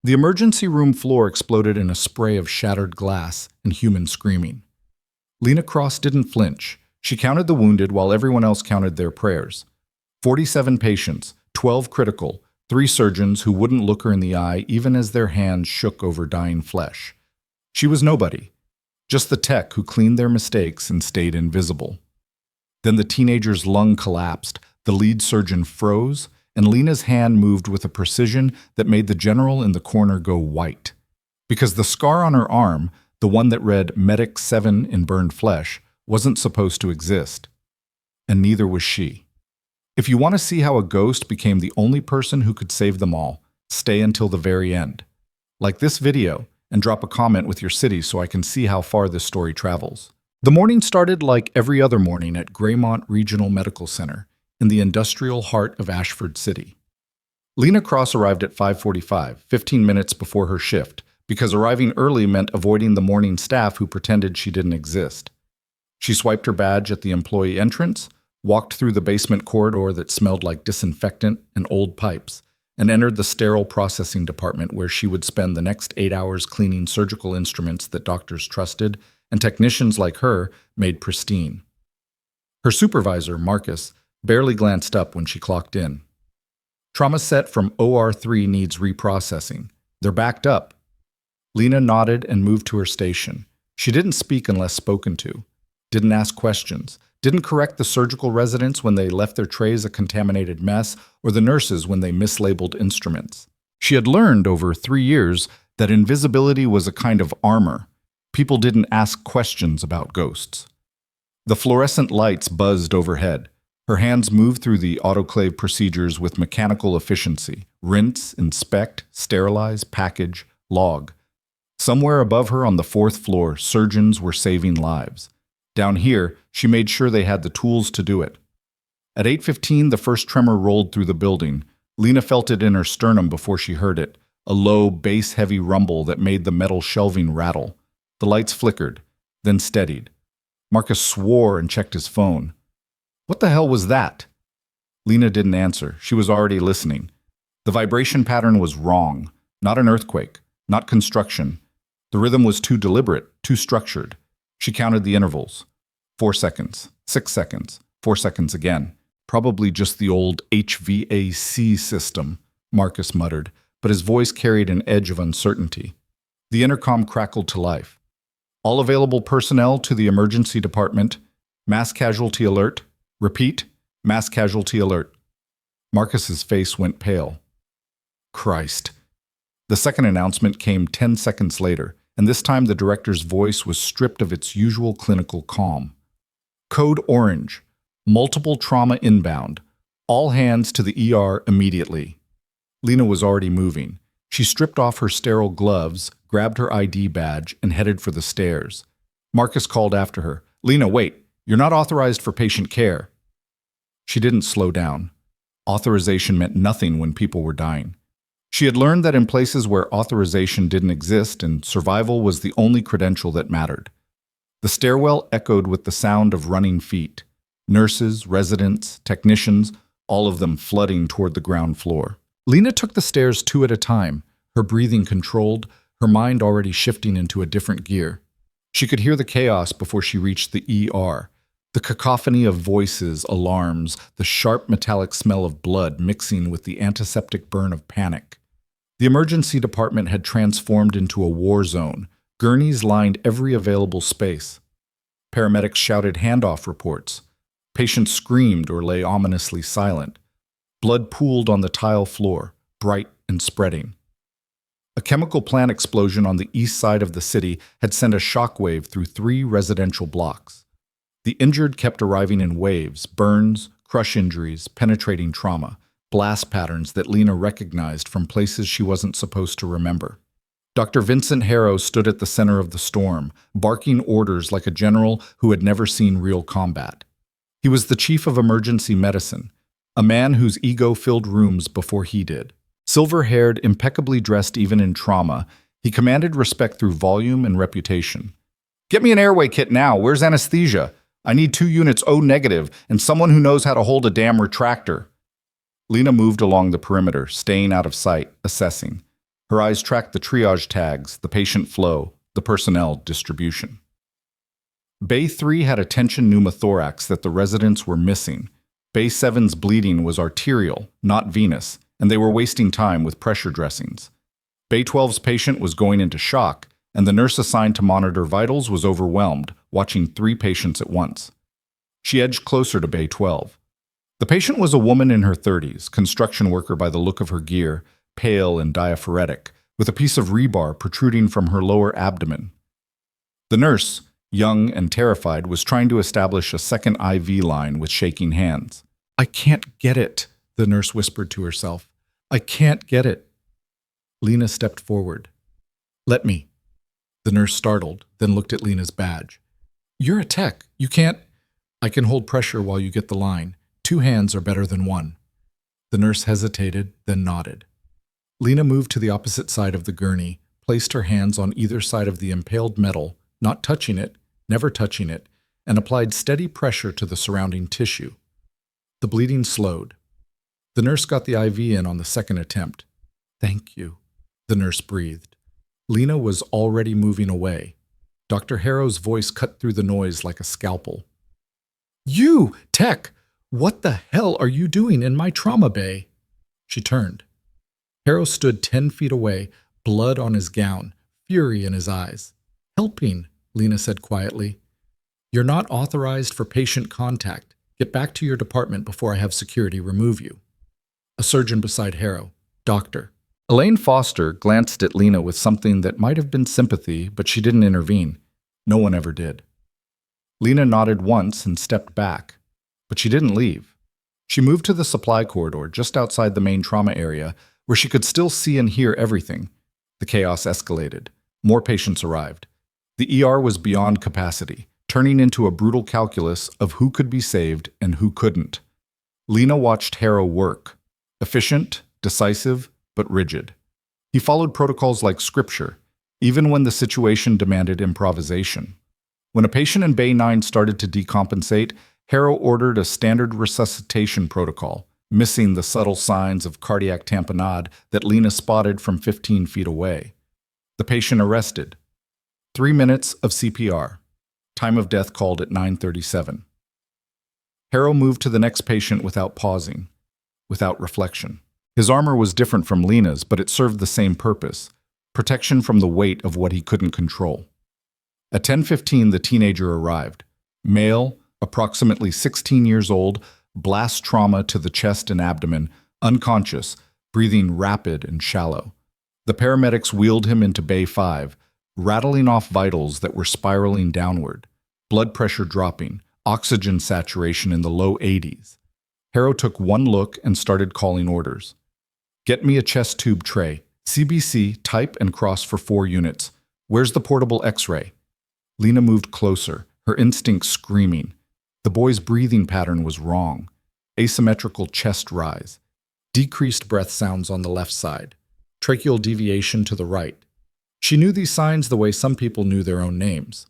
The emergency room floor exploded in a spray of shattered glass and human screaming. Lena Cross didn't flinch. She counted the wounded while everyone else counted their prayers. 47 patients, 12 critical, 3 surgeons who wouldn't look her in the eye even as their hands shook over dying flesh. She was nobody, just the tech who cleaned their mistakes and stayed invisible. Then the teenager's lung collapsed, the lead surgeon froze, and Lena's hand moved with a precision that made the general in the corner go white. Because the scar on her arm, the one that read Medic 7 in burned flesh, wasn't supposed to exist. And neither was she. If you want to see how a ghost became the only person who could save them all, stay until the very end. Like this video, and drop a comment with your city so I can see how far this story travels. The morning started like every other morning at Graymont Regional Medical Center, in the industrial heart of Ashford City. Lena Cross arrived at 5:45, 15 minutes before her shift, because arriving early meant avoiding the morning staff who pretended she didn't exist. She swiped her badge at the employee entrance, walked through the basement corridor that smelled like disinfectant and old pipes, and entered the sterile processing department where she would spend the next 8 hours cleaning surgical instruments that doctors trusted and technicians like her made pristine. Her supervisor, Marcus, barely glanced up when she clocked in. Trauma set from OR3 needs reprocessing. They're backed up. Lena nodded and moved to her station. She didn't speak unless spoken to, didn't ask questions, didn't correct the surgical residents when they left their trays a contaminated mess, or the nurses when they mislabeled instruments. She had learned over 3 years that invisibility was a kind of armor. People didn't ask questions about ghosts. The fluorescent lights buzzed overhead. Her hands moved through the autoclave procedures with mechanical efficiency. Rinse, inspect, sterilize, package, log. Somewhere above her on the 4th floor, surgeons were saving lives. Down here, she made sure they had the tools to do it. At 8:15, the first tremor rolled through the building. Lena felt it in her sternum before she heard it, a low, bass-heavy rumble that made the metal shelving rattle. The lights flickered, then steadied. Marcus swore and checked his phone. What the hell was that? Lena didn't answer. She was already listening. The vibration pattern was wrong. Not an earthquake, not construction. The rhythm was too deliberate, too structured. She counted the intervals. 4 seconds, 6 seconds, 4 seconds again. Probably just the old HVAC system, Marcus muttered, but his voice carried an edge of uncertainty. The intercom crackled to life. All available personnel to the emergency department. Mass casualty alert. Repeat, mass casualty alert. Marcus's face went pale. Christ. The second announcement came 10 seconds later, and this time the director's voice was stripped of its usual clinical calm. Code Orange. Multiple trauma inbound. All hands to the ER immediately. Lena was already moving. She stripped off her sterile gloves, grabbed her ID badge, and headed for the stairs. Marcus called after her. Lena, wait. You're not authorized for patient care. She didn't slow down. Authorization meant nothing when people were dying. She had learned that in places where authorization didn't exist and survival was the only credential that mattered. The stairwell echoed with the sound of running feet. Nurses, residents, technicians, all of them flooding toward the ground floor. Lena took the stairs 2 at a time, her breathing controlled, her mind already shifting into a different gear. She could hear the chaos before she reached the ER. The cacophony of voices, alarms, the sharp metallic smell of blood mixing with the antiseptic burn of panic. The emergency department had transformed into a war zone. Gurneys lined every available space. Paramedics shouted handoff reports. Patients screamed or lay ominously silent. Blood pooled on the tile floor, bright and spreading. A chemical plant explosion on the east side of the city had sent a shockwave through 3 residential blocks. The injured kept arriving in waves, burns, crush injuries, penetrating trauma, blast patterns that Lena recognized from places she wasn't supposed to remember. Dr. Vincent Harrow stood at the center of the storm, barking orders like a general who had never seen real combat. He was the chief of emergency medicine, a man whose ego filled rooms before he did. Silver-haired, impeccably dressed even in trauma, he commanded respect through volume and reputation. Get me an airway kit now. Where's anesthesia? I need 2 units O negative and someone who knows how to hold a damn retractor. Lena moved along the perimeter, staying out of sight, assessing. Her eyes tracked the triage tags, the patient flow, the personnel distribution. Bay 3 had a tension pneumothorax that the residents were missing. Bay 7's bleeding was arterial, not venous, and they were wasting time with pressure dressings. Bay 12's patient was going into shock, and the nurse assigned to monitor vitals was overwhelmed, watching 3 patients at once. She edged closer to Bay 12. The patient was a woman in her 30s, construction worker by the look of her gear, pale and diaphoretic, with a piece of rebar protruding from her lower abdomen. The nurse, young and terrified, was trying to establish a second IV line with shaking hands. "I can't get it," the nurse whispered to herself. "I can't get it." Lena stepped forward. "Let me." The nurse startled, then looked at Lena's badge. "You're a tech. You can't—" "I can hold pressure while you get the line. 2 hands are better than 1. The nurse hesitated, then nodded. Lena moved to the opposite side of the gurney, placed her hands on either side of the impaled metal, not touching it, never touching it, and applied steady pressure to the surrounding tissue. The bleeding slowed. The nurse got the IV in on the second attempt. "Thank you," the nurse breathed. Lena was already moving away. Dr. Harrow's voice cut through the noise like a scalpel. "You, Tech! What the hell are you doing in my trauma bay?" She turned. Harrow stood 10 feet away, blood on his gown, fury in his eyes. "Helping," Lena said quietly. "You're not authorized for patient contact. Get back to your department before I have security remove you." A surgeon beside Harrow. "Doctor." Elaine Foster glanced at Lena with something that might have been sympathy, but she didn't intervene. No one ever did. Lena nodded once and stepped back, but she didn't leave. She moved to the supply corridor just outside the main trauma area, where she could still see and hear everything. The chaos escalated. More patients arrived. The ER was beyond capacity, turning into a brutal calculus of who could be saved and who couldn't. Lena watched Harrow work. Efficient, decisive, but rigid. He followed protocols like scripture, even when the situation demanded improvisation. When a patient in Bay 9 started to decompensate, Harrow ordered a standard resuscitation protocol, missing the subtle signs of cardiac tamponade that Lena spotted from 15 feet away. The patient arrested. 3 minutes of CPR. Time of death called at 9:37. Harrow moved to the next patient without pausing, without reflection. His armor was different from Lena's, but it served the same purpose: protection from the weight of what he couldn't control. At 10:15, the teenager arrived. Male, approximately 16 years old, blast trauma to the chest and abdomen, unconscious, breathing rapid and shallow. The paramedics wheeled him into Bay 5, rattling off vitals that were spiraling downward, blood pressure dropping, oxygen saturation in the low 80s. Harrow took one look and started calling orders. "Get me a chest tube tray. CBC, type and cross for 4 units. Where's the portable X-ray?" Lena moved closer, her instincts screaming. The boy's breathing pattern was wrong. Asymmetrical chest rise. Decreased breath sounds on the left side. Tracheal deviation to the right. She knew these signs the way some people knew their own names.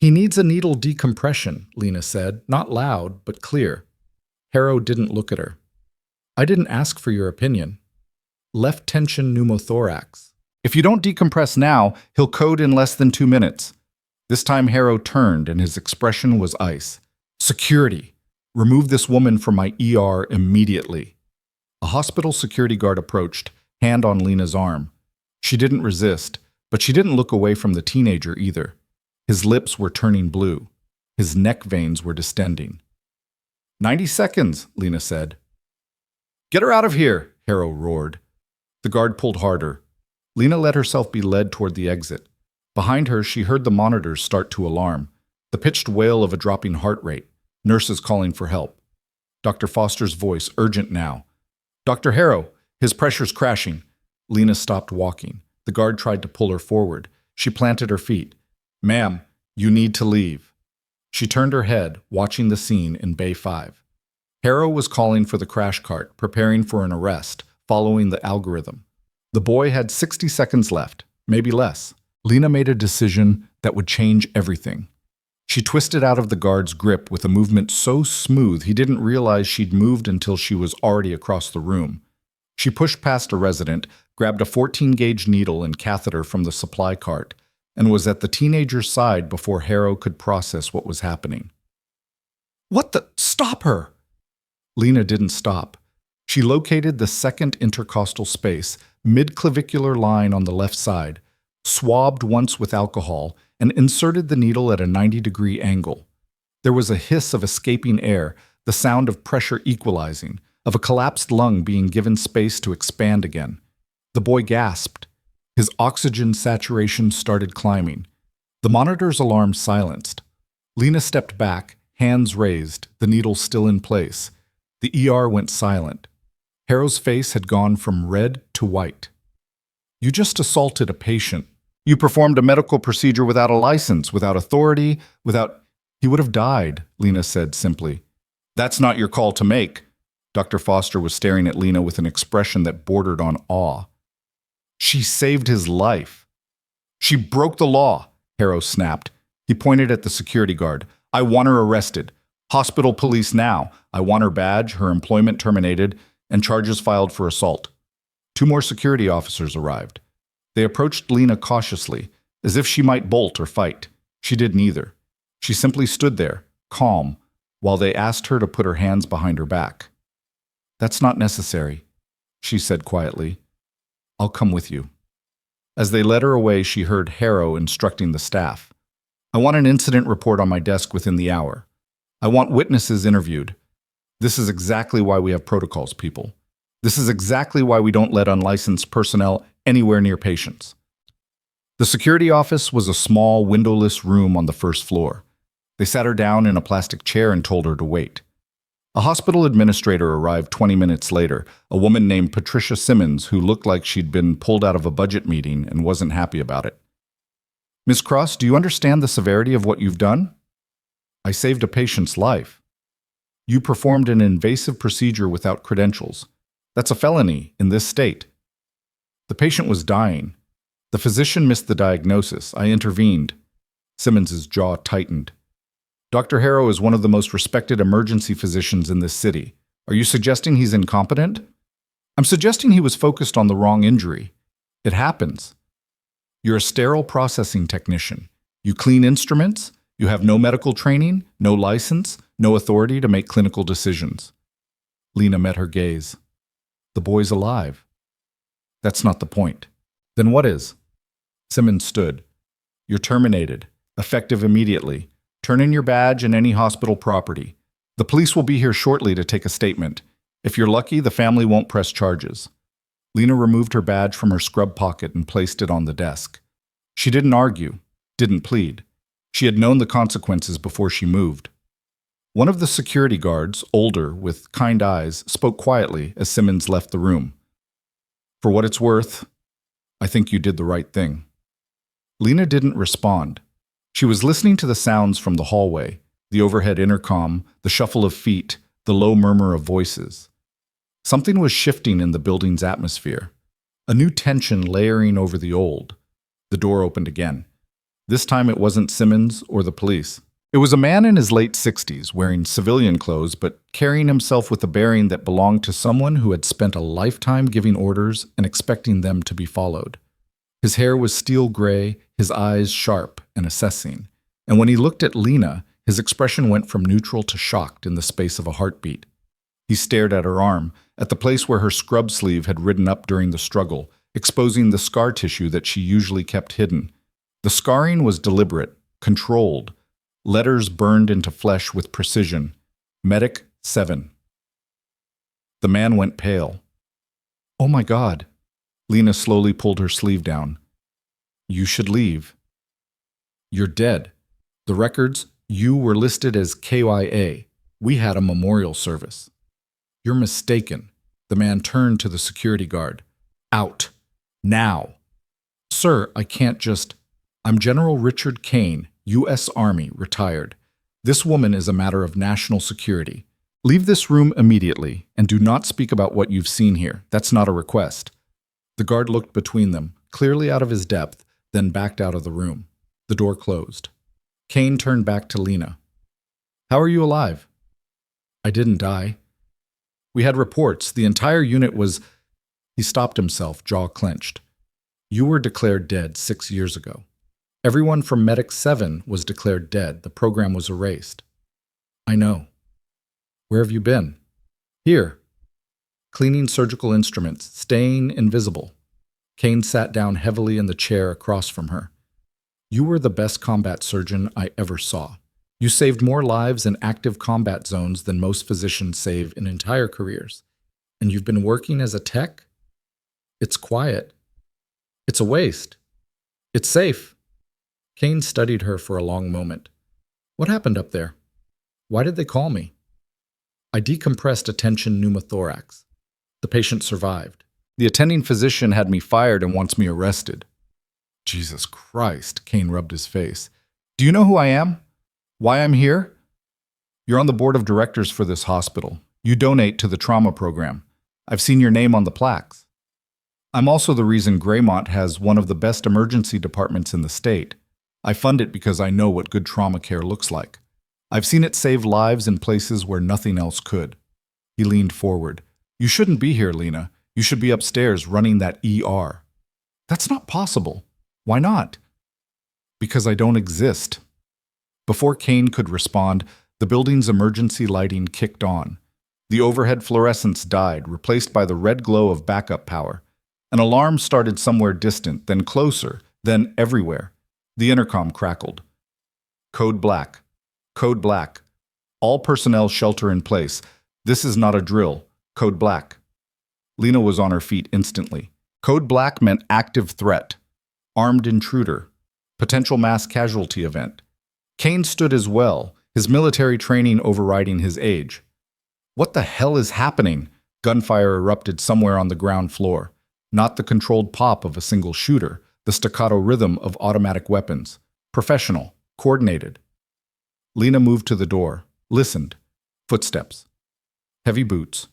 "He needs a needle decompression," Lena said, not loud, but clear. Harrow didn't look at her. "I didn't ask for your opinion." "Left tension pneumothorax. If you don't decompress now, he'll code in less than 2 minutes." This time Harrow turned and his expression was ice. "Security. Remove this woman from my ER immediately." A hospital security guard approached, hand on Lena's arm. She didn't resist, but she didn't look away from the teenager either. His lips were turning blue. His neck veins were distending. 90 seconds, Lena said. "Get her out of here," Harrow roared. The guard pulled harder. Lena let herself be led toward the exit. Behind her, she heard the monitors start to alarm, the pitched wail of a dropping heart rate, nurses calling for help. Dr. Foster's voice, urgent now. "Dr. Harrow, his pressure's crashing." Lena stopped walking. The guard tried to pull her forward. She planted her feet. "Ma'am, you need to leave." She turned her head, watching the scene in Bay 5. Harrow was calling for the crash cart, preparing for an arrest, following the algorithm. The boy had 60 seconds left, maybe less. Lena made a decision that would change everything. She twisted out of the guard's grip with a movement so smooth he didn't realize she'd moved until she was already across the room. She pushed past a resident, grabbed a 14-gauge needle and catheter from the supply cart, and was at the teenager's side before Harrow could process what was happening. "What the? Stop her!" Lena didn't stop. She located the second intercostal space, mid-clavicular line on the left side, swabbed once with alcohol, and inserted the needle at a 90-degree angle. There was a hiss of escaping air, the sound of pressure equalizing, of a collapsed lung being given space to expand again. The boy gasped. His oxygen saturation started climbing. The monitor's alarm silenced. Lena stepped back, hands raised, the needle still in place. The ER went silent. Harrow's face had gone from red to white. "You just assaulted a patient. You performed a medical procedure without a license, without authority, without—" "He would have died," Lena said simply. "That's not your call to make." Dr. Foster was staring at Lena with an expression that bordered on awe. "She saved his life." "She broke the law," Harrow snapped. He pointed at the security guard. "I want her arrested. Hospital police now. I want her badge, her employment terminated, and charges filed for assault." 2 more security officers arrived. They approached Lena cautiously, as if she might bolt or fight. She did neither. She simply stood there, calm, while they asked her to put her hands behind her back. "That's not necessary," she said quietly. "I'll come with you." As they led her away, she heard Harrow instructing the staff. "I want an incident report on my desk within the hour. I want witnesses interviewed. This is exactly why we have protocols, people. This is exactly why we don't let unlicensed personnel anywhere near patients." The security office was a small, windowless room on the first floor. They sat her down in a plastic chair and told her to wait. A hospital administrator arrived 20 minutes later, a woman named Patricia Simmons who looked like she'd been pulled out of a budget meeting and wasn't happy about it. "Ms. Cross, do you understand the severity of what you've done? I saved a patient's life. You performed an invasive procedure without credentials. That's a felony in this state. The patient was dying. The physician missed the diagnosis. I intervened." Simmons's jaw tightened. "Dr. Harrow is one of the most respected emergency physicians in this city. Are you suggesting he's incompetent?" "I'm suggesting he was focused on the wrong injury. It happens. You're a sterile processing technician. You clean instruments. You have no medical training, no license, no authority to make clinical decisions." Lena met her gaze. "The boy's alive." "That's not the point." "Then what is?" Simmons stood. "You're terminated, effective immediately. Turn in your badge and any hospital property. The police will be here shortly to take a statement. If you're lucky, the family won't press charges." Lena removed her badge from her scrub pocket and placed it on the desk. She didn't argue, didn't plead. She had known the consequences before she moved. One of the security guards, older, with kind eyes, spoke quietly as Simmons left the room. "For what it's worth, I think you did the right thing." Lena didn't respond. She was listening to the sounds from the hallway, the overhead intercom, the shuffle of feet, the low murmur of voices. Something was shifting in the building's atmosphere, a new tension layering over the old. The door opened again. This time it wasn't Simmons or the police. It was a man in his late 60s, wearing civilian clothes but carrying himself with a bearing that belonged to someone who had spent a lifetime giving orders and expecting them to be followed. His hair was steel gray, his eyes sharp and assessing, and when he looked at Lena, his expression went from neutral to shocked in the space of a heartbeat. He stared at her arm, at the place where her scrub sleeve had ridden up during the struggle, exposing the scar tissue that she usually kept hidden. The scarring was deliberate, controlled, letters burned into flesh with precision. Medic 7. The man went pale. "Oh my God." Lena slowly pulled her sleeve down. "You should leave. You're dead. The records, you were listed as KYA. We had a memorial service." "You're mistaken." The man turned to the security guard. "Out. Now." "Sir, I can't just—" "I'm General Richard Kane, U.S. Army, retired. This woman is a matter of national security. Leave this room immediately, and do not speak about what you've seen here. That's not a request." The guard looked between them, clearly out of his depth, then backed out of the room. The door closed. Kane turned back to Lena. "How are you alive?" "I didn't die. We had reports. The entire unit was—" He stopped himself, jaw clenched. You were declared dead 6 years ago. Everyone from Medic 7 was declared dead. The program was erased. I know. Where have you been? Here. Cleaning surgical instruments, staying invisible. Kane sat down heavily in the chair across from her. You were the best combat surgeon I ever saw. You saved more lives in active combat zones than most physicians save in entire careers. And you've been working as a tech? It's quiet. It's a waste. It's safe. Kane studied her for a long moment. What happened up there? Why did they call me? I decompressed a tension pneumothorax. The patient survived. The attending physician had me fired and wants me arrested. Jesus Christ, Kane rubbed his face. Do you know who I am? Why I'm here? You're on the board of directors for this hospital. You donate to the trauma program. I've seen your name on the plaques. I'm also the reason Greymont has one of the best emergency departments in the state. I fund it because I know what good trauma care looks like. I've seen it save lives in places where nothing else could. He leaned forward. You shouldn't be here, Lena. You should be upstairs running that ER. That's not possible. Why not? Because I don't exist. Before Kane could respond, the building's emergency lighting kicked on. The overhead fluorescence died, replaced by the red glow of backup power. An alarm started somewhere distant, then closer, then everywhere. The intercom crackled. Code black. Code black. All personnel shelter in place. This is not a drill. Code black. Lena was on her feet instantly. Code black meant active threat. Armed intruder. Potential mass casualty event. Kane stood as well, his military training overriding his age. What the hell is happening? Gunfire erupted somewhere on the ground floor. Not the controlled pop of a single shooter, the staccato rhythm of automatic weapons. Professional. Coordinated. Lena moved to the door, listened. Footsteps. Heavy boots.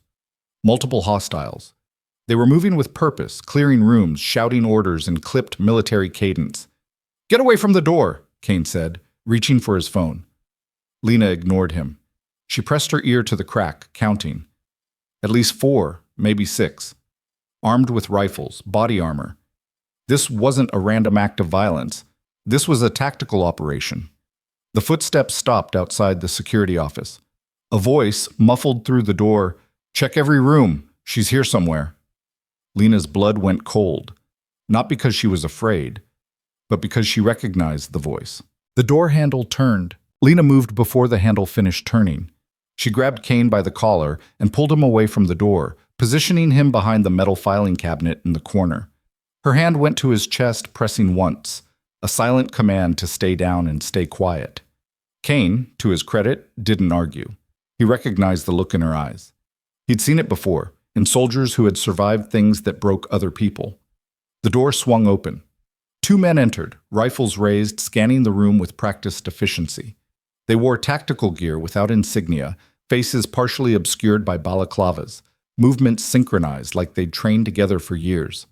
Multiple hostiles. They were moving with purpose, clearing rooms, shouting orders in clipped military cadence. Get away from the door, Kane said, reaching for his phone. Lena ignored him. She pressed her ear to the crack, counting. At least 4, maybe 6. Armed with rifles, body armor. This wasn't a random act of violence. This was a tactical operation. The footsteps stopped outside the security office. A voice, muffled through the door, Check every room. She's here somewhere. Lena's blood went cold, not because she was afraid, but because she recognized the voice. The door handle turned. Lena moved before the handle finished turning. She grabbed Kane by the collar and pulled him away from the door, positioning him behind the metal filing cabinet in the corner. Her hand went to his chest, pressing once, a silent command to stay down and stay quiet. Kane, to his credit, didn't argue. He recognized the look in her eyes. He'd seen it before, in soldiers who had survived things that broke other people. The door swung open. 2 men entered, rifles raised, scanning the room with practiced efficiency. They wore tactical gear without insignia, faces partially obscured by balaclavas, movements synchronized like they'd trained together for years.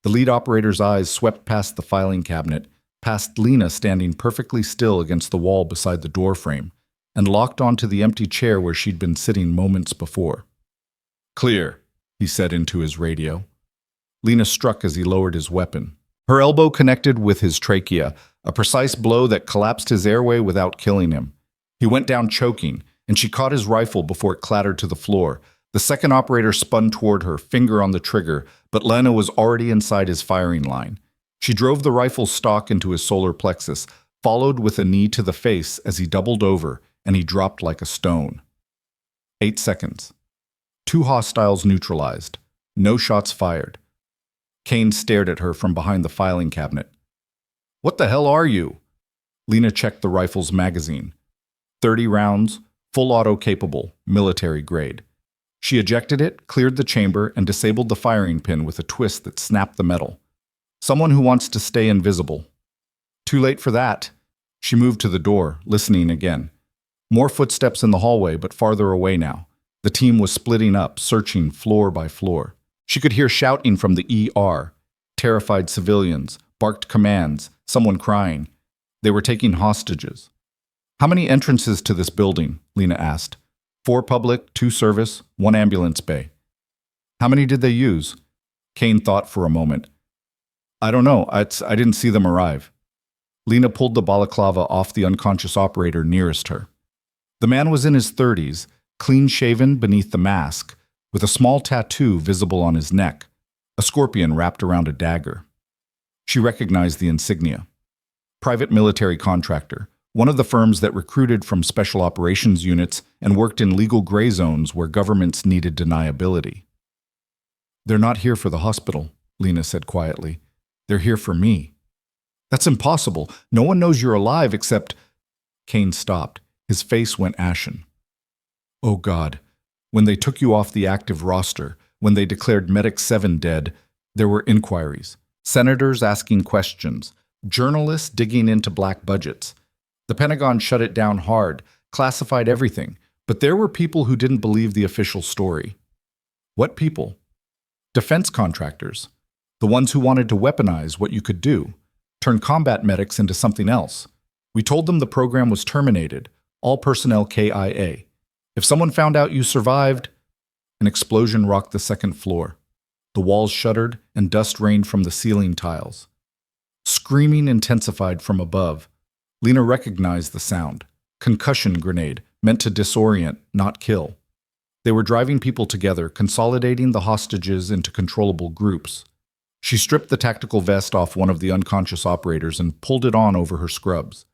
The lead operator's eyes swept past the filing cabinet, past Lena standing perfectly still against the wall beside the doorframe, and locked onto the empty chair where she'd been sitting moments before. Clear, he said into his radio. Lena struck as he lowered his weapon. Her elbow connected with his trachea, a precise blow that collapsed his airway without killing him. He went down choking, and she caught his rifle before it clattered to the floor. The second operator spun toward her, finger on the trigger, but Lena was already inside his firing line. She drove the rifle stock into his solar plexus, followed with a knee to the face as he doubled over, and he dropped like a stone. 8 seconds. 2 hostiles neutralized. No shots fired. Kane stared at her from behind the filing cabinet. What the hell are you? Lena checked the rifle's magazine. 30 rounds, full auto capable, military grade. She ejected it, cleared the chamber, and disabled the firing pin with a twist that snapped the metal. Someone who wants to stay invisible. Too late for that. She moved to the door, listening again. More footsteps in the hallway, but farther away now. The team was splitting up, searching floor by floor. She could hear shouting from the ER. Terrified civilians, barked commands, someone crying. They were taking hostages. How many entrances to this building? Lena asked. 4 public, 2 service, 1 ambulance bay. How many did they use? Kane thought for a moment. I don't know. I didn't see them arrive. Lena pulled the balaclava off the unconscious operator nearest her. The man was in his 30s, clean-shaven beneath the mask, with a small tattoo visible on his neck, a scorpion wrapped around a dagger. She recognized the insignia. Private military contractor, one of the firms that recruited from special operations units and worked in legal gray zones where governments needed deniability. They're not here for the hospital, Lena said quietly. They're here for me. That's impossible. No one knows you're alive except... Kane stopped. His face went ashen. Oh God. When they took you off the active roster, when they declared Medic 7 dead, there were inquiries. Senators asking questions. Journalists digging into black budgets. The Pentagon shut it down hard, classified everything, but there were people who didn't believe the official story. What people? Defense contractors. The ones who wanted to weaponize what you could do, turn combat medics into something else. We told them the program was terminated, all personnel KIA. If someone found out you survived... An explosion rocked the second floor. The walls shuddered and dust rained from the ceiling tiles. Screaming intensified from above. Lena recognized the sound. Concussion grenade, meant to disorient, not kill. They were driving people together, consolidating the hostages into controllable groups. She stripped the tactical vest off one of the unconscious operators and pulled it on over her scrubs.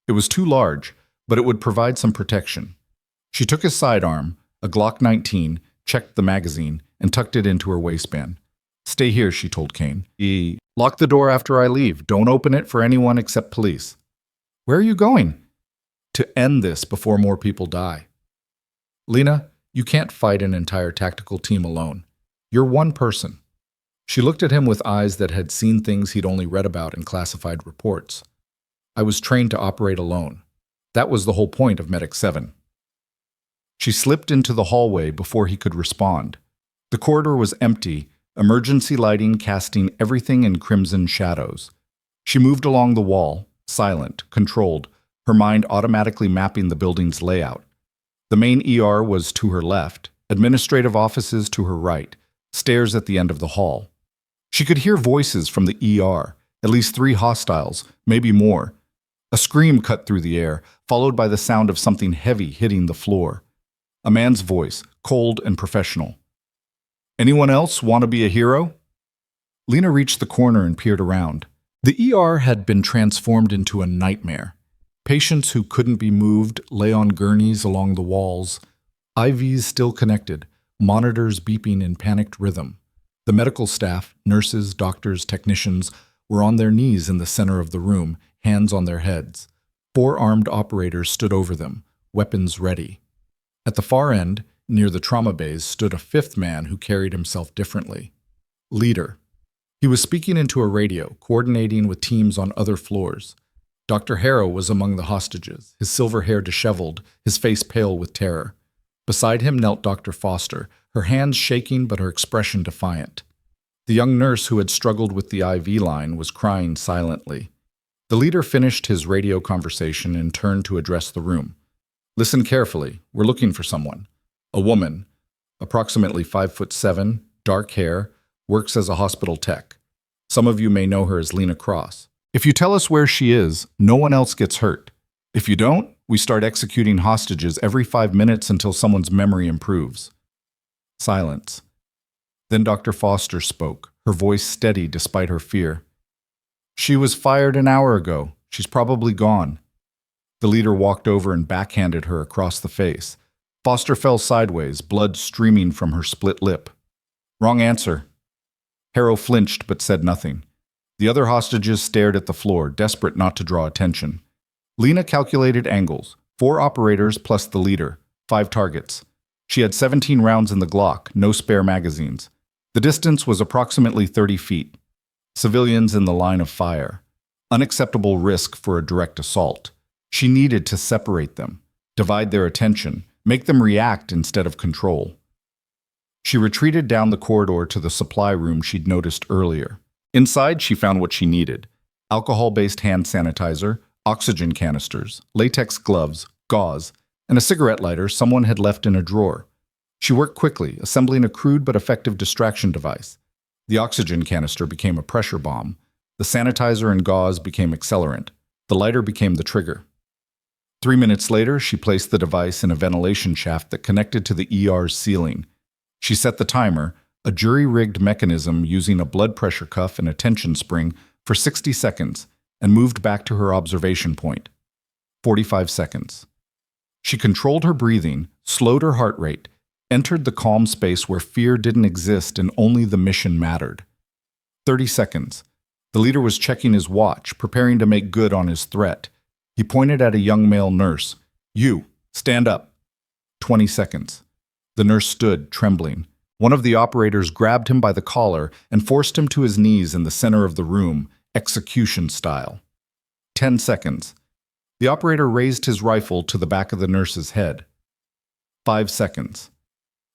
It was too large, but it would provide some protection. She took his sidearm, a Glock 19, checked the magazine, and tucked it into her waistband. Stay here, she told Kane. Lock the door after I leave. Don't open it for anyone except police. Where are you going? To end this before more people die. Lena, you can't fight an entire tactical team alone. You're one person. She looked at him with eyes that had seen things he'd only read about in classified reports. I was trained to operate alone. That was the whole point of Medic 7. She slipped into the hallway before he could respond. The corridor was empty, emergency lighting casting everything in crimson shadows. She moved along the wall, silent, controlled, her mind automatically mapping the building's layout. The main ER was to her left, administrative offices to her right, stairs at the end of the hall. She could hear voices from the ER, at least 3 hostiles, maybe more. A scream cut through the air, followed by the sound of something heavy hitting the floor. A man's voice, cold and professional. Anyone else want to be a hero? Lena reached the corner and peered around. The ER had been transformed into a nightmare. Patients who couldn't be moved lay on gurneys along the walls, IVs still connected, monitors beeping in panicked rhythm. The medical staff, nurses, doctors, technicians, were on their knees in the center of the room, hands on their heads. 4 armed operators stood over them, weapons ready. At the far end, near the trauma bays, stood a 5th man who carried himself differently. Leader. He was speaking into a radio, coordinating with teams on other floors. Dr. Harrow was among the hostages, his silver hair disheveled, his face pale with terror. Beside him knelt Dr. Foster, her hands shaking but her expression defiant. The young nurse who had struggled with the IV line was crying silently. The leader finished his radio conversation and turned to address the room. Listen carefully. We're looking for someone. A woman, approximately 5'7", dark hair, works as a hospital tech. Some of you may know her as Lena Cross. If you tell us where she is, no one else gets hurt. If you don't, we start executing hostages every 5 minutes until someone's memory improves. Silence. Then Dr. Foster spoke, her voice steady despite her fear. She was fired an hour ago. She's probably gone. The leader walked over and backhanded her across the face. Foster fell sideways, blood streaming from her split lip. Wrong answer. Harrow flinched but said nothing. The other hostages stared at the floor, desperate not to draw attention. Lena calculated angles. 4 operators plus the leader. 5 targets. She had 17 rounds in the Glock, no spare magazines. The distance was approximately 30 feet. Civilians in the line of fire. Unacceptable risk for a direct assault. She needed to separate them, divide their attention, make them react instead of control. She retreated down the corridor to the supply room she'd noticed earlier. Inside, she found what she needed: alcohol-based hand sanitizer, oxygen canisters, latex gloves, gauze, and a cigarette lighter someone had left in a drawer. She worked quickly, assembling a crude but effective distraction device. The oxygen canister became a pressure bomb. The sanitizer and gauze became accelerant. The lighter became the trigger. 3 minutes later, she placed the device in a ventilation shaft that connected to the ER's ceiling. She set the timer, a jury-rigged mechanism using a blood pressure cuff and a tension spring, for 60 seconds, and moved back to her observation point. 45 seconds. She controlled her breathing, slowed her heart rate, entered the calm space where fear didn't exist and only the mission mattered. 30 seconds. The leader was checking his watch, preparing to make good on his threat. He pointed at a young male nurse. "You, stand up." 20 seconds. The nurse stood, trembling. One of the operators grabbed him by the collar and forced him to his knees in the center of the room, execution style. 10 seconds. The operator raised his rifle to the back of the nurse's head. 5 seconds.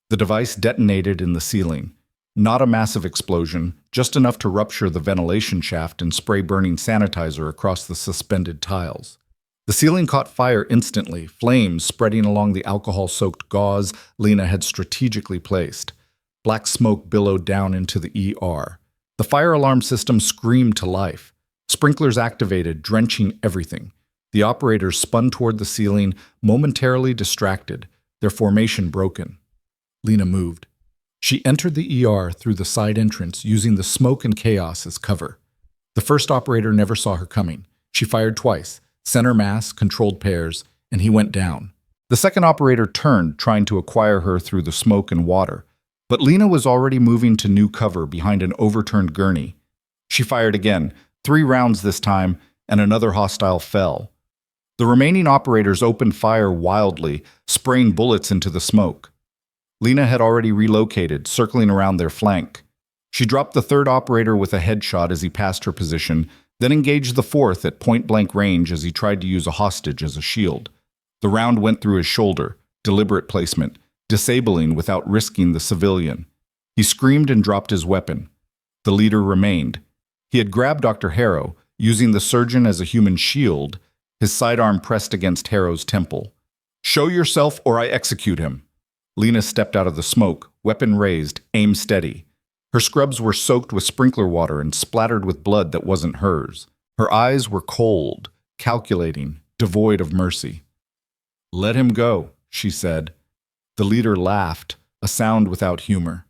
The device detonated in the ceiling. Not a massive explosion, just enough to rupture the ventilation shaft and spray burning sanitizer across the suspended tiles. The ceiling caught fire instantly, flames spreading along the alcohol-soaked gauze Lena had strategically placed. Black smoke billowed down into the ER. The fire alarm system screamed to life. Sprinklers activated, drenching everything. The operators spun toward the ceiling, momentarily distracted, their formation broken. Lena moved. She entered the ER through the side entrance, using the smoke and chaos as cover. The first operator never saw her coming. She fired twice, center mass, controlled pairs, and he went down. The second operator turned, trying to acquire her through the smoke and water. But Lena was already moving to new cover behind an overturned gurney. She fired again, 3 rounds this time, and another hostile fell. The remaining operators opened fire wildly, spraying bullets into the smoke. Lena had already relocated, circling around their flank. She dropped the third operator with a headshot as he passed her position, then engaged the fourth at point-blank range as he tried to use a hostage as a shield. The round went through his shoulder, deliberate placement, disabling without risking the civilian. He screamed and dropped his weapon. The leader remained. He had grabbed Dr. Harrow, using the surgeon as a human shield, his sidearm pressed against Harrow's temple. "Show yourself or I execute him." Lena stepped out of the smoke, weapon raised, aim steady. Her scrubs were soaked with sprinkler water and splattered with blood that wasn't hers. Her eyes were cold, calculating, devoid of mercy. "Let him go," she said. The leader laughed, a sound without humor.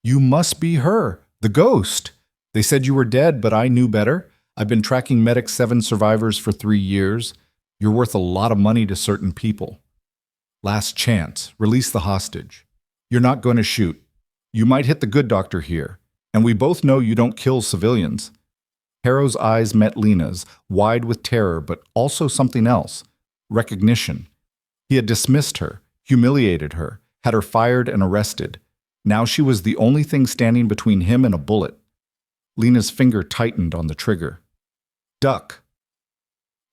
"You must be her, the ghost. They said you were dead, but I knew better. I've been tracking Medic 7 survivors for 3 years. You're worth a lot of money to certain people. Last chance, release the hostage. You're not going to shoot. You might hit the good doctor here, and we both know you don't kill civilians." Harrow's eyes met Lena's, wide with terror, but also something else, recognition. He had dismissed her, humiliated her, had her fired and arrested. Now she was the only thing standing between him and a bullet. Lena's finger tightened on the trigger. "Duck."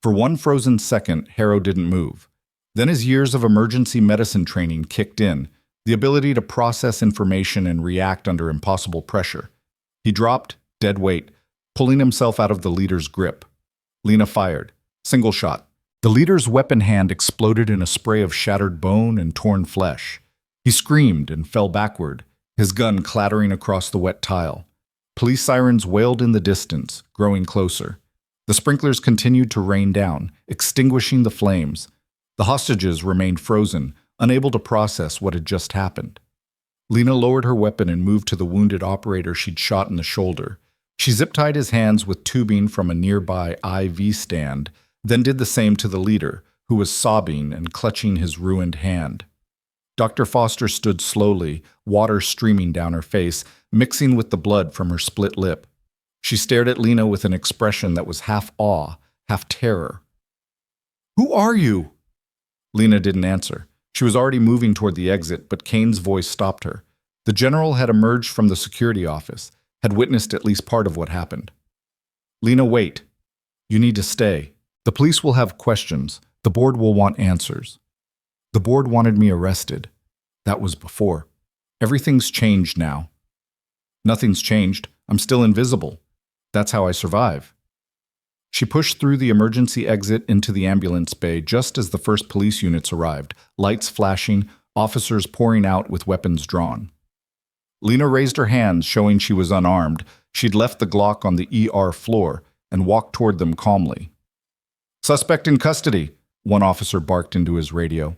For one frozen second, Harrow didn't move. Then his years of emergency medicine training kicked in, the ability to process information and react under impossible pressure. He dropped, dead weight, pulling himself out of the leader's grip. Lena fired. Single shot. The leader's weapon hand exploded in a spray of shattered bone and torn flesh. He screamed and fell backward, his gun clattering across the wet tile. Police sirens wailed in the distance, growing closer. The sprinklers continued to rain down, extinguishing the flames. The hostages remained frozen, unable to process what had just happened. Lena lowered her weapon and moved to the wounded operator she'd shot in the shoulder. She zip-tied his hands with tubing from a nearby IV stand, then did the same to the leader, who was sobbing and clutching his ruined hand. Dr. Foster stood slowly, water streaming down her face, mixing with the blood from her split lip. She stared at Lena with an expression that was half awe, half terror. "Who are you?" Lena didn't answer. She was already moving toward the exit, but Kane's voice stopped her. The general had emerged from the security office, had witnessed at least part of what happened. "Lena, wait. You need to stay. The police will have questions. The board will want answers. The board wanted me arrested. That was before. Everything's changed now." "Nothing's changed. I'm still invisible. That's how I survive." She pushed through the emergency exit into the ambulance bay just as the first police units arrived, lights flashing, officers pouring out with weapons drawn. Lena raised her hands, showing she was unarmed. She'd left the Glock on the ER floor and walked toward them calmly. "Suspect in custody," one officer barked into his radio.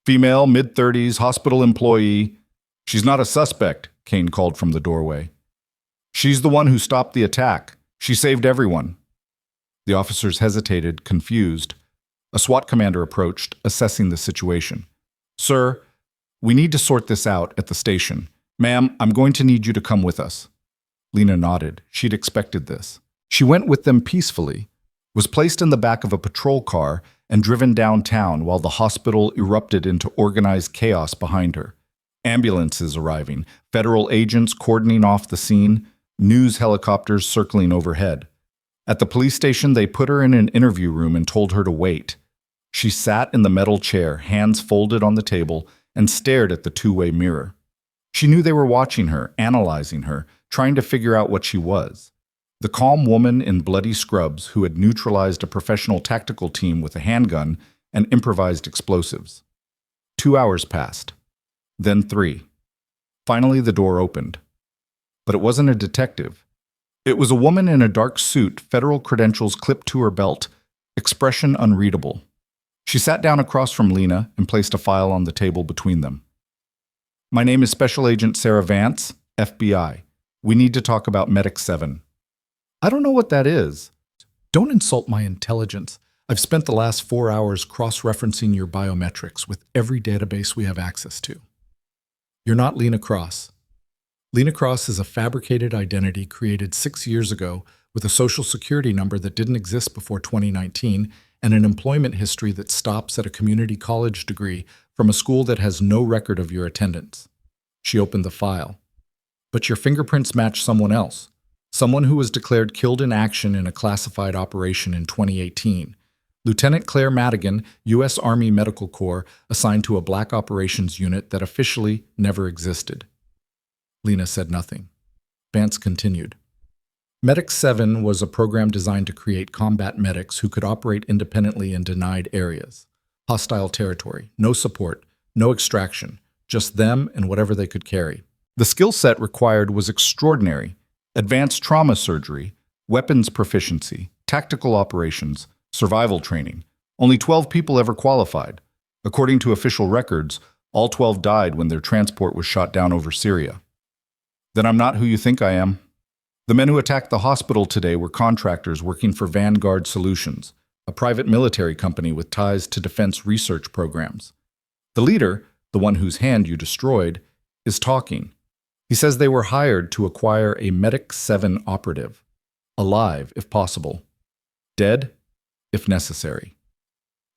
"Female, mid-30s, hospital employee." "She's not a suspect," Kane called from the doorway. "She's the one who stopped the attack. She saved everyone." The officers hesitated, confused. A SWAT commander approached, assessing the situation. "Sir, we need to sort this out at the station. Ma'am, I'm going to need you to come with us." Lena nodded. She'd expected this. She went with them peacefully, was placed in the back of a patrol car, and driven downtown while the hospital erupted into organized chaos behind her. Ambulances arriving, federal agents cordoning off the scene, news helicopters circling overhead. At the police station, they put her in an interview room and told her to wait. She sat in the metal chair, hands folded on the table, and stared at the two-way mirror. She knew they were watching her, analyzing her, trying to figure out what she was. The calm woman in bloody scrubs who had neutralized a professional tactical team with a handgun and improvised explosives. 2 hours passed. Then 3. Finally, the door opened. But it wasn't a detective. It was a woman in a dark suit, federal credentials clipped to her belt, expression unreadable. She sat down across from Lena and placed a file on the table between them. "My name is Special Agent Sarah Vance, FBI. We need to talk about Medic 7. "I don't know what that is." "Don't insult my intelligence. I've spent the last 4 hours cross-referencing your biometrics with every database we have access to. You're not Lena Cross. Lena Cross is a fabricated identity created 6 years ago with a social security number that didn't exist before 2019 and an employment history that stops at a community college degree from a school that has no record of your attendance." She opened the file. "But your fingerprints match someone else. Someone who was declared killed in action in a classified operation in 2018. Lieutenant Claire Madigan, U.S. Army Medical Corps, assigned to a black operations unit that officially never existed." Lena said nothing. Vance continued. "Medic 7 was a program designed to create combat medics who could operate independently in denied areas. Hostile territory, no support, no extraction, just them and whatever they could carry. The skill set required was extraordinary. Advanced trauma surgery, weapons proficiency, tactical operations, survival training. Only 12 people ever qualified. According to official records, all 12 died when their transport was shot down over Syria." "Then I'm not who you think I am." "The men who attacked the hospital today were contractors working for Vanguard Solutions, a private military company with ties to defense research programs. The leader, the one whose hand you destroyed, is talking. He says they were hired to acquire a Medic 7 operative. Alive, if possible. Dead, if necessary.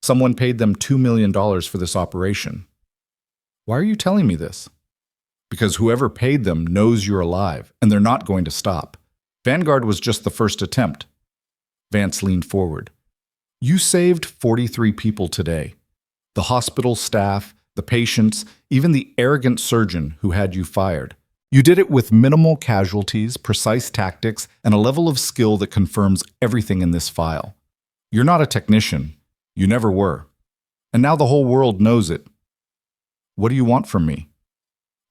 Someone paid them $2 million for this operation." "Why are you telling me this?" "Because whoever paid them knows you're alive, and they're not going to stop. Vanguard was just the first attempt." Vance leaned forward. "You saved 43 people today. The hospital staff, the patients, even the arrogant surgeon who had you fired. You did it with minimal casualties, precise tactics, and a level of skill that confirms everything in this file. You're not a technician. You never were. And now the whole world knows it. What do you want from me?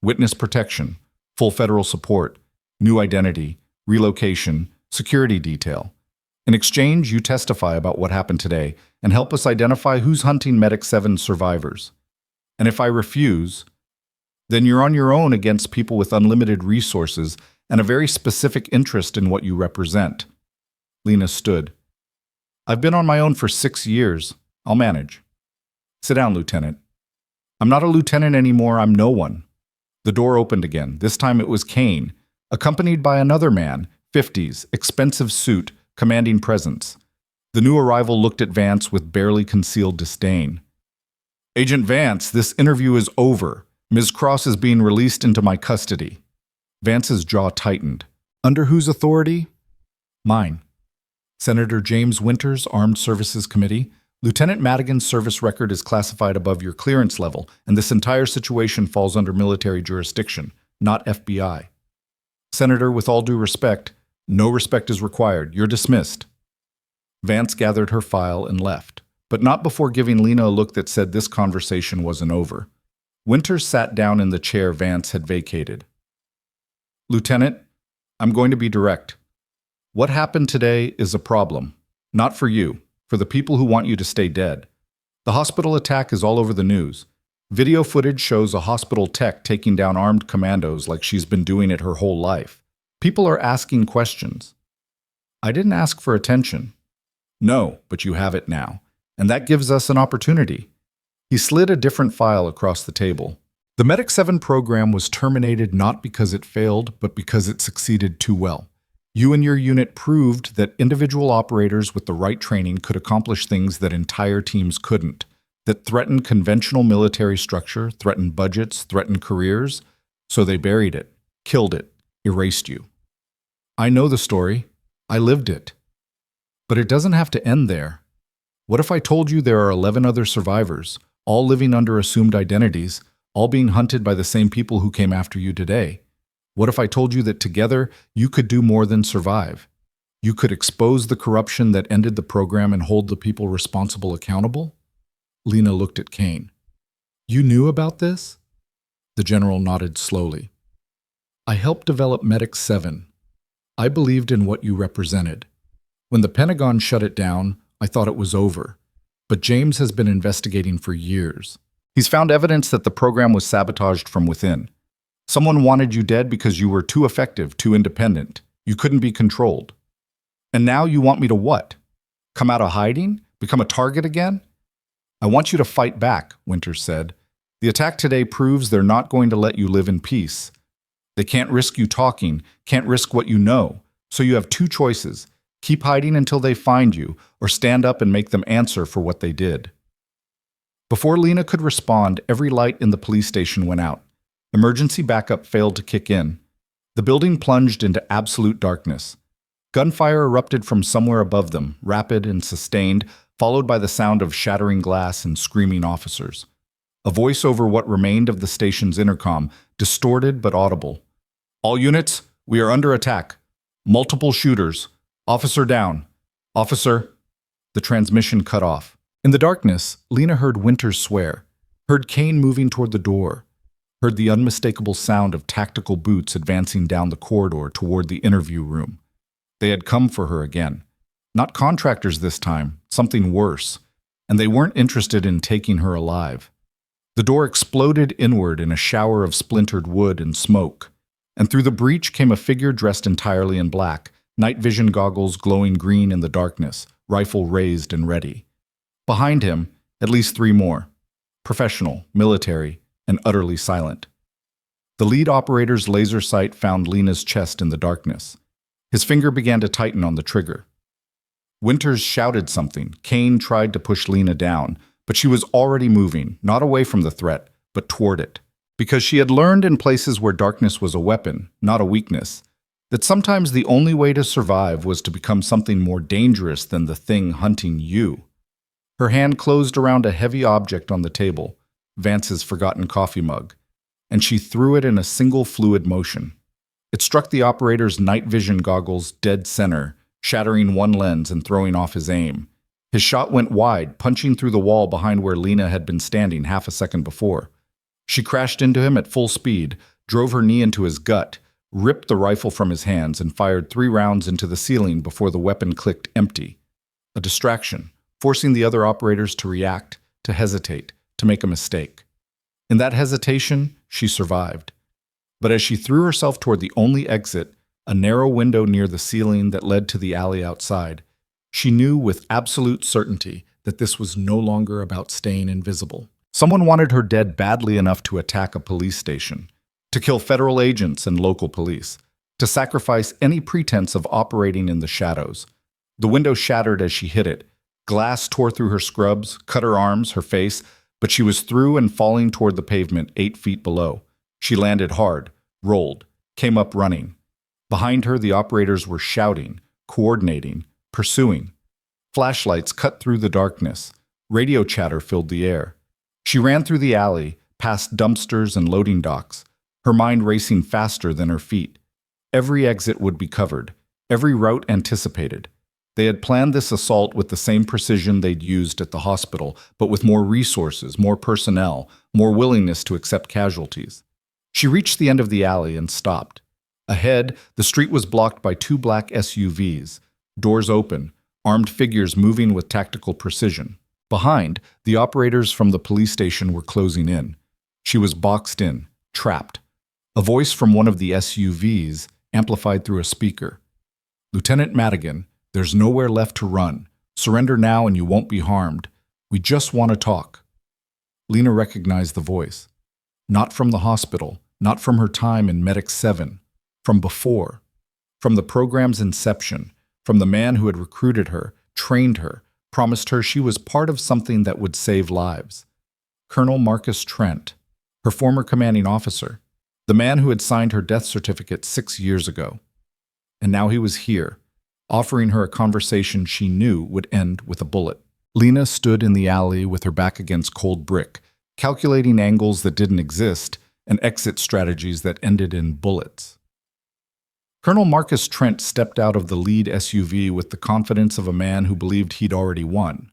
Witness protection, full federal support, new identity, relocation, security detail. In exchange, you testify about what happened today and help us identify who's hunting Medic 7 survivors. And if I refuse, then you're on your own against people with unlimited resources and a very specific interest in what you represent." Lena stood. "I've been on my own for 6 years. I'll manage." "Sit down, Lieutenant." "I'm not a lieutenant anymore. I'm no one." The door opened again. This time it was Kane, accompanied by another man, 50s, expensive suit, commanding presence. The new arrival looked at Vance with barely concealed disdain. "Agent Vance, this interview is over. Ms. Cross is being released into my custody." Vance's jaw tightened. "Under whose authority?" "Mine. Senator James Winters, Armed Services Committee. Lieutenant Madigan's service record is classified above your clearance level, and this entire situation falls under military jurisdiction, not FBI. Senator, with all due respect, no respect is required. You're dismissed." Vance gathered her file and left, but not before giving Lena a look that said this conversation wasn't over. Winters sat down in the chair Vance had vacated. Lieutenant, I'm going to be direct. What happened today is a problem. Not for you, for the people who want you to stay dead. The hospital attack is all over the news. Video footage shows a hospital tech taking down armed commandos like she's been doing it her whole life. People are asking questions. I didn't ask for attention. No, but you have it now. And that gives us an opportunity. He slid a different file across the table. The Medic 7 program was terminated not because it failed, but because it succeeded too well. You and your unit proved that individual operators with the right training could accomplish things that entire teams couldn't, that threatened conventional military structure, threatened budgets, threatened careers, so they buried it, killed it, erased you. I know the story. I lived it. But it doesn't have to end there. What if I told you there are 11 other survivors, all living under assumed identities, all being hunted by the same people who came after you today? What if I told you that together you could do more than survive? You could expose the corruption that ended the program and hold the people responsible accountable? Lena looked at Kane. You knew about this? The general nodded slowly. I helped develop Medic 7. I believed in what you represented. When the Pentagon shut it down, I thought it was over. But James has been investigating for years. He's found evidence that the program was sabotaged from within. Someone wanted you dead because you were too effective, too independent. You couldn't be controlled. And now you want me to what? Come out of hiding? Become a target again? I want you to fight back, Winters said. The attack today proves they're not going to let you live in peace. They can't risk you talking, can't risk what you know. So you have two choices. Keep hiding until they find you, or stand up and make them answer for what they did. Before Lena could respond, every light in the police station went out. Emergency backup failed to kick in. The building plunged into absolute darkness. Gunfire erupted from somewhere above them, rapid and sustained, followed by the sound of shattering glass and screaming officers. A voice over what remained of the station's intercom, distorted but audible. All units, we are under attack. Multiple shooters. Officer down. Officer. The transmission cut off. In the darkness, Lena heard Winters swear, heard Kane moving toward the door, heard the unmistakable sound of tactical boots advancing down the corridor toward the interview room. They had come for her again. Not contractors this time, something worse, and they weren't interested in taking her alive. The door exploded inward in a shower of splintered wood and smoke, and through the breach came a figure dressed entirely in black, night vision goggles glowing green in the darkness, rifle raised and ready. Behind him, at least 3 more. Professional, military, and utterly silent. The lead operator's laser sight found Lena's chest in the darkness. His finger began to tighten on the trigger. Winters shouted something. Kane tried to push Lena down, but she was already moving, not away from the threat, but toward it. Because she had learned in places where darkness was a weapon, not a weakness, that sometimes the only way to survive was to become something more dangerous than the thing hunting you. Her hand closed around a heavy object on the table, Vance's forgotten coffee mug, and she threw it in a single fluid motion. It struck the operator's night vision goggles dead center, shattering one lens and throwing off his aim. His shot went wide, punching through the wall behind where Lena had been standing half a second before. She crashed into him at full speed, drove her knee into his gut, ripped the rifle from his hands, and fired 3 rounds into the ceiling before the weapon clicked empty. A distraction, forcing the other operators to react, to hesitate, to make a mistake. In that hesitation, she survived. But as she threw herself toward the only exit, a narrow window near the ceiling that led to the alley outside, she knew with absolute certainty that this was no longer about staying invisible. Someone wanted her dead badly enough to attack a police station, to kill federal agents and local police, to sacrifice any pretense of operating in the shadows. The window shattered as she hit it. Glass tore through her scrubs, cut her arms, her face, but she was through and falling toward the pavement 8 feet below. She landed hard, rolled, came up running. Behind her, the operators were shouting, coordinating, pursuing. Flashlights cut through the darkness. Radio chatter filled the air. She ran through the alley, past dumpsters and loading docks, her mind racing faster than her feet. Every exit would be covered, every route anticipated. They had planned this assault with the same precision they'd used at the hospital, but with more resources, more personnel, more willingness to accept casualties. She reached the end of the alley and stopped. Ahead, the street was blocked by two black SUVs, doors open, armed figures moving with tactical precision. Behind, the operators from the police station were closing in. She was boxed in, trapped. A voice from one of the SUVs amplified through a speaker. "Lieutenant Madigan, there's nowhere left to run. Surrender now and you won't be harmed. We just want to talk." Lena recognized the voice. Not from the hospital, not from her time in Medic 7, from before, from the program's inception, from the man who had recruited her, trained her, promised her she was part of something that would save lives. Colonel Marcus Trent, her former commanding officer, the man who had signed her death certificate 6 years ago. And now he was here, offering her a conversation she knew would end with a bullet. Lena stood in the alley with her back against cold brick, calculating angles that didn't exist and exit strategies that ended in bullets. Colonel Marcus Trent stepped out of the lead SUV with the confidence of a man who believed he'd already won.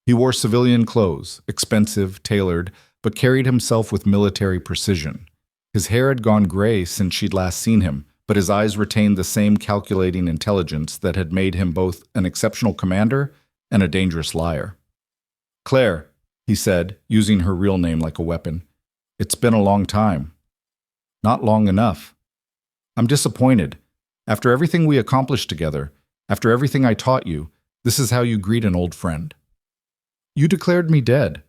He wore civilian clothes, expensive, tailored, but carried himself with military precision. His hair had gone gray since she'd last seen him, but his eyes retained the same calculating intelligence that had made him both an exceptional commander and a dangerous liar. "Claire," he said, using her real name like a weapon, "it's been a long time." "Not long enough." "I'm disappointed. After everything we accomplished together, after everything I taught you, this is how you greet an old friend." "You declared me dead.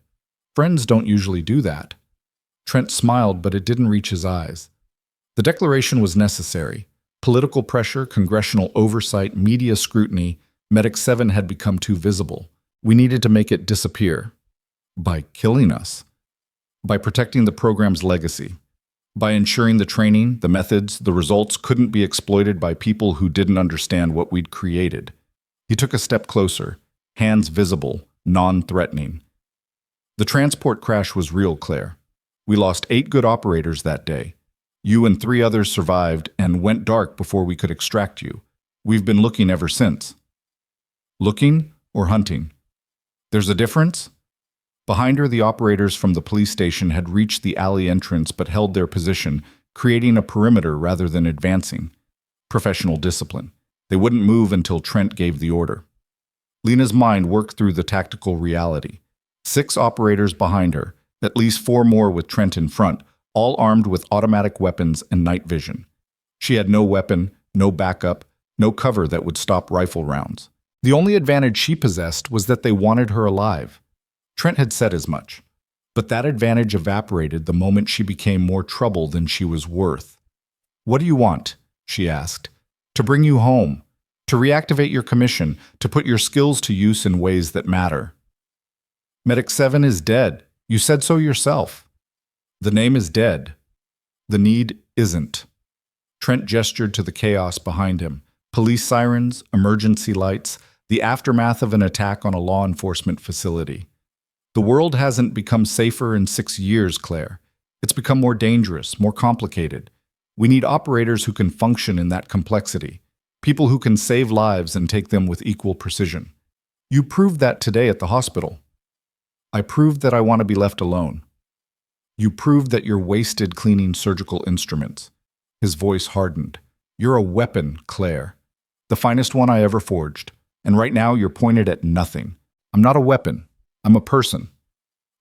Friends don't usually do that." Trent smiled, but it didn't reach his eyes. The declaration was necessary. Political pressure, congressional oversight, media scrutiny, Medic 7 had become too visible. We needed to make it disappear. By killing us. By protecting the program's legacy. By ensuring the training, the methods, the results couldn't be exploited by people who didn't understand what we'd created. He took a step closer, hands visible, non-threatening. "The transport crash was real, Claire. We lost 8 good operators that day. You and 3 others survived and went dark before we could extract you. We've been looking ever since." Looking or hunting? There's a difference? Behind her, the operators from the police station had reached the alley entrance but held their position, creating a perimeter rather than advancing. Professional discipline. They wouldn't move until Trent gave the order. Lena's mind worked through the tactical reality. 6 operators behind her, at least 4 more with Trent in front, all armed with automatic weapons and night vision. She had no weapon, no backup, no cover that would stop rifle rounds. The only advantage she possessed was that they wanted her alive. Trent had said as much. But that advantage evaporated the moment she became more trouble than she was worth. "What do you want?" she asked. "To bring you home. To reactivate your commission. To put your skills to use in ways that matter." "Medic 7 is dead. You said so yourself." "The name is dead. The need isn't." Trent gestured to the chaos behind him. Police sirens, emergency lights, the aftermath of an attack on a law enforcement facility. "The world hasn't become safer in 6 years, Claire. It's become more dangerous, more complicated. We need operators who can function in that complexity. People who can save lives and take them with equal precision. You proved that today at the hospital." "I proved that I want to be left alone." "You proved that you're wasted cleaning surgical instruments." His voice hardened. "You're a weapon, Claire. The finest one I ever forged. And right now you're pointed at nothing. I'm not a weapon. I'm a person."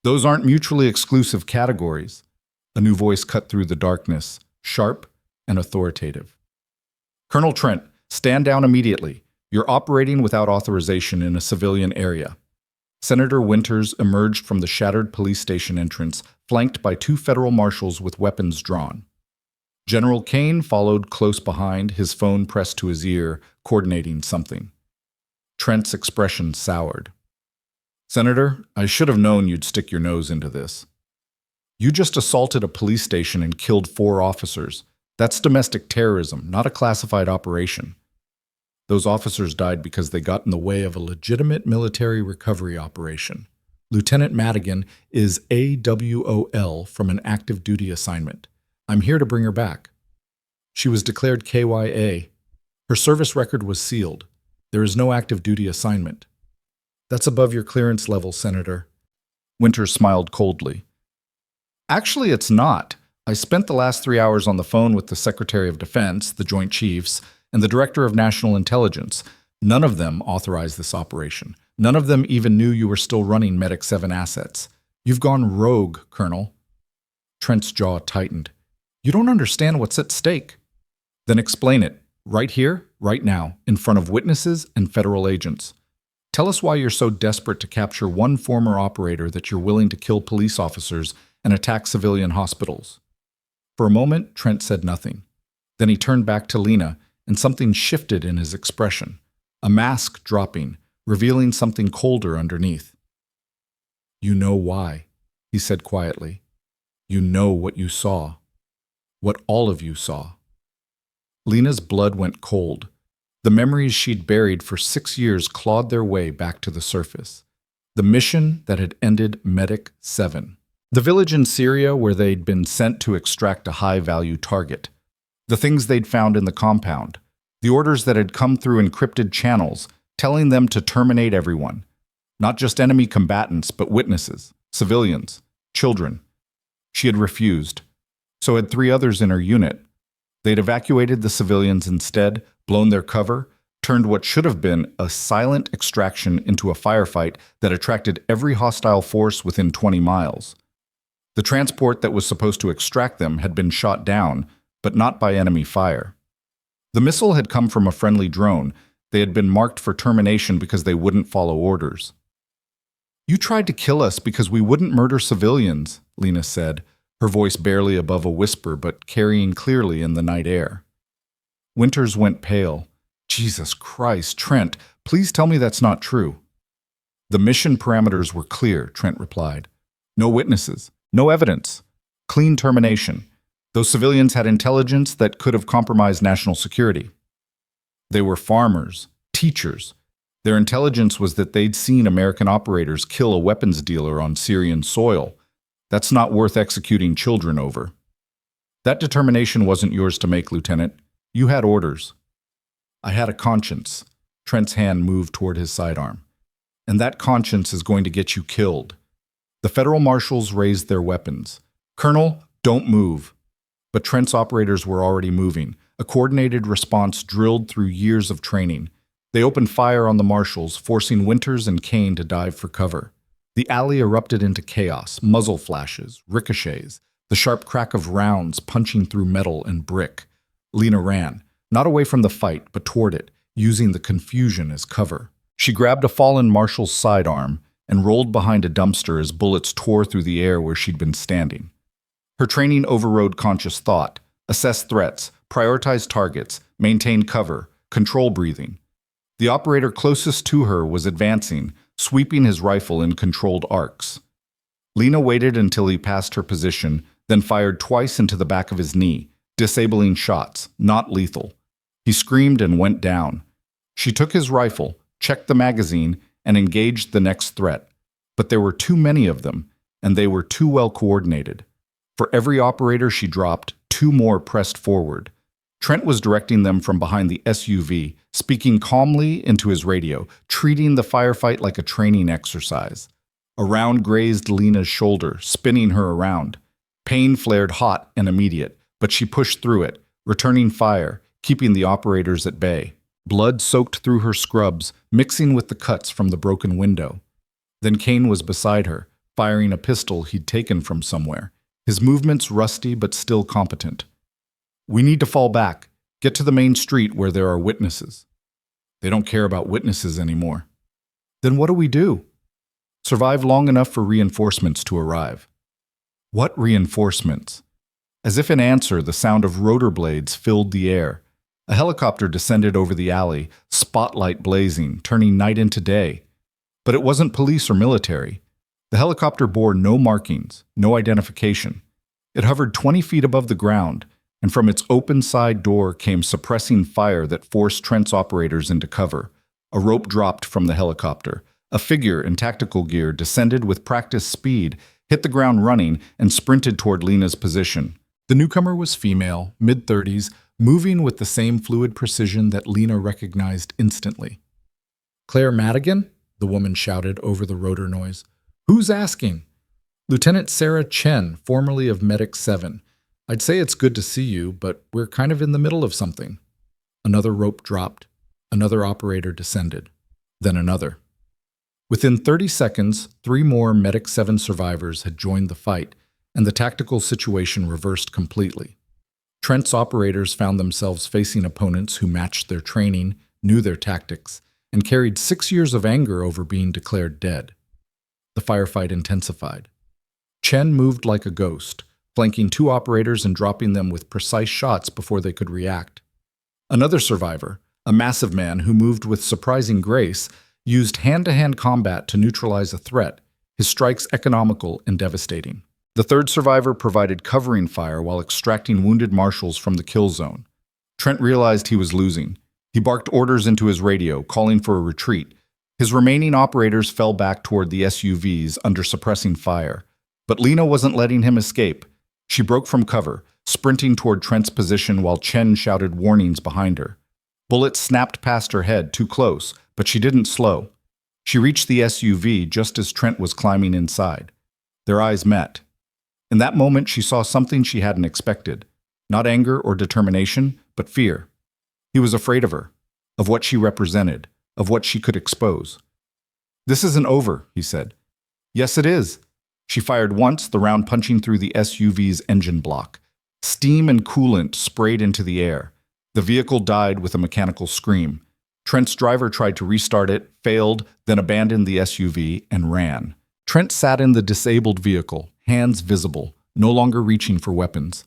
"Those aren't mutually exclusive categories." A new voice cut through the darkness, sharp and authoritative. "Colonel Trent, stand down immediately. You're operating without authorization in a civilian area." Senator Winters emerged from the shattered police station entrance, flanked by 2 federal marshals with weapons drawn. General Kane followed close behind, his phone pressed to his ear, coordinating something. Trent's expression soured. "Senator, I should have known you'd stick your nose into this. You just assaulted a police station and killed 4 officers. That's domestic terrorism, not a classified operation. Those officers died because they got in the way of a legitimate military recovery operation. Lieutenant Madigan is AWOL from an active duty assignment. I'm here to bring her back." She was declared KYA. Her service record was sealed. There is no active duty assignment. "That's above your clearance level, Senator." Winters smiled coldly. "Actually, it's not. I spent the last 3 hours on the phone with the Secretary of Defense, the Joint Chiefs, and the Director of National Intelligence. None of them authorized this operation. None of them even knew you were still running Medic 7 assets. You've gone rogue, Colonel. Trent's jaw tightened. You don't understand what's at stake. Then explain it, right here, right now, in front of witnesses and federal agents. Tell us why you're so desperate to capture one former operator that you're willing to kill police officers and attack civilian hospitals. For a moment, Trent said nothing. Then he turned back to Lena, and something shifted in his expression. A mask dropping, revealing something colder underneath. You know why, he said quietly. You know what you saw. What all of you saw. Lena's blood went cold. The memories she'd buried for 6 years clawed their way back to the surface. The mission that had ended Medic 7. The village in Syria where they'd been sent to extract a high-value target. The things they'd found in the compound. The orders that had come through encrypted channels, telling them to terminate everyone. Not just enemy combatants, but witnesses, civilians, children. She had refused. So had 3 others in her unit. They'd evacuated the civilians instead, blown their cover, turned what should have been a silent extraction into a firefight that attracted every hostile force within 20 miles. The transport that was supposed to extract them had been shot down, but not by enemy fire. The missile had come from a friendly drone. They had been marked for termination because they wouldn't follow orders. You tried to kill us because we wouldn't murder civilians, Lena said, her voice barely above a whisper but carrying clearly in the night air. Winters went pale. Jesus Christ, Trent, please tell me that's not true. The mission parameters were clear, Trent replied. No witnesses. No evidence. Clean termination. Those civilians had intelligence that could have compromised national security. They were farmers, teachers. Their intelligence was that they'd seen American operators kill a weapons dealer on Syrian soil. That's not worth executing children over. That determination wasn't yours to make, Lieutenant. You had orders. I had a conscience. Trent's hand moved toward his sidearm. And that conscience is going to get you killed. The federal marshals raised their weapons. Colonel, don't move. But Trent's operators were already moving, a coordinated response drilled through years of training. They opened fire on the marshals, forcing Winters and Kane to dive for cover. The alley erupted into chaos, muzzle flashes, ricochets, the sharp crack of rounds punching through metal and brick. Lena ran, not away from the fight, but toward it, using the confusion as cover. She grabbed a fallen marshal's sidearm and rolled behind a dumpster as bullets tore through the air where she'd been standing. Her training overrode conscious thought, assess threats, prioritize targets, maintain cover, control breathing. The operator closest to her was advancing, sweeping his rifle in controlled arcs. Lena waited until he passed her position, then fired twice into the back of his knee, disabling shots, not lethal. He screamed and went down. She took his rifle, checked the magazine, and engaged the next threat. But there were too many of them, and they were too well coordinated. For every operator she dropped, 2 more pressed forward. Trent was directing them from behind the SUV, speaking calmly into his radio, treating the firefight like a training exercise. A round grazed Lena's shoulder, spinning her around. Pain flared hot and immediate, but she pushed through it, returning fire, keeping the operators at bay. Blood soaked through her scrubs, mixing with the cuts from the broken window. Then Kane was beside her, firing a pistol he'd taken from somewhere, his movements rusty but still competent. We need to fall back, get to the main street where there are witnesses. They don't care about witnesses anymore. Then what do we do? Survive long enough for reinforcements to arrive. What reinforcements? As if in answer, the sound of rotor blades filled the air. A helicopter descended over the alley, spotlight blazing, turning night into day. But it wasn't police or military. The helicopter bore no markings, no identification. It hovered 20 feet above the ground, and from its open side door came suppressing fire that forced Trent's operators into cover. A rope dropped from the helicopter. A figure in tactical gear descended with practiced speed, hit the ground running, and sprinted toward Lena's position. The newcomer was female, mid-30s, moving with the same fluid precision that Lena recognized instantly. Claire Madigan? The woman shouted over the rotor noise. Who's asking? Lieutenant Sarah Chen, formerly of Medic 7. I'd say it's good to see you, but we're kind of in the middle of something. Another rope dropped. Another operator descended. Then another. Within 30 seconds, 3 more Medic 7 survivors had joined the fight, and the tactical situation reversed completely. Trent's operators found themselves facing opponents who matched their training, knew their tactics, and carried 6 years of anger over being declared dead. The firefight intensified. Chen moved like a ghost, flanking 2 operators and dropping them with precise shots before they could react. Another survivor, a massive man who moved with surprising grace, used hand-to-hand combat to neutralize a threat, his strikes economical and devastating. The third survivor provided covering fire while extracting wounded marshals from the kill zone. Trent realized he was losing. He barked orders into his radio, calling for a retreat. His remaining operators fell back toward the SUVs under suppressing fire. But Lena wasn't letting him escape. She broke from cover, sprinting toward Trent's position while Chen shouted warnings behind her. Bullets snapped past her head, too close, but she didn't slow. She reached the SUV just as Trent was climbing inside. Their eyes met. In that moment, she saw something she hadn't expected. Not anger or determination, but fear. He was afraid of her, of what she represented, of what she could expose. "This isn't over," he said. "Yes, it is." She fired once, the round punching through the SUV's engine block. Steam and coolant sprayed into the air. The vehicle died with a mechanical scream. Trent's driver tried to restart it, failed, then abandoned the SUV and ran. Trent sat in the disabled vehicle, hands visible, no longer reaching for weapons.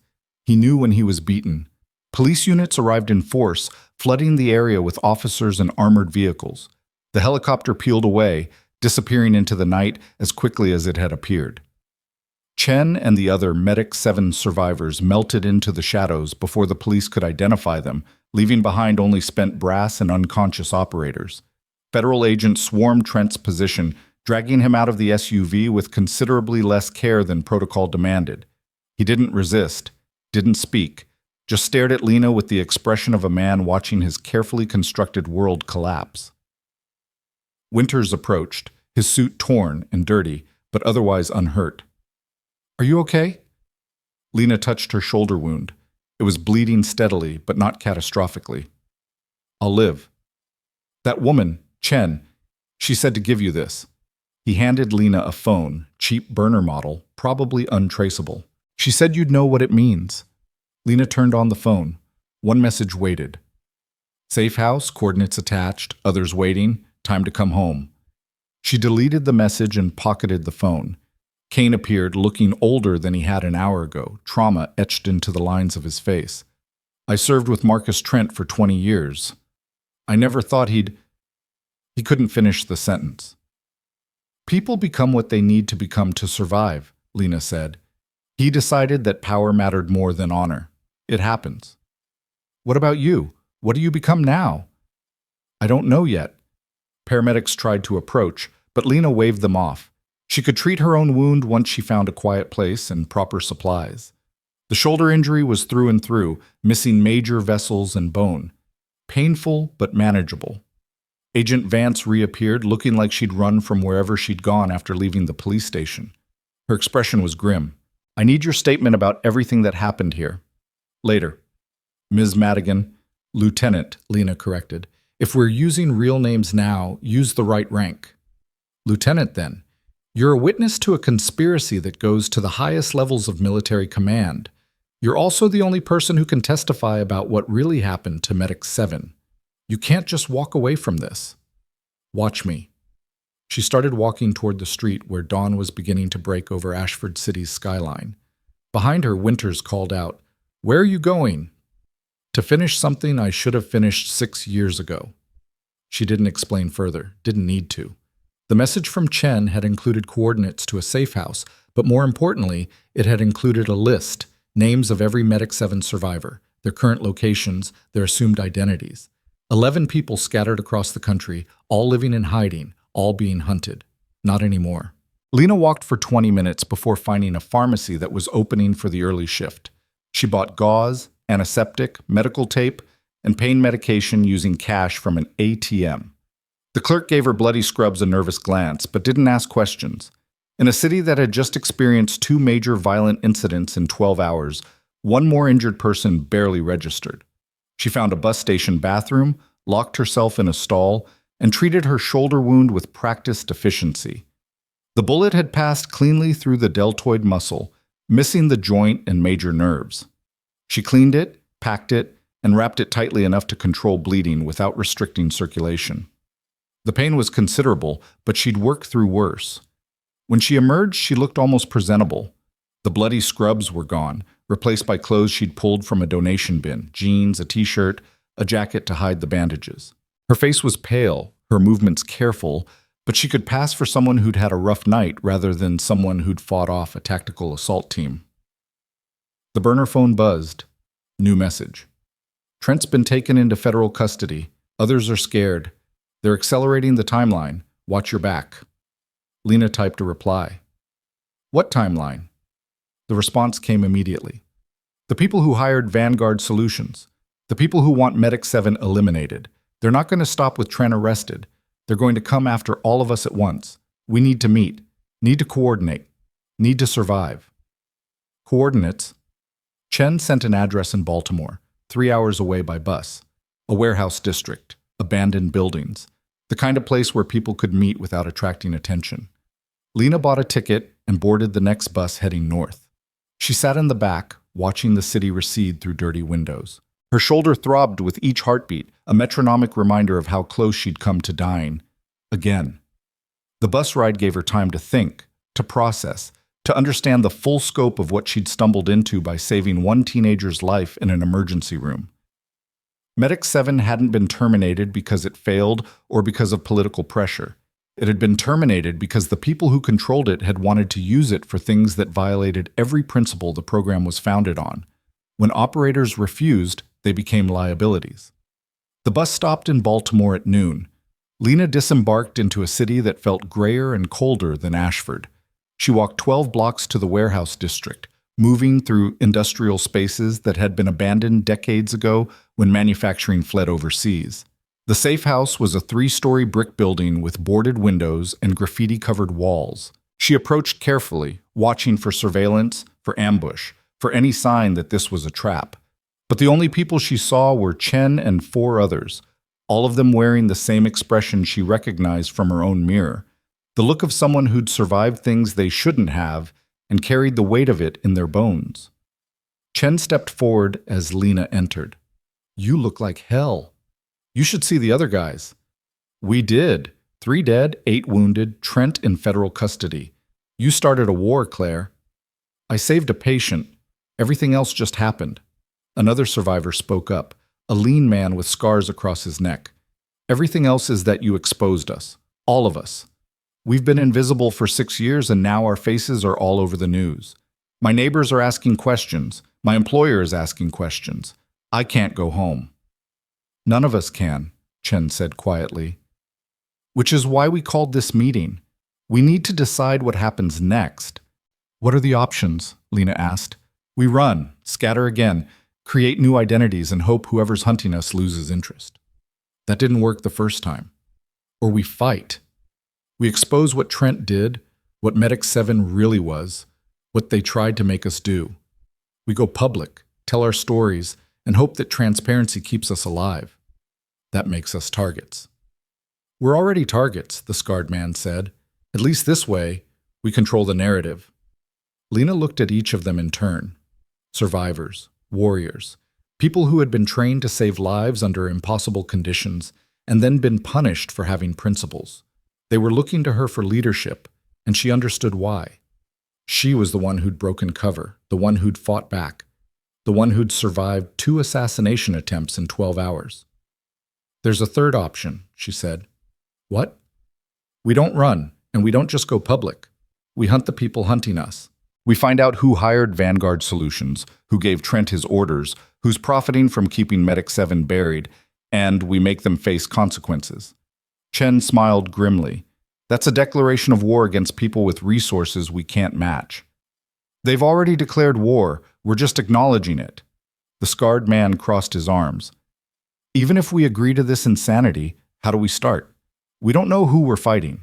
He knew when he was beaten. Police units arrived in force, flooding the area with officers and armored vehicles. The helicopter peeled away, disappearing into the night as quickly as it had appeared. Chen and the other Medic 7 survivors melted into the shadows before the police could identify them, leaving behind only spent brass and unconscious operators. Federal agents swarmed Trent's position, dragging him out of the SUV with considerably less care than protocol demanded. He didn't resist, didn't speak, just stared at Lena with the expression of a man watching his carefully constructed world collapse. Winters approached, his suit torn and dirty, but otherwise unhurt. "Are you okay?" Lena touched her shoulder wound. It was bleeding steadily, but not catastrophically. "I'll live." "That woman, Chen, she said to give you this." He handed Lena a phone, cheap burner model, probably untraceable. "She said you'd know what it means." Lena turned on the phone. One message waited. "Safe house, coordinates attached, others waiting, time to come home." She deleted the message and pocketed the phone. Kane appeared, looking older than he had an hour ago, trauma etched into the lines of his face. "I served with Marcus Trent for 20 years. I never thought he'd—" He couldn't finish the sentence. "People become what they need to become to survive," Lena said. "He decided that power mattered more than honor. It happens." "What about you? What do you become now?" "I don't know yet." Paramedics tried to approach, but Lena waved them off. She could treat her own wound once she found a quiet place and proper supplies. The shoulder injury was through and through, missing major vessels and bone. Painful, but manageable. Agent Vance reappeared, looking like she'd run from wherever she'd gone after leaving the police station. Her expression was grim. "I need your statement about everything that happened here." "Later." "Ms. Madigan." "Lieutenant," Lena corrected. "If we're using real names now, use the right rank." "Lieutenant, then. You're a witness to a conspiracy that goes to the highest levels of military command. You're also the only person who can testify about what really happened to Medic 7. You can't just walk away from this. Watch me." She started walking toward the street where dawn was beginning to break over Ashford City's skyline. Behind her, Winters called out, "Where are you going?" "To finish something I should have finished 6 years ago." She didn't explain further, didn't need to. The message from Chen had included coordinates to a safe house, but more importantly, it had included a list, names of every Medic 7 survivor, their current locations, their assumed identities. 11 people scattered across the country, all living in hiding, all being hunted. Not anymore. Lena walked for 20 minutes before finding a pharmacy that was opening for the early shift. She bought gauze, antiseptic, medical tape, and pain medication using cash from an ATM. The clerk gave her bloody scrubs a nervous glance, but didn't ask questions. In a city that had just experienced 2 major violent incidents in 12 hours, One more injured person barely registered. She found a bus station bathroom, locked herself in a stall, and treated her shoulder wound with practiced efficiency. The bullet had passed cleanly through the deltoid muscle, missing the joint and major nerves. She cleaned it, packed it, and wrapped it tightly enough to control bleeding without restricting circulation. The pain was considerable, but she'd worked through worse. When she emerged, she looked almost presentable. The bloody scrubs were gone, replaced by clothes she'd pulled from a donation bin, jeans, a t-shirt, a jacket to hide the bandages. Her face was pale, her movements careful, but she could pass for someone who'd had a rough night rather than someone who'd fought off a tactical assault team. The burner phone buzzed. New message. Trent's been taken into federal custody. Others are scared. They're accelerating the timeline. Watch your back. Lena typed a reply. What timeline? The response came immediately. The people who hired Vanguard Solutions. The people who want Medic 7 eliminated. They're not going to stop with Trent arrested. They're going to come after all of us at once. We need to meet. Need to coordinate. Need to survive. Coordinates. Chen sent an address in Baltimore, 3 hours away by bus. A warehouse district. Abandoned buildings. The kind of place where people could meet without attracting attention. Lena bought a ticket and boarded the next bus heading north. She sat in the back, watching the city recede through dirty windows. Her shoulder throbbed with each heartbeat, a metronomic reminder of how close she'd come to dying. Again. The bus ride gave her time to think, to process, to understand the full scope of what she'd stumbled into by saving one teenager's life in an emergency room. Medic 7 hadn't been terminated because it failed or because of political pressure. It had been terminated because the people who controlled it had wanted to use it for things that violated every principle the program was founded on. When operators refused, they became liabilities. The bus stopped in Baltimore at noon. Lena disembarked into a city that felt grayer and colder than Ashford. She walked 12 blocks to the warehouse district, moving through industrial spaces that had been abandoned decades ago when manufacturing fled overseas. The safe house was a 3-story brick building with boarded windows and graffiti-covered walls. She approached carefully, watching for surveillance, for ambush, for any sign that this was a trap. But the only people she saw were Chen and 4 others, all of them wearing the same expression she recognized from her own mirror, the look of someone who'd survived things they shouldn't have and carried the weight of it in their bones. Chen stepped forward as Lena entered. "You look like hell. You should see the other guys." "We did. 3 dead, 8 wounded, Trent in federal custody. You started a war, Claire." "I saved a patient. Everything else just happened." Another survivor spoke up, a lean man with scars across his neck. "Everything else is that you exposed us. All of us. We've been invisible for 6 years and now our faces are all over the news. My neighbors are asking questions. My employer is asking questions. I can't go home." "None of us can," Chen said quietly. "Which is why we called this meeting. We need to decide what happens next." "What are the options?" Lena asked. "We run, scatter again, create new identities and hope whoever's hunting us loses interest. That didn't work the first time. Or we fight. We expose what Trent did, what Medic 7 really was, what they tried to make us do. We go public, tell our stories, and hope that transparency keeps us alive. That makes us targets." "We're already targets," the scarred man said. "At least this way, we control the narrative." Lena looked at each of them in turn. Survivors, warriors, people who had been trained to save lives under impossible conditions and then been punished for having principles. They were looking to her for leadership, and she understood why. She was the one who'd broken cover, the one who'd fought back, the one who'd survived 2 assassination attempts in 12 hours. "There's a third option," she said. "What?" "We don't run, and we don't just go public. We hunt the people hunting us. We find out who hired Vanguard Solutions, who gave Trent his orders, who's profiting from keeping Medic 7 buried, and we make them face consequences." Chen smiled grimly. "That's a declaration of war against people with resources we can't match." "They've already declared war. We're just acknowledging it." The scarred man crossed his arms. "Even if we agree to this insanity, how do we start? We don't know who we're fighting.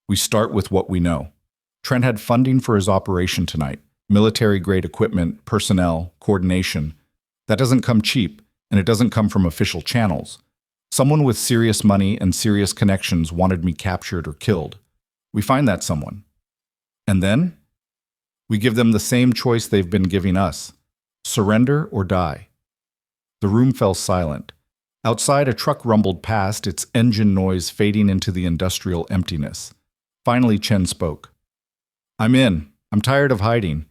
We start with what we know. Trent had funding for his operation tonight. Military-grade equipment, personnel, coordination. That doesn't come cheap, and it doesn't come from official channels. Someone with serious money and serious connections wanted me captured or killed. We find that someone. And then? We give them the same choice they've been giving us. Surrender or die. The room fell silent. Outside, a truck rumbled past, its engine noise fading into the industrial emptiness. Finally, Chen spoke. I'm in. I'm tired of hiding.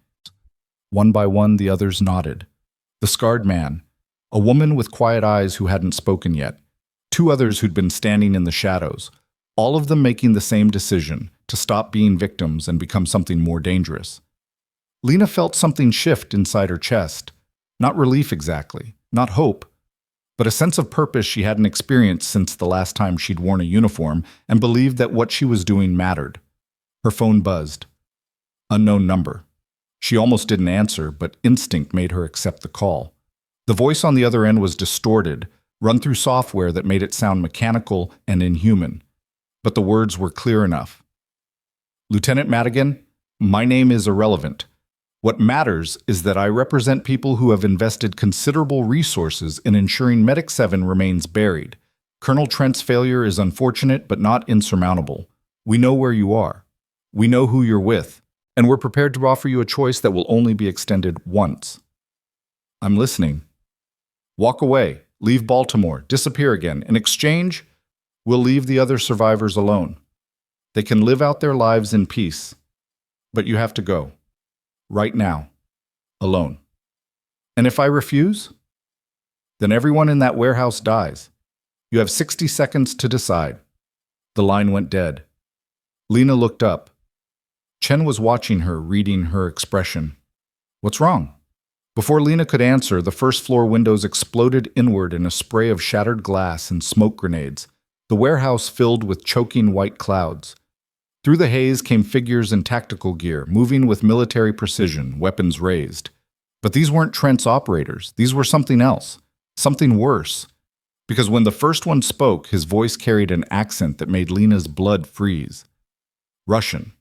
One by one, the others nodded. The scarred man, a woman with quiet eyes who hadn't spoken yet, two others who'd been standing in the shadows, all of them making the same decision, to stop being victims and become something more dangerous. Lena felt something shift inside her chest. Not relief exactly, not hope, but a sense of purpose she hadn't experienced since the last time she'd worn a uniform and believed that what she was doing mattered. Her phone buzzed. Unknown number. She almost didn't answer, but instinct made her accept the call. The voice on the other end was distorted, run through software that made it sound mechanical and inhuman. But the words were clear enough. Lieutenant Madigan, my name is irrelevant. What matters is that I represent people who have invested considerable resources in ensuring Medic 7 remains buried. Colonel Trent's failure is unfortunate but not insurmountable. We know where you are. We know who you're with. And we're prepared to offer you a choice that will only be extended once. I'm listening. Walk away. Leave Baltimore. Disappear again. In exchange, we'll leave the other survivors alone. They can live out their lives in peace. But you have to go. Right now. Alone. And if I refuse? Then everyone in that warehouse dies. You have 60 seconds to decide. The line went dead. Lena looked up. Chen was watching her, reading her expression. What's wrong? Before Lena could answer, the first-floor windows exploded inward in a spray of shattered glass and smoke grenades, the warehouse filled with choking white clouds. Through the haze came figures in tactical gear, moving with military precision, weapons raised. But these weren't Trent's operators. These were something else, something worse. Because when the first one spoke, his voice carried an accent that made Lena's blood freeze. Russian.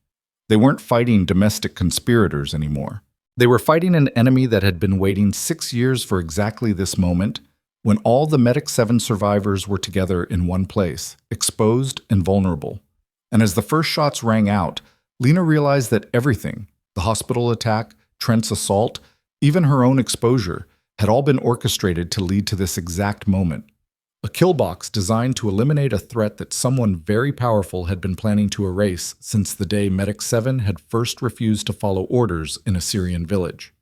They weren't fighting domestic conspirators anymore. They were fighting an enemy that had been waiting 6 years for exactly this moment, when all the Medic 7 survivors were together in one place, exposed and vulnerable. And as the first shots rang out, Lena realized that everything, the hospital attack, Trent's assault, even her own exposure, had all been orchestrated to lead to this exact moment. A kill box designed to eliminate a threat that someone very powerful had been planning to erase since the day Medic 7 had first refused to follow orders in a Syrian village.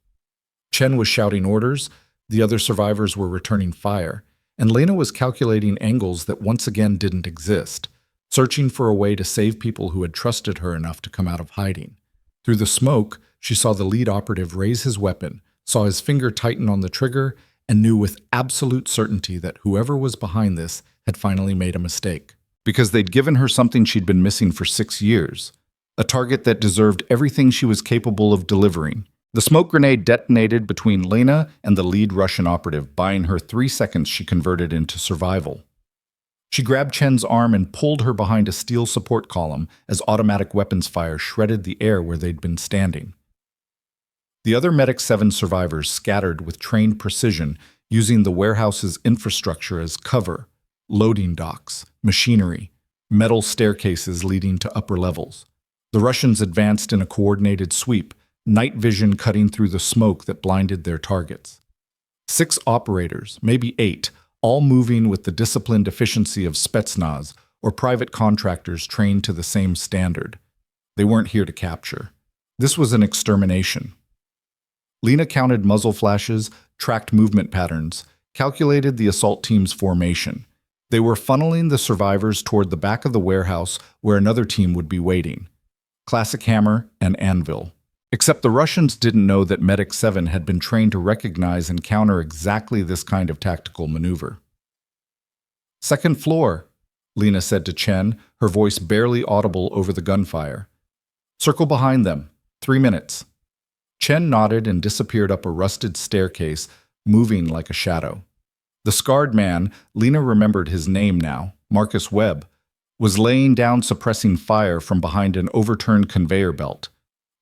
Chen was shouting orders, the other survivors were returning fire, and Lena was calculating angles that once again didn't exist, searching for a way to save people who had trusted her enough to come out of hiding. Through the smoke, she saw the lead operative raise his weapon, saw his finger tighten on the trigger, and knew with absolute certainty that whoever was behind this had finally made a mistake. Because they'd given her something she'd been missing for 6 years, a target that deserved everything she was capable of delivering. The smoke grenade detonated between Lena and the lead Russian operative, buying her 3 seconds she converted into survival. She grabbed Chen's arm and pulled her behind a steel support column as automatic weapons fire shredded the air where they'd been standing. The other Medic 7 survivors scattered with trained precision, using the warehouse's infrastructure as cover, loading docks, machinery, metal staircases leading to upper levels. The Russians advanced in a coordinated sweep, night vision cutting through the smoke that blinded their targets. 6 operators, maybe 8, all moving with the disciplined efficiency of Spetsnaz or private contractors trained to the same standard. They weren't here to capture. This was an extermination. Lena counted muzzle flashes, tracked movement patterns, calculated the assault team's formation. They were funneling the survivors toward the back of the warehouse where another team would be waiting. Classic hammer and anvil. Except the Russians didn't know that Medic 7 had been trained to recognize and counter exactly this kind of tactical maneuver. "Second floor," Lena said to Chen, her voice barely audible over the gunfire. "Circle behind them. 3 minutes." Chen nodded and disappeared up a rusted staircase, moving like a shadow. The scarred man, Lena remembered his name now, Marcus Webb, was laying down suppressing fire from behind an overturned conveyor belt.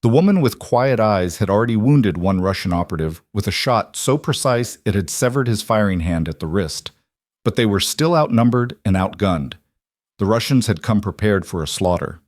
The woman with quiet eyes had already wounded one Russian operative with a shot so precise it had severed his firing hand at the wrist. But they were still outnumbered and outgunned. The Russians had come prepared for a slaughter.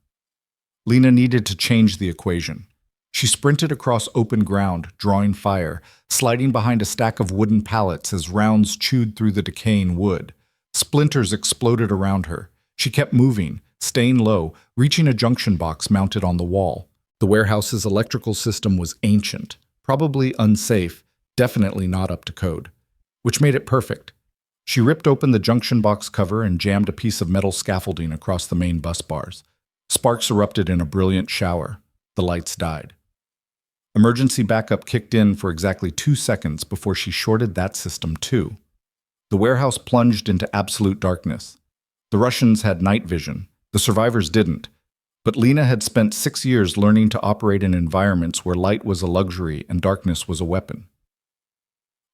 Lena needed to change the equation. She sprinted across open ground, drawing fire, sliding behind a stack of wooden pallets as rounds chewed through the decaying wood. Splinters exploded around her. She kept moving, staying low, reaching a junction box mounted on the wall. The warehouse's electrical system was ancient, probably unsafe, definitely not up to code, which made it perfect. She ripped open the junction box cover and jammed a piece of metal scaffolding across the main bus bars. Sparks erupted in a brilliant shower. The lights died. Emergency backup kicked in for exactly 2 seconds before she shorted that system too. The warehouse plunged into absolute darkness. The Russians had night vision. The survivors didn't. But Lena had spent 6 years learning to operate in environments where light was a luxury and darkness was a weapon.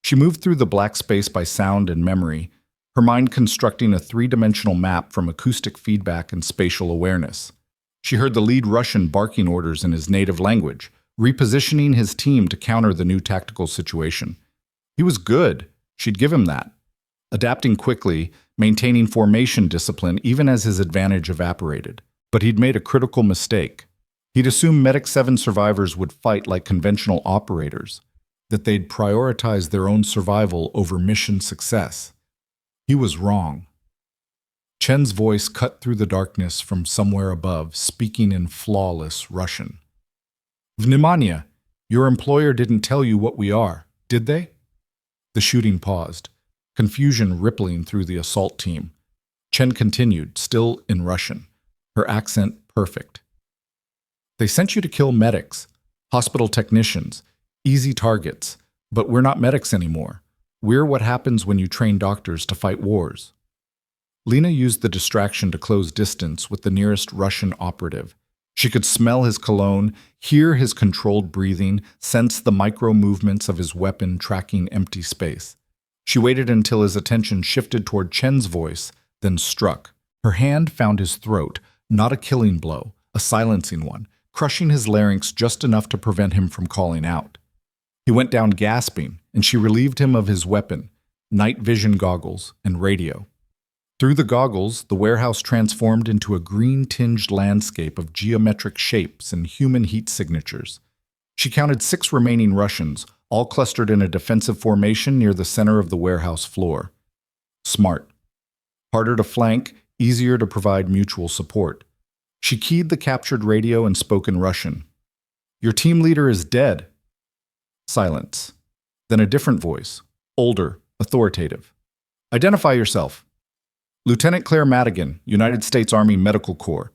She moved through the black space by sound and memory, her mind constructing a 3-dimensional map from acoustic feedback and spatial awareness. She heard the lead Russian barking orders in his native language, repositioning his team to counter the new tactical situation. He was good. She'd give him that. Adapting quickly, maintaining formation discipline even as his advantage evaporated. But he'd made a critical mistake. He'd assumed Medic 7 survivors would fight like conventional operators, that they'd prioritize their own survival over mission success. He was wrong. Chen's voice cut through the darkness from somewhere above, speaking in flawless Russian. Vнимание! Your employer didn't tell you what we are, did they? The shooting paused, confusion rippling through the assault team. Chen continued, still in Russian, her accent perfect. They sent you to kill medics, hospital technicians, easy targets, but we're not medics anymore. We're what happens when you train doctors to fight wars. Lena used the distraction to close distance with the nearest Russian operative. She could smell his cologne, hear his controlled breathing, sense the micro-movements of his weapon tracking empty space. She waited until his attention shifted toward Chen's voice, then struck. Her hand found his throat, not a killing blow, a silencing one, crushing his larynx just enough to prevent him from calling out. He went down gasping, and she relieved him of his weapon, night vision goggles, and radio. Through the goggles, the warehouse transformed into a green-tinged landscape of geometric shapes and human heat signatures. She counted 6 remaining Russians, all clustered in a defensive formation near the center of the warehouse floor. Smart. Harder to flank, easier to provide mutual support. She keyed the captured radio and spoke in Russian. Your team leader is dead. Silence. Then a different voice, older, authoritative. Identify yourself. Lieutenant Claire Madigan, United States Army Medical Corps.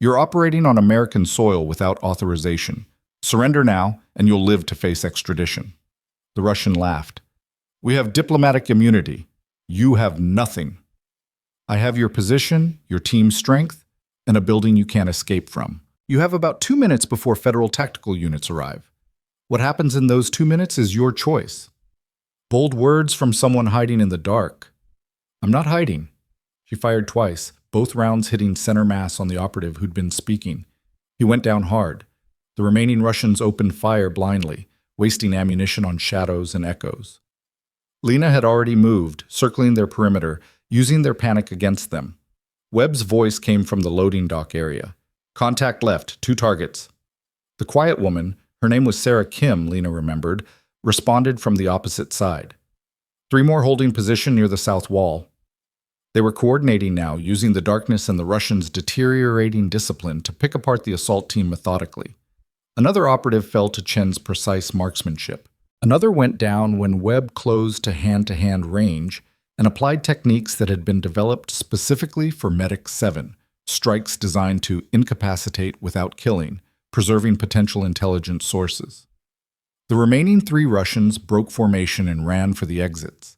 You're operating on American soil without authorization. Surrender now, and you'll live to face extradition. The Russian laughed. We have diplomatic immunity. You have nothing. I have your position, your team's strength, and a building you can't escape from. You have about 2 minutes before federal tactical units arrive. What happens in those 2 minutes is your choice. Bold words from someone hiding in the dark. I'm not hiding. She fired twice, both rounds hitting center mass on the operative who'd been speaking. He went down hard. The remaining Russians opened fire blindly, wasting ammunition on shadows and echoes. Lena had already moved, circling their perimeter, using their panic against them. Webb's voice came from the loading dock area. Contact left, 2 targets. The quiet woman, her name was Sarah Kim, Lena remembered, responded from the opposite side. 3 more holding position near the south wall. They were coordinating now, using the darkness and the Russians' deteriorating discipline to pick apart the assault team methodically. Another operative fell to Chen's precise marksmanship. Another went down when Webb closed to hand-to-hand range and applied techniques that had been developed specifically for Medic 7, strikes designed to incapacitate without killing, preserving potential intelligence sources. The remaining 3 Russians broke formation and ran for the exits.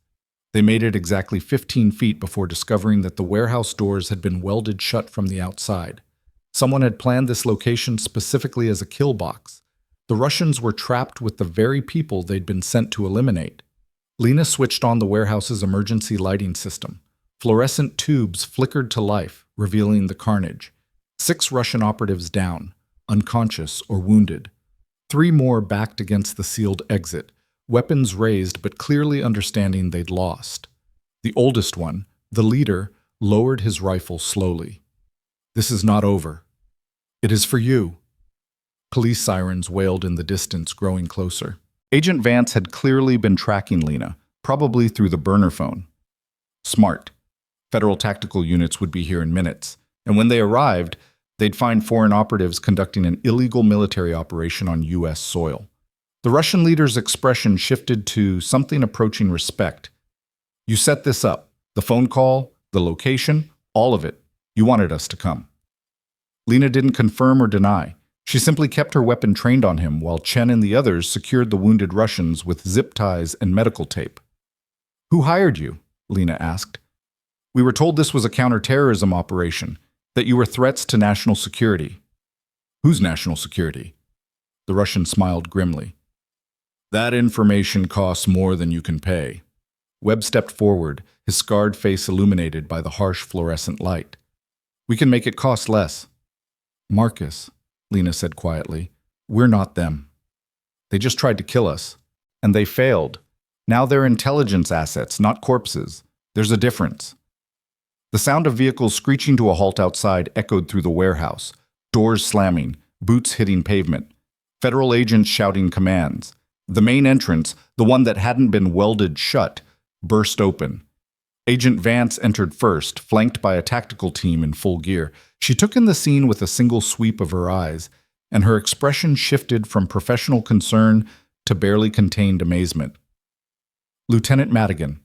They made it exactly 15 feet before discovering that the warehouse doors had been welded shut from the outside. Someone had planned this location specifically as a kill box. The Russians were trapped with the very people they'd been sent to eliminate. Lena switched on the warehouse's emergency lighting system. Fluorescent tubes flickered to life, revealing the carnage. 6 Russian operatives down, unconscious or wounded. 3 more backed against the sealed exit, weapons raised but clearly understanding they'd lost. The oldest one, the leader, lowered his rifle slowly. "This is not over. It is for you." Police sirens wailed in the distance, growing closer. Agent Vance had clearly been tracking Lena, probably through the burner phone. Smart. Federal tactical units would be here in minutes, and when they arrived, they'd find foreign operatives conducting an illegal military operation on U.S. soil. The Russian leader's expression shifted to something approaching respect. "You set this up. The phone call, the location, all of it. You wanted us to come." Lena didn't confirm or deny. She simply kept her weapon trained on him while Chen and the others secured the wounded Russians with zip ties and medical tape. "Who hired you?" Lena asked. "We were told this was a counterterrorism operation, that you were threats to national security." "Whose national security?" The Russian smiled grimly. "That information costs more than you can pay." Webb stepped forward, his scarred face illuminated by the harsh fluorescent light. "We can make it cost less." "Marcus," Lena said quietly, "we're not them. They just tried to kill us, and they failed. Now they're intelligence assets, not corpses. There's a difference." The sound of vehicles screeching to a halt outside echoed through the warehouse, doors slamming, boots hitting pavement, federal agents shouting commands. The main entrance, the one that hadn't been welded shut, burst open. Agent Vance entered first, flanked by a tactical team in full gear. She took in the scene with a single sweep of her eyes, and her expression shifted from professional concern to barely contained amazement. "Lieutenant Madigan,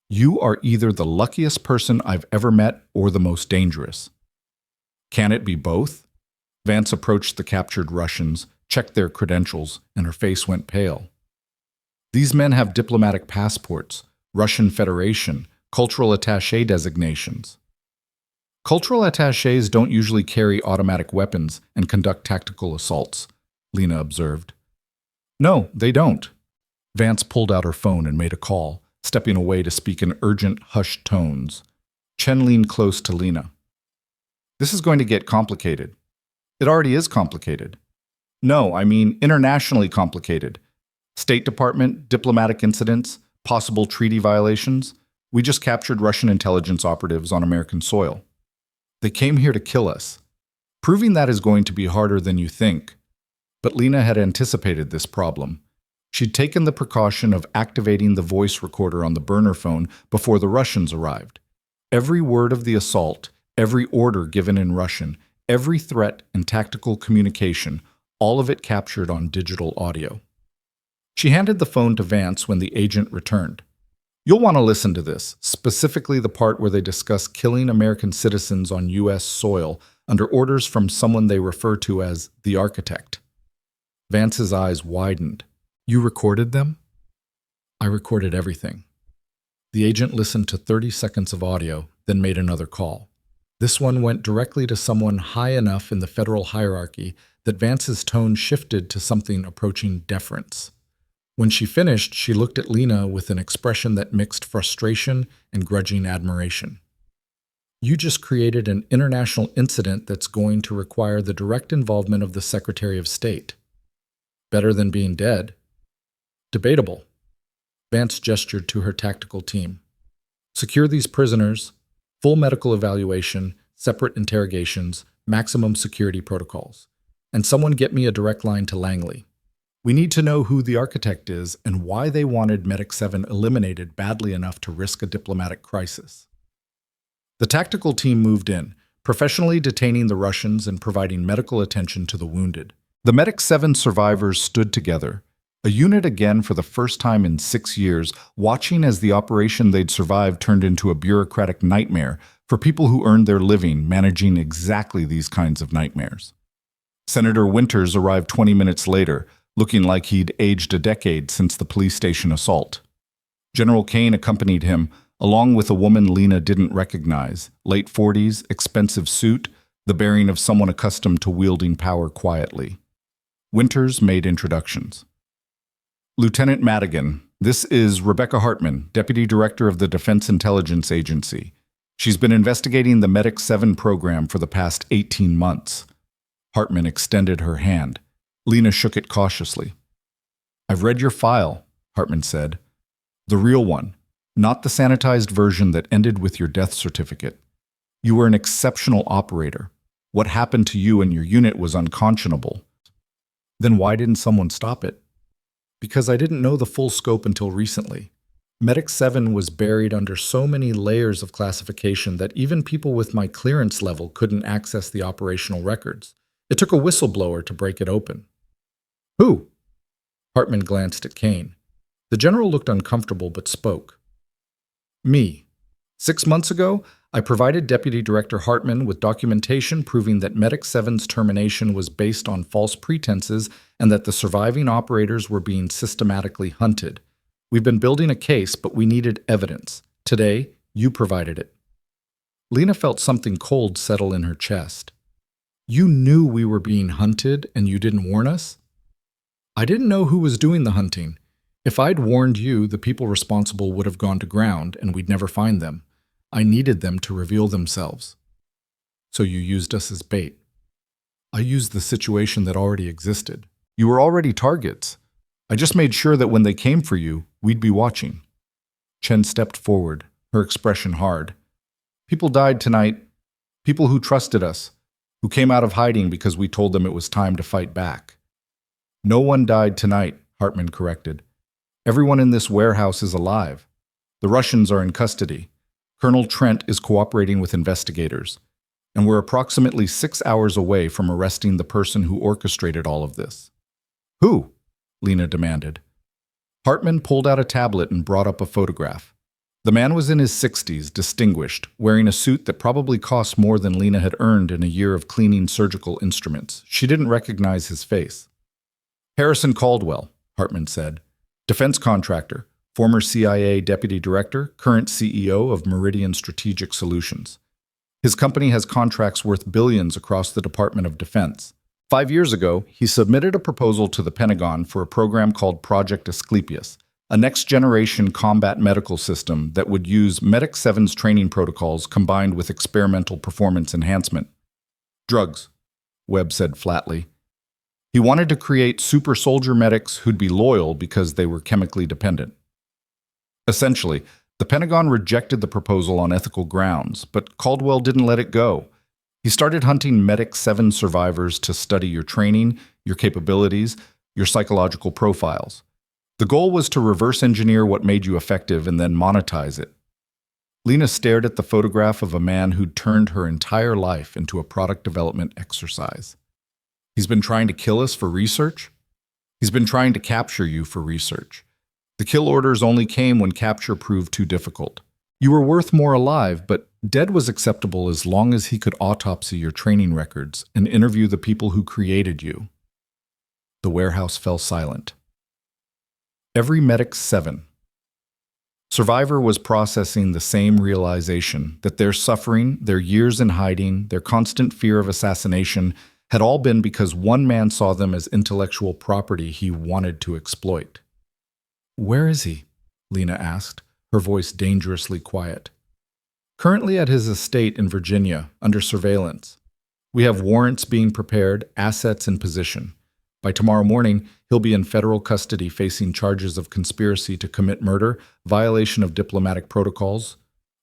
you are either the luckiest person I've ever met or the most dangerous." "Can it be both?" Vance approached the captured Russians, checked their credentials, and her face went pale. "These men have diplomatic passports, Russian Federation, cultural attaché designations." "Cultural attachés don't usually carry automatic weapons and conduct tactical assaults," Lena observed. "No, they don't." Vance pulled out her phone and made a call, stepping away to speak in urgent, hushed tones. Chen leaned close to Lena. "This is going to get complicated." "It already is complicated." "No, I mean internationally complicated. State Department, diplomatic incidents, possible treaty violations. We just captured Russian intelligence operatives on American soil. They came here to kill us. Proving that is going to be harder than you think." But Lena had anticipated this problem. She'd taken the precaution of activating the voice recorder on the burner phone before the Russians arrived. Every word of the assault, every order given in Russian, every threat and tactical communication, all of it captured on digital audio. She handed the phone to Vance when the agent returned. "You'll want to listen to this, specifically the part where they discuss killing American citizens on U.S. soil under orders from someone they refer to as the architect." Vance's eyes widened. "You recorded them?" "I recorded everything." The agent listened to 30 seconds of audio, then made another call. This one went directly to someone high enough in the federal hierarchy that Vance's tone shifted to something approaching deference. When she finished, she looked at Lena with an expression that mixed frustration and grudging admiration. "You just created an international incident that's going to require the direct involvement of the Secretary of State. Better than being dead." "Debatable." Vance gestured to her tactical team. "Secure these prisoners, full medical evaluation, separate interrogations, maximum security protocols. And someone get me a direct line to Langley. We need to know who the architect is and why they wanted Medic 7 eliminated badly enough to risk a diplomatic crisis." The tactical team moved in, professionally detaining the Russians and providing medical attention to the wounded. The Medic 7 survivors stood together, a unit again for the first time in 6 years, watching as the operation they'd survived turned into a bureaucratic nightmare for people who earned their living managing exactly these kinds of nightmares. Senator Winters arrived 20 minutes later, looking like he'd aged a decade since the police station assault. General Kane accompanied him, along with a woman Lena didn't recognize, late 40s, expensive suit, the bearing of someone accustomed to wielding power quietly. Winters made introductions. "Lieutenant Madigan, this is Rebecca Hartman, Deputy Director of the Defense Intelligence Agency. She's been investigating the Medic 7 program for the past 18 months. Hartman extended her hand. Lena shook it cautiously. I've read your file, Hartman said. The real one, not the sanitized version that ended with your death certificate. You were an exceptional operator. What happened to you and your unit was unconscionable. Then why didn't someone stop it? Because I didn't know the full scope until recently. Medic 7 was buried under so many layers of classification that even people with my clearance level couldn't access the operational records. It took a whistleblower to break it open. Who? Hartman glanced at Kane. The general looked uncomfortable but spoke. Me. 6 months ago, I provided Deputy Director Hartman with documentation proving that Medic 7's termination was based on false pretenses and that the surviving operators were being systematically hunted. We've been building a case, but we needed evidence. Today, you provided it. Lena felt something cold settle in her chest. You knew we were being hunted and you didn't warn us? I didn't know who was doing the hunting. If I'd warned you, the people responsible would have gone to ground and we'd never find them. I needed them to reveal themselves. So you used us as bait. I used the situation that already existed. You were already targets. I just made sure that when they came for you, we'd be watching. Chen stepped forward, her expression hard. People died tonight. People who trusted us, who came out of hiding because we told them it was time to fight back. No one died tonight, Hartman corrected. Everyone in this warehouse is alive. The Russians are in custody. Colonel Trent is cooperating with investigators, and we're approximately 6 hours away from arresting the person who orchestrated all of this. Who? Lena demanded. Hartman pulled out a tablet and brought up a photograph. The man was in his 60s, distinguished, wearing a suit that probably cost more than Lena had earned in a year of cleaning surgical instruments. She didn't recognize his face. Harrison Caldwell, Hartman said. Defense contractor, former CIA deputy director, current CEO of Meridian Strategic Solutions. His company has contracts worth billions across the Department of Defense. 5 years ago, he submitted a proposal to the Pentagon for a program called Project Asclepius, a next-generation combat medical system that would use Medic 7's training protocols combined with experimental performance enhancement. Drugs, Webb said flatly. He wanted to create super soldier medics who'd be loyal because they were chemically dependent. Essentially, the Pentagon rejected the proposal on ethical grounds, but Caldwell didn't let it go. He started hunting Medic 7 survivors to study your training, your capabilities, your psychological profiles. The goal was to reverse engineer what made you effective and then monetize it. Lena stared at the photograph of a man who'd turned her entire life into a product development exercise. He's been trying to kill us for research? He's been trying to capture you for research. The kill orders only came when capture proved too difficult. You were worth more alive, but dead was acceptable as long as he could autopsy your training records and interview the people who created you. The warehouse fell silent. Every Medic 7 survivor was processing the same realization that their suffering, their years in hiding, their constant fear of assassination had all been because one man saw them as intellectual property he wanted to exploit. Where is he? Lena asked, her voice dangerously quiet. Currently at his estate in Virginia, under surveillance. We have warrants being prepared, assets in position. By tomorrow morning, he'll be in federal custody facing charges of conspiracy to commit murder, violation of diplomatic protocols,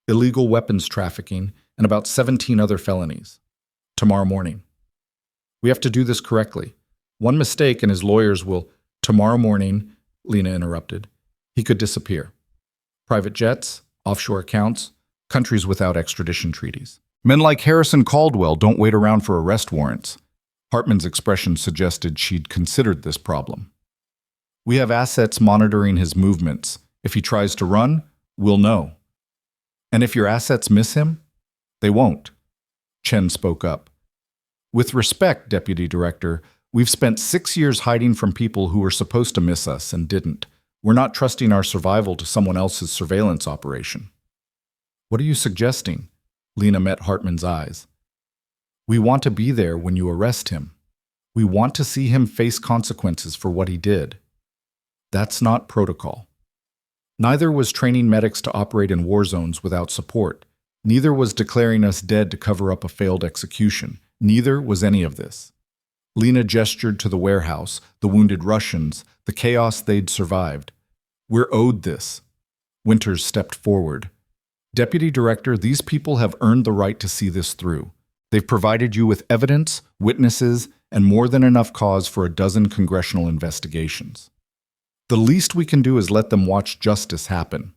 illegal weapons trafficking, and about 17 other felonies. Tomorrow morning. We have to do this correctly. One mistake and his lawyers will... Tomorrow morning, Lena interrupted. He could disappear. Private jets, offshore accounts, countries without extradition treaties. Men like Harrison Caldwell don't wait around for arrest warrants. Hartman's expression suggested she'd considered this problem. We have assets monitoring his movements. If he tries to run, we'll know. And if your assets miss him, they won't. Chen spoke up. With respect, Deputy Director, we've spent 6 years hiding from people who were supposed to miss us and didn't. We're not trusting our survival to someone else's surveillance operation. What are you suggesting? Lena met Hartman's eyes. We want to be there when you arrest him. We want to see him face consequences for what he did. That's not protocol. Neither was training medics to operate in war zones without support. Neither was declaring us dead to cover up a failed execution. Neither was any of this. Lena gestured to the warehouse, the wounded Russians, the chaos they'd survived. We're owed this. Winters stepped forward. Deputy Director, these people have earned the right to see this through. They've provided you with evidence, witnesses, and more than enough cause for a dozen congressional investigations. The least we can do is let them watch justice happen.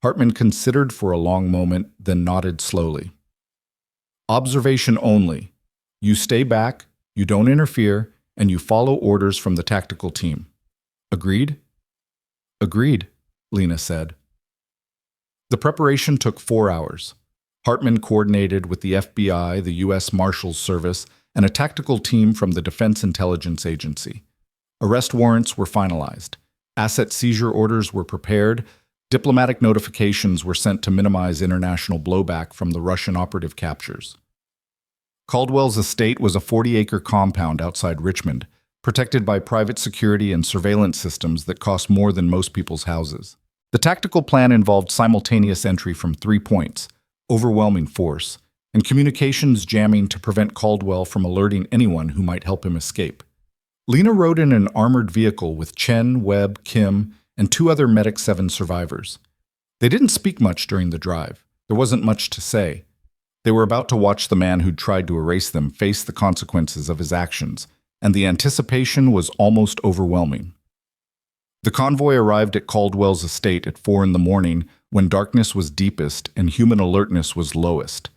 Hartman considered for a long moment, then nodded slowly. Observation only. You stay back, you don't interfere, and you follow orders from the tactical team. Agreed? Agreed, Lena said. The preparation took 4 hours. Hartman coordinated with the FBI, the U.S. Marshals Service, and a tactical team from the Defense Intelligence Agency. Arrest warrants were finalized. Asset seizure orders were prepared. Diplomatic notifications were sent to minimize international blowback from the Russian operative captures. Caldwell's estate was a 40-acre compound outside Richmond, protected by private security and surveillance systems that cost more than most people's houses. The tactical plan involved simultaneous entry from 3 points, overwhelming force, and communications jamming to prevent Caldwell from alerting anyone who might help him escape. Lena rode in an armored vehicle with Chen, Webb, Kim, and 2 other Medic 7 survivors. They didn't speak much during the drive. There wasn't much to say. They were about to watch the man who'd tried to erase them face the consequences of his actions, and the anticipation was almost overwhelming. The convoy arrived at Caldwell's estate at 4 a.m. when darkness was deepest and human alertness was lowest.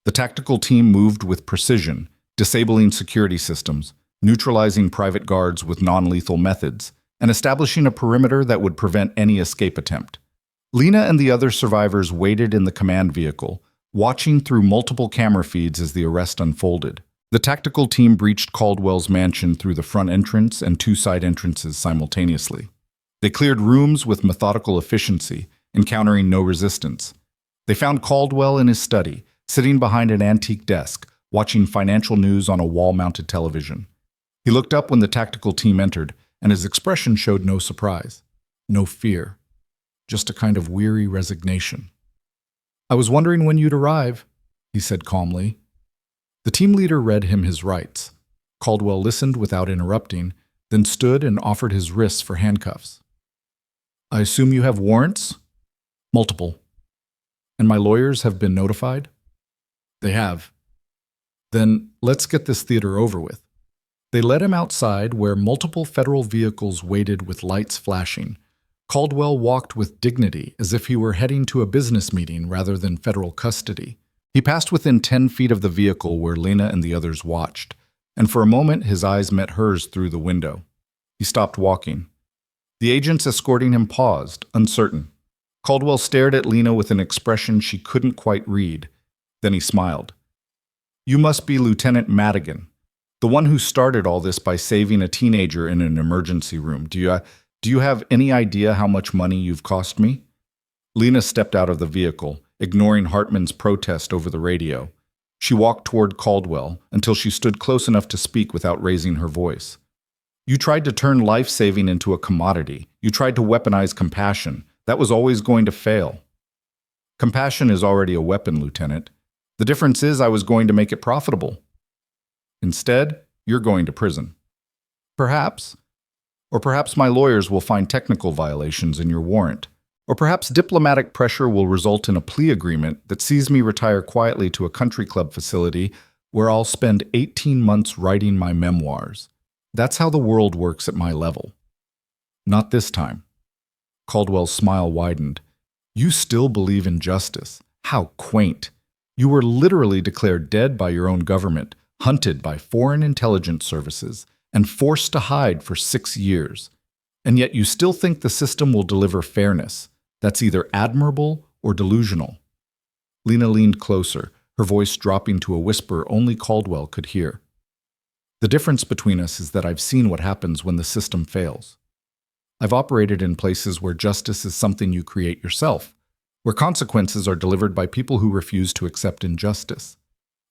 The tactical team moved with precision, disabling security systems, neutralizing private guards with non-lethal methods, and establishing a perimeter that would prevent any escape attempt. Lena and the other survivors waited in the command vehicle, watching through multiple camera feeds as the arrest unfolded. The tactical team breached Caldwell's mansion through the front entrance and 2 side entrances simultaneously. They cleared rooms with methodical efficiency, encountering no resistance. They found Caldwell in his study, sitting behind an antique desk, watching financial news on a wall-mounted television. He looked up when the tactical team entered, and his expression showed no surprise, no fear, just a kind of weary resignation. "I was wondering when you'd arrive," he said calmly. The team leader read him his rights. Caldwell listened without interrupting, then stood and offered his wrists for handcuffs. "I assume you have warrants?" "Multiple." "And my lawyers have been notified?" "They have." "Then let's get this theater over with." They led him outside where multiple federal vehicles waited with lights flashing. Caldwell walked with dignity as if he were heading to a business meeting rather than federal custody. He passed within 10 feet of the vehicle where Lena and the others watched, and for a moment his eyes met hers through the window. He stopped walking. The agents escorting him paused, uncertain. Caldwell stared at Lena with an expression she couldn't quite read. Then he smiled. "You must be Lieutenant Madigan, the one who started all this by saving a teenager in an emergency room. Do you have any idea how much money you've cost me?" Lena stepped out of the vehicle, ignoring Hartman's protest over the radio. She walked toward Caldwell until she stood close enough to speak without raising her voice. "You tried to turn life-saving into a commodity. You tried to weaponize compassion. That was always going to fail." "Compassion is already a weapon, Lieutenant. The difference is I was going to make it profitable. Instead, you're going to prison. Perhaps. Or perhaps my lawyers will find technical violations in your warrant. Or perhaps diplomatic pressure will result in a plea agreement that sees me retire quietly to a country club facility where I'll spend 18 months writing my memoirs. That's how the world works at my level." "Not this time." Caldwell's smile widened. "You still believe in justice. How quaint. You were literally declared dead by your own government, hunted by foreign intelligence services, and forced to hide for 6 years. And yet you still think the system will deliver fairness. That's either admirable or delusional." Lena leaned closer, her voice dropping to a whisper only Caldwell could hear. "The difference between us is that I've seen what happens when the system fails. I've operated in places where justice is something you create yourself, where consequences are delivered by people who refuse to accept injustice.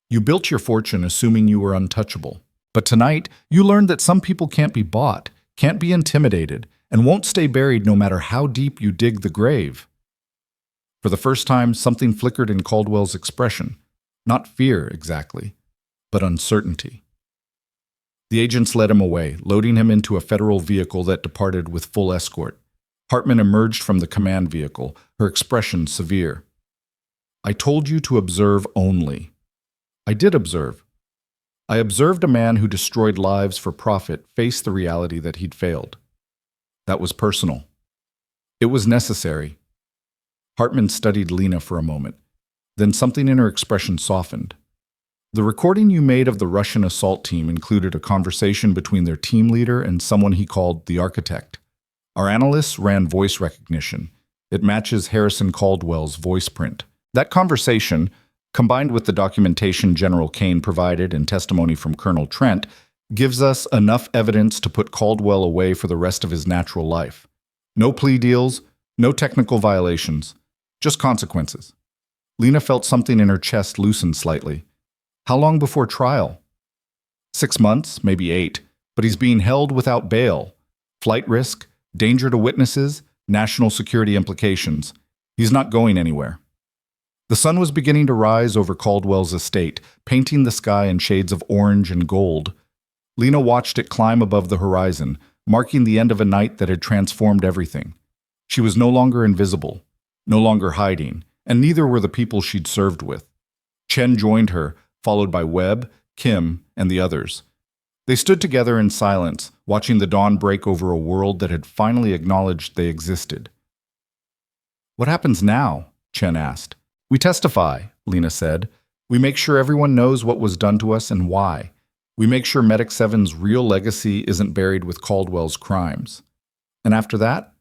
You built your fortune assuming you were untouchable. But tonight, you learned that some people can't be bought, can't be intimidated, and won't stay buried no matter how deep you dig the grave." For the first time, something flickered in Caldwell's expression. Not fear, exactly, but uncertainty. The agents led him away, loading him into a federal vehicle that departed with full escort. Hartman emerged from the command vehicle, her expression severe. "I told you to observe only." "I did observe." "I observed a man who destroyed lives for profit face the reality that he'd failed. That was personal. It was necessary." Hartman studied Lena for a moment. Then something in her expression softened. "The recording you made of the Russian assault team included a conversation between their team leader and someone he called the architect. Our analysts ran voice recognition. It matches Harrison Caldwell's voice print. That conversation, combined with the documentation General Kane provided and testimony from Colonel Trent, gives us enough evidence to put Caldwell away for the rest of his natural life. No plea deals, no technical violations, just consequences." Lena felt something in her chest loosen slightly. "How long before trial?" 6 months, maybe 8, but he's being held without bail. Flight risk, danger to witnesses, national security implications. He's not going anywhere. The sun was beginning to rise over Caldwell's estate, painting the sky in shades of orange and gold. Lena watched it climb above the horizon, marking the end of a night that had transformed everything. She was no longer invisible, no longer hiding, and neither were the people she'd served with. Chen joined her, followed by Webb, Kim, and the others. They stood together in silence, watching the dawn break over a world that had finally acknowledged they existed. "What happens now?" Chen asked. "We testify," Lena said. "We make sure everyone knows what was done to us and why. We make sure Medic 7's real legacy isn't buried with Caldwell's crimes." "And after that?"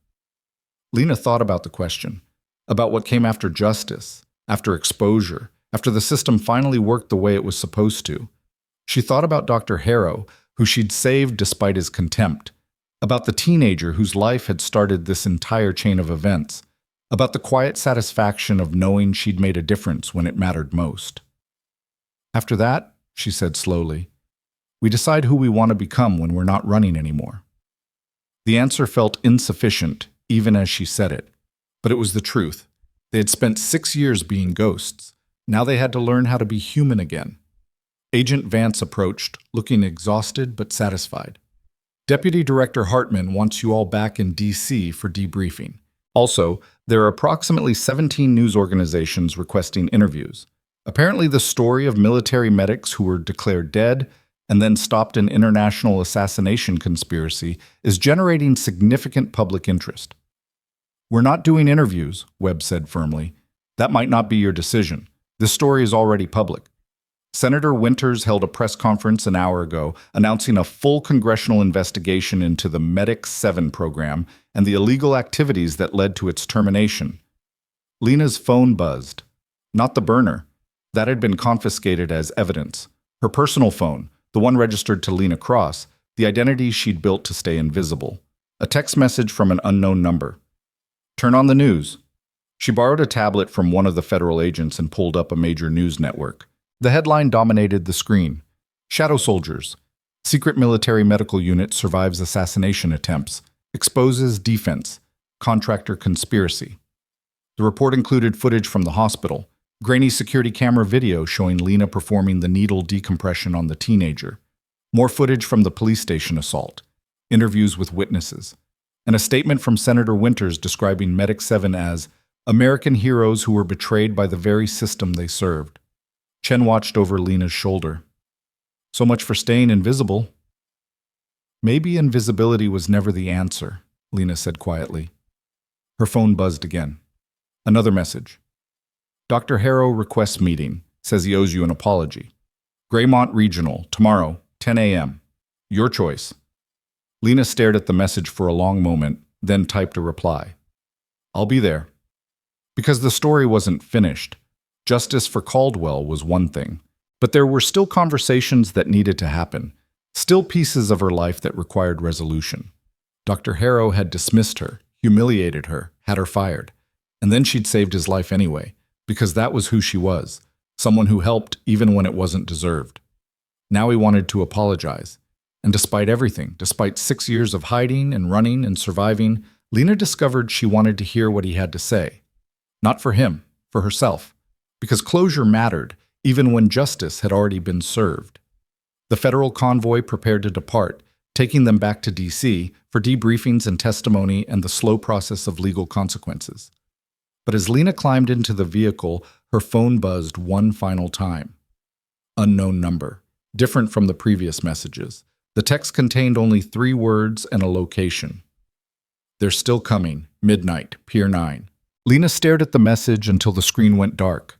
Lena thought about the question, about what came after justice, after exposure, after the system finally worked the way it was supposed to. She thought about Dr. Harrow, who she'd saved despite his contempt, about the teenager whose life had started this entire chain of events, about the quiet satisfaction of knowing she'd made a difference when it mattered most. "After that," she said slowly, "we decide who we want to become when we're not running anymore." The answer felt insufficient, even as she said it. But it was the truth. They had spent 6 years being ghosts. Now they had to learn how to be human again. Agent Vance approached, looking exhausted but satisfied. "Deputy Director Hartman wants you all back in D.C. for debriefing. Also, there are approximately 17 news organizations requesting interviews. Apparently the story of military medics who were declared dead and then stopped an international assassination conspiracy is generating significant public interest." "We're not doing interviews," Webb said firmly. "That might not be your decision. This story is already public." Senator Winters held a press conference an hour ago announcing a full congressional investigation into the Medic 7 program and the illegal activities that led to its termination. Lena's phone buzzed. Not the burner. That had been confiscated as evidence. Her personal phone, the one registered to Lena Cross, the identity she'd built to stay invisible. A text message from an unknown number. "Turn on the news." She borrowed a tablet from one of the federal agents and pulled up a major news network. The headline dominated the screen. "Shadow Soldiers. Secret Military Medical Unit survives assassination attempts. Exposes defense. Contractor conspiracy." The report included footage from the hospital, grainy security camera video showing Lena performing the needle decompression on the teenager, more footage from the police station assault, interviews with witnesses, and a statement from Senator Winters describing Medic 7 as American heroes who were betrayed by the very system they served. Chen watched over Lena's shoulder. "So much for staying invisible." "Maybe invisibility was never the answer," Lena said quietly. Her phone buzzed again. Another message. "Dr. Harrow requests meeting, says he owes you an apology. Graymont Regional, tomorrow, 10 a.m. Your choice." Lena stared at the message for a long moment, then typed a reply. "I'll be there." Because the story wasn't finished. Justice for Caldwell was one thing, but there were still conversations that needed to happen, still pieces of her life that required resolution. Dr. Harrow had dismissed her, humiliated her, had her fired, and then she'd saved his life anyway, because that was who she was, someone who helped even when it wasn't deserved. Now he wanted to apologize, and despite everything, despite 6 years of hiding and running and surviving, Lena discovered she wanted to hear what he had to say. Not for him, for herself. Because closure mattered, even when justice had already been served. The federal convoy prepared to depart, taking them back to D.C. for debriefings and testimony and the slow process of legal consequences. But as Lena climbed into the vehicle, her phone buzzed one final time. Unknown number, different from the previous messages. The text contained only 3 words and a location. They're still coming, midnight, Pier 9. Lena stared at the message until the screen went dark.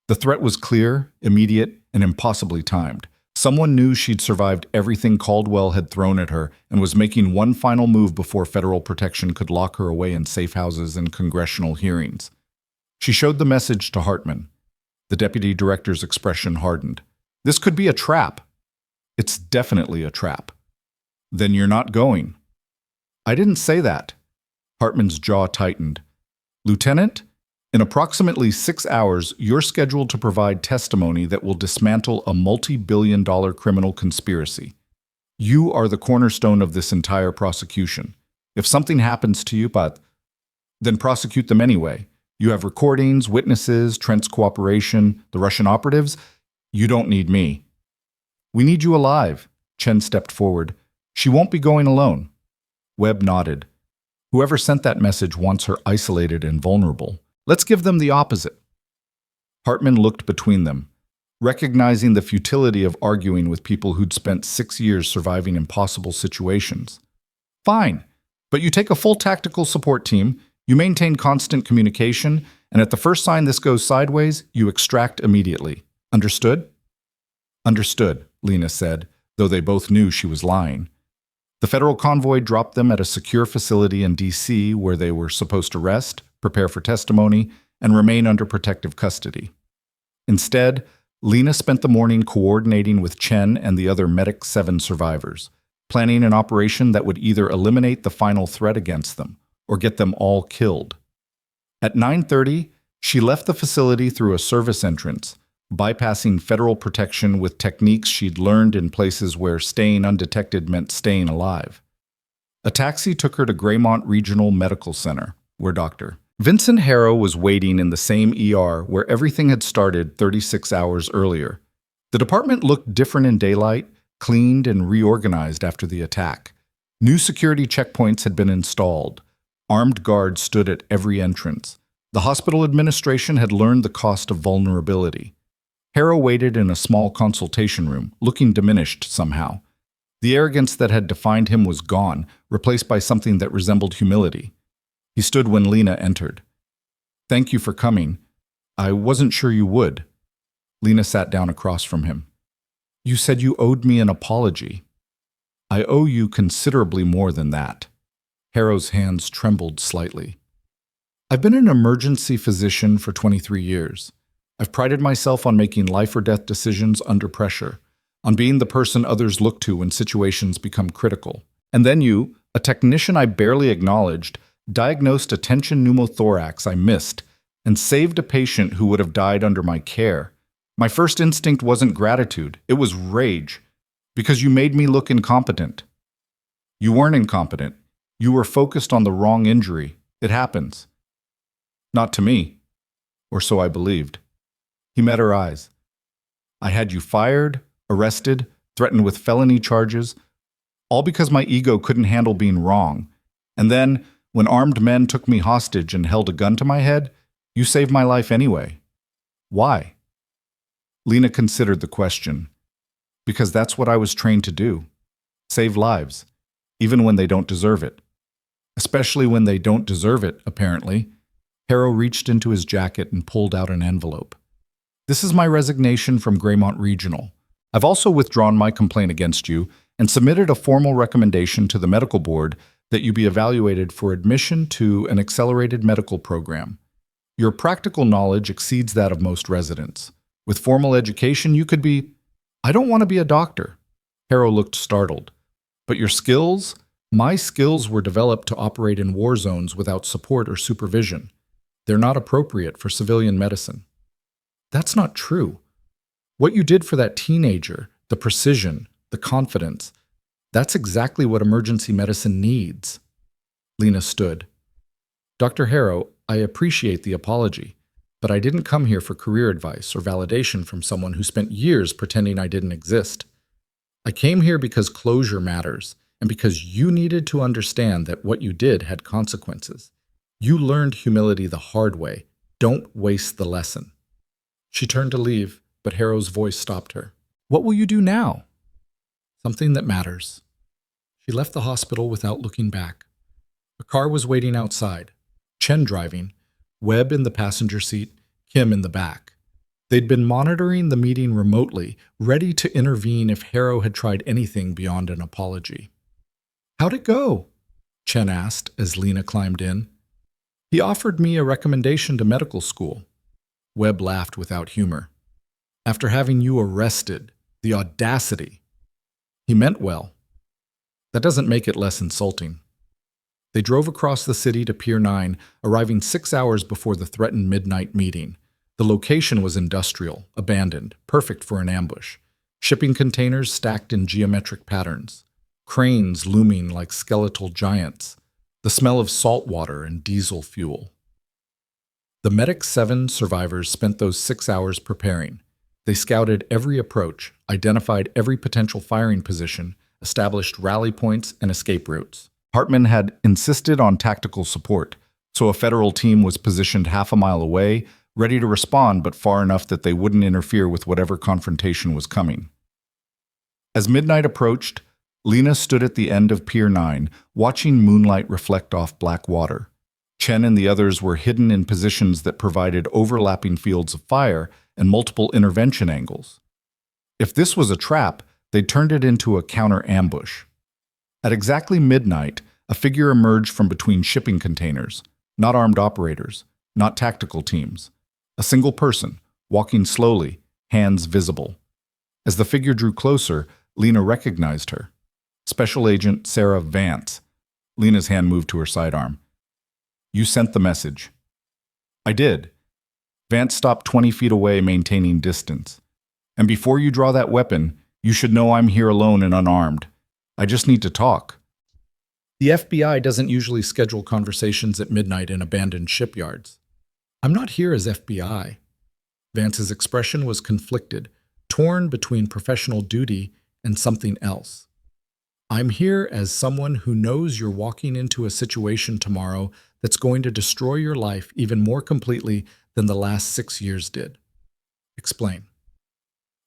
The threat was clear, immediate, and impossibly timed. Someone knew she'd survived everything Caldwell had thrown at her and was making one final move before federal protection could lock her away in safe houses and congressional hearings. She showed the message to Hartman. The deputy director's expression hardened. This could be a trap. It's definitely a trap. Then you're not going. I didn't say that. Hartman's jaw tightened. Lieutenant, in approximately 6 hours, you're scheduled to provide testimony that will dismantle a multi-billion-dollar criminal conspiracy. You are the cornerstone of this entire prosecution. If something happens to you, then prosecute them anyway. You have recordings, witnesses, Trent's cooperation, the Russian operatives. You don't need me. We need you alive. Chen stepped forward. She won't be going alone. Webb nodded. Whoever sent that message wants her isolated and vulnerable. Let's give them the opposite. Hartman looked between them, recognizing the futility of arguing with people who'd spent 6 years surviving impossible situations. Fine, but you take a full tactical support team, you maintain constant communication, and at the first sign this goes sideways, you extract immediately. Understood? Understood, Lena said, though they both knew she was lying. The federal convoy dropped them at a secure facility in D.C. where they were supposed to rest, prepare for testimony, and remain under protective custody. Instead, Lena spent the morning coordinating with Chen and the other Medic 7 survivors, planning an operation that would either eliminate the final threat against them or get them all killed. At 9:30, she left the facility through a service entrance, bypassing federal protection with techniques she'd learned in places where staying undetected meant staying alive. A taxi took her to Graymont Regional Medical Center, where Dr. Vincent Harrow was waiting in the same ER where everything had started 36 hours earlier. The department looked different in daylight, cleaned and reorganized after the attack. New security checkpoints had been installed. Armed guards stood at every entrance. The hospital administration had learned the cost of vulnerability. Harrow waited in a small consultation room, looking diminished somehow. The arrogance that had defined him was gone, replaced by something that resembled humility. He stood when Lena entered. Thank you for coming. I wasn't sure you would. Lena sat down across from him. You said you owed me an apology. I owe you considerably more than that. Harrow's hands trembled slightly. I've been an emergency physician for 23 years. I've prided myself on making life or death decisions under pressure, on being the person others look to when situations become critical. And then you, a technician I barely acknowledged, diagnosed a tension pneumothorax I missed, and saved a patient who would have died under my care. My first instinct wasn't gratitude, it was rage, because you made me look incompetent. You weren't incompetent. You were focused on the wrong injury. It happens. Not to me, or so I believed. He met her eyes. I had you fired, arrested, threatened with felony charges, all because my ego couldn't handle being wrong. And then, when armed men took me hostage and held a gun to my head, you saved my life anyway. Why? Lena considered the question. Because that's what I was trained to do. Save lives, even when they don't deserve it. Especially when they don't deserve it, apparently. Harrow reached into his jacket and pulled out an envelope. This is my resignation from Graymont Regional. I've also withdrawn my complaint against you and submitted a formal recommendation to the medical board that you be evaluated for admission to an accelerated medical program. Your practical knowledge exceeds that of most residents. With formal education, you could be... I don't want to be a doctor. Harrow looked startled. But your skills? My skills were developed to operate in war zones without support or supervision. They're not appropriate for civilian medicine. That's not true. What you did for that teenager, the precision, the confidence, that's exactly what emergency medicine needs. Lena stood. Dr. Harrow, I appreciate the apology, but I didn't come here for career advice or validation from someone who spent years pretending I didn't exist. I came here because closure matters, and because you needed to understand that what you did had consequences. You learned humility the hard way. Don't waste the lesson." She turned to leave, but Harrow's voice stopped her. "What will you do now?" "Something that matters." She left the hospital without looking back. A car was waiting outside, Chen driving, Webb in the passenger seat, Kim in the back. They'd been monitoring the meeting remotely, ready to intervene if Harrow had tried anything beyond an apology. "How'd it go?" Chen asked as Lena climbed in. "He offered me a recommendation to medical school." Webb laughed without humor. "After having you arrested, the audacity." "He meant well." "That doesn't make it less insulting." They drove across the city to Pier 9, arriving 6 hours before the threatened midnight meeting. The location was industrial, abandoned, perfect for an ambush. Shipping containers stacked in geometric patterns. Cranes looming like skeletal giants. The smell of salt water and diesel fuel. The Medic 7 survivors spent those 6 hours preparing. They scouted every approach, identified every potential firing position, established rally points and escape routes. Hartman had insisted on tactical support, so a federal team was positioned half a mile away, ready to respond but far enough that they wouldn't interfere with whatever confrontation was coming. As midnight approached, Lena stood at the end of Pier 9, watching moonlight reflect off black water. Chen and the others were hidden in positions that provided overlapping fields of fire and multiple intervention angles. If this was a trap, they turned it into a counter-ambush. At exactly midnight, a figure emerged from between shipping containers, not armed operators, not tactical teams. A single person, walking slowly, hands visible. As the figure drew closer, Lena recognized her. Special Agent Sarah Vance. Lena's hand moved to her sidearm. "You sent the message." "I did." Vance stopped 20 feet away, maintaining distance. "And before you draw that weapon, you should know I'm here alone and unarmed. I just need to talk." The FBI doesn't usually schedule conversations at midnight in abandoned shipyards. "I'm not here as FBI." Vance's expression was conflicted, torn between professional duty and something else. "I'm here as someone who knows you're walking into a situation tomorrow that's going to destroy your life even more completely than the last 6 years did." "Explain."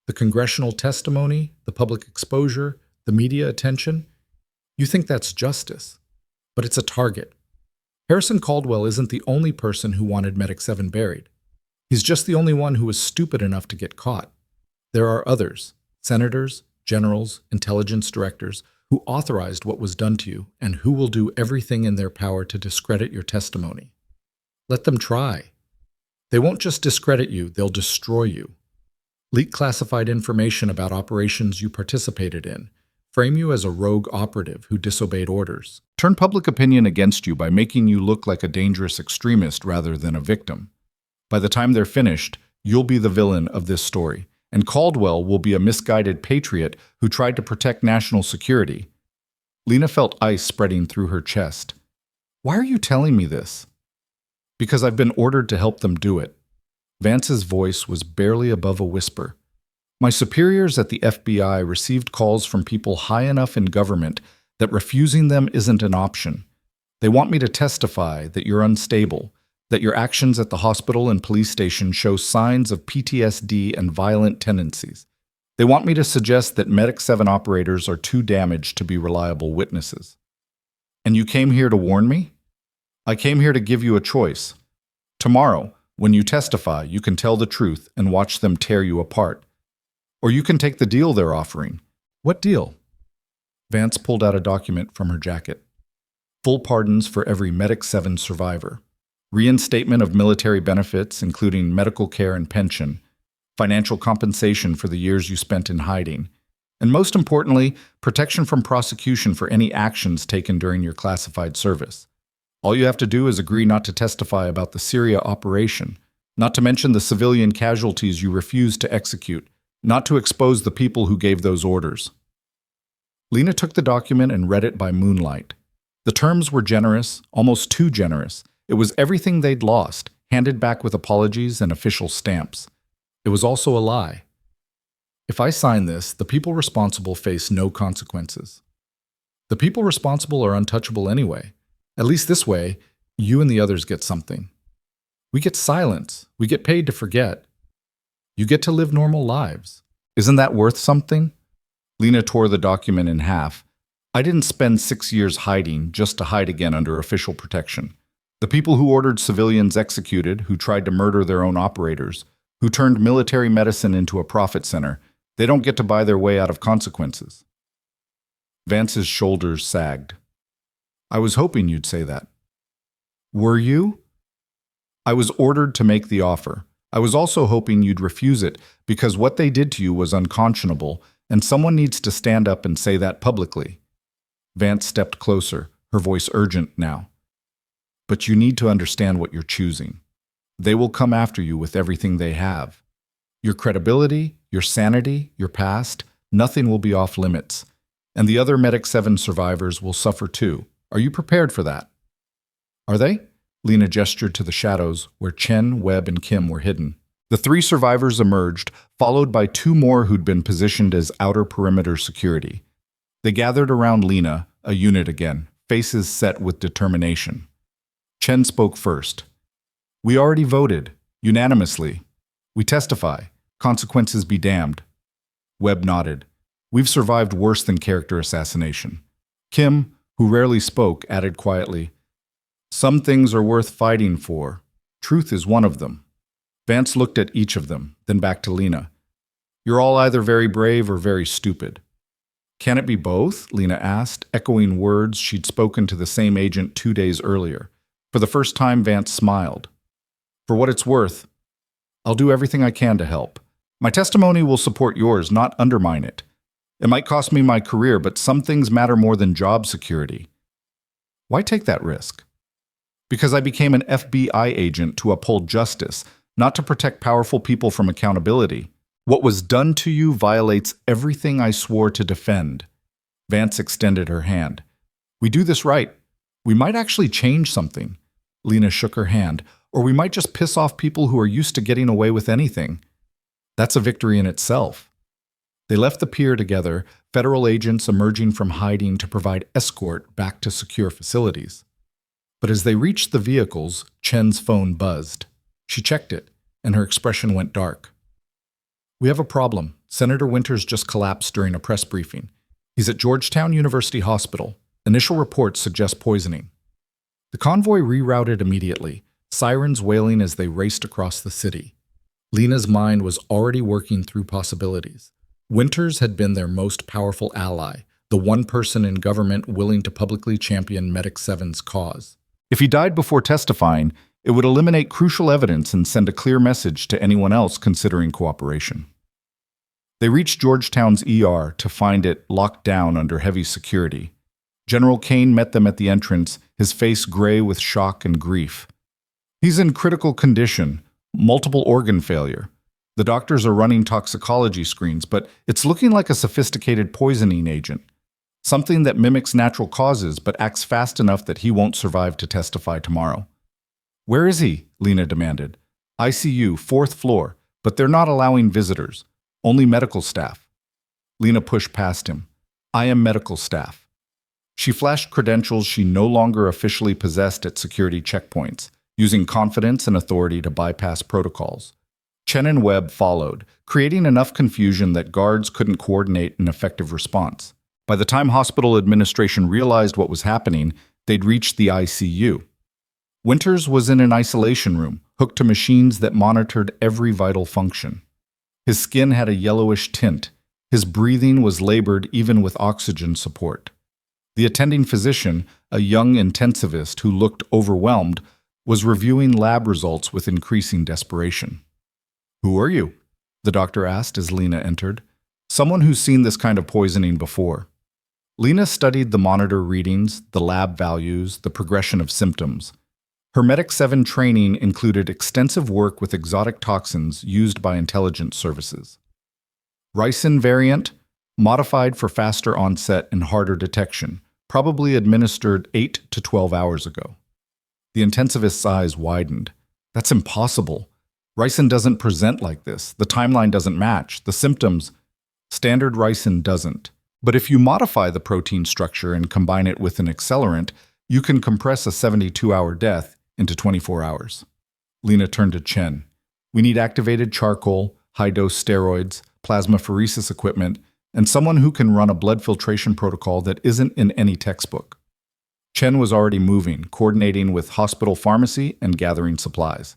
"The congressional testimony, the public exposure, the media attention. You think that's justice, but it's a target. Harrison Caldwell isn't the only person who wanted Medic 7 buried. He's just the only one who was stupid enough to get caught. There are others, senators, generals, intelligence directors, who authorized what was done to you and who will do everything in their power to discredit your testimony. Let them try. They won't just discredit you, they'll destroy you. Leak classified information about operations you participated in. Frame you as a rogue operative who disobeyed orders. Turn public opinion against you by making you look like a dangerous extremist rather than a victim. By the time they're finished, you'll be the villain of this story, and Caldwell will be a misguided patriot who tried to protect national security." Lena felt ice spreading through her chest. "Why are you telling me this?" "Because I've been ordered to help them do it." Vance's voice was barely above a whisper. "My superiors at the FBI received calls from people high enough in government that refusing them isn't an option. They want me to testify that you're unstable, that your actions at the hospital and police station show signs of PTSD and violent tendencies. They want me to suggest that Medic 7 operators are too damaged to be reliable witnesses." "And you came here to warn me?" "I came here to give you a choice. Tomorrow, when you testify, you can tell the truth and watch them tear you apart. Or you can take the deal they're offering." "What deal?" Vance pulled out a document from her jacket. "Full pardons for every Medic 7 survivor. Reinstatement of military benefits, including medical care and pension. Financial compensation for the years you spent in hiding. And most importantly, protection from prosecution for any actions taken during your classified service. All you have to do is agree not to testify about the Syria operation, not to mention the civilian casualties you refused to execute, not to expose the people who gave those orders." Lena took the document and read it by moonlight. The terms were generous, almost too generous. It was everything they'd lost, handed back with apologies and official stamps. It was also a lie. If I sign this, the people responsible face no consequences. The people responsible are untouchable anyway. At least this way, you and the others get something. We get silence. We get paid to forget. You get to live normal lives. Isn't that worth something? Lena tore the document in half. I didn't spend 6 years hiding just to hide again under official protection. The people who ordered civilians executed, who tried to murder their own operators, who turned military medicine into a profit center, they don't get to buy their way out of consequences. Vance's shoulders sagged. I was hoping you'd say that. Were you? I was ordered to make the offer. I was also hoping you'd refuse it because what they did to you was unconscionable, and someone needs to stand up and say that publicly. Vance stepped closer, her voice urgent now. But you need to understand what you're choosing. They will come after you with everything they have. Your credibility, your sanity, your past, nothing will be off limits. And the other Medic 7 survivors will suffer too. Are you prepared for that? Are they? Lena gestured to the shadows where Chen, Webb, and Kim were hidden. The 3 survivors emerged, followed by 2 more who'd been positioned as outer perimeter security. They gathered around Lena, a unit again, faces set with determination. Chen spoke first. We already voted, unanimously. We testify. Consequences be damned. Webb nodded. We've survived worse than character assassination. Kim, who rarely spoke, added quietly, some things are worth fighting for. Truth is one of them. Vance looked at each of them, then back to Lena. You're all either very brave or very stupid. Can it be both? Lena asked, echoing words she'd spoken to the same agent 2 days earlier. For the first time, Vance smiled. For what it's worth, I'll do everything I can to help. My testimony will support yours, not undermine it. It might cost me my career, but some things matter more than job security. Why take that risk? Because I became an FBI agent to uphold justice, not to protect powerful people from accountability. What was done to you violates everything I swore to defend. Vance extended her hand. We do this right. We might actually change something. Lena shook her hand. Or we might just piss off people who are used to getting away with anything. That's a victory in itself. They left the pier together, federal agents emerging from hiding to provide escort back to secure facilities. But as they reached the vehicles, Chen's phone buzzed. She checked it, and her expression went dark. We have a problem. Senator Winters just collapsed during a press briefing. He's at Georgetown University Hospital. Initial reports suggest poisoning. The convoy rerouted immediately, sirens wailing as they raced across the city. Lena's mind was already working through possibilities. Winters had been their most powerful ally, the one person in government willing to publicly champion Medic 7's cause. If he died before testifying, it would eliminate crucial evidence and send a clear message to anyone else considering cooperation. They reached Georgetown's ER to find it locked down under heavy security. General Kane met them at the entrance, his face gray with shock and grief. He's in critical condition, multiple organ failure. The doctors are running toxicology screens, but it's looking like a sophisticated poisoning agent. Something that mimics natural causes but acts fast enough that he won't survive to testify tomorrow. Where is he? Lena demanded. ICU, 4th floor, but they're not allowing visitors. Only medical staff. Lena pushed past him. I am medical staff. She flashed credentials she no longer officially possessed at security checkpoints, using confidence and authority to bypass protocols. Chen and Webb followed, creating enough confusion that guards couldn't coordinate an effective response. By the time hospital administration realized what was happening, they'd reached the ICU. Winters was in an isolation room, hooked to machines that monitored every vital function. His skin had a yellowish tint. His breathing was labored even with oxygen support. The attending physician, a young intensivist who looked overwhelmed, was reviewing lab results with increasing desperation. Who are you? The doctor asked as Lena entered. Someone who's seen this kind of poisoning before. Lena studied the monitor readings, the lab values, the progression of symptoms. Her Medic 7 training included extensive work with exotic toxins used by intelligence services. Ricin variant, modified for faster onset and harder detection, probably administered 8 to 12 hours ago. The intensivist's eyes widened. That's impossible. Ricin doesn't present like this. The timeline doesn't match. The symptoms, Standard ricin doesn't. But if you modify the protein structure and combine it with an accelerant, you can compress a 72-hour death into 24 hours. Lena turned to Chen. We need activated charcoal, high-dose steroids, plasmapheresis equipment, and someone who can run a blood filtration protocol that isn't in any textbook. Chen was already moving, coordinating with hospital pharmacy and gathering supplies.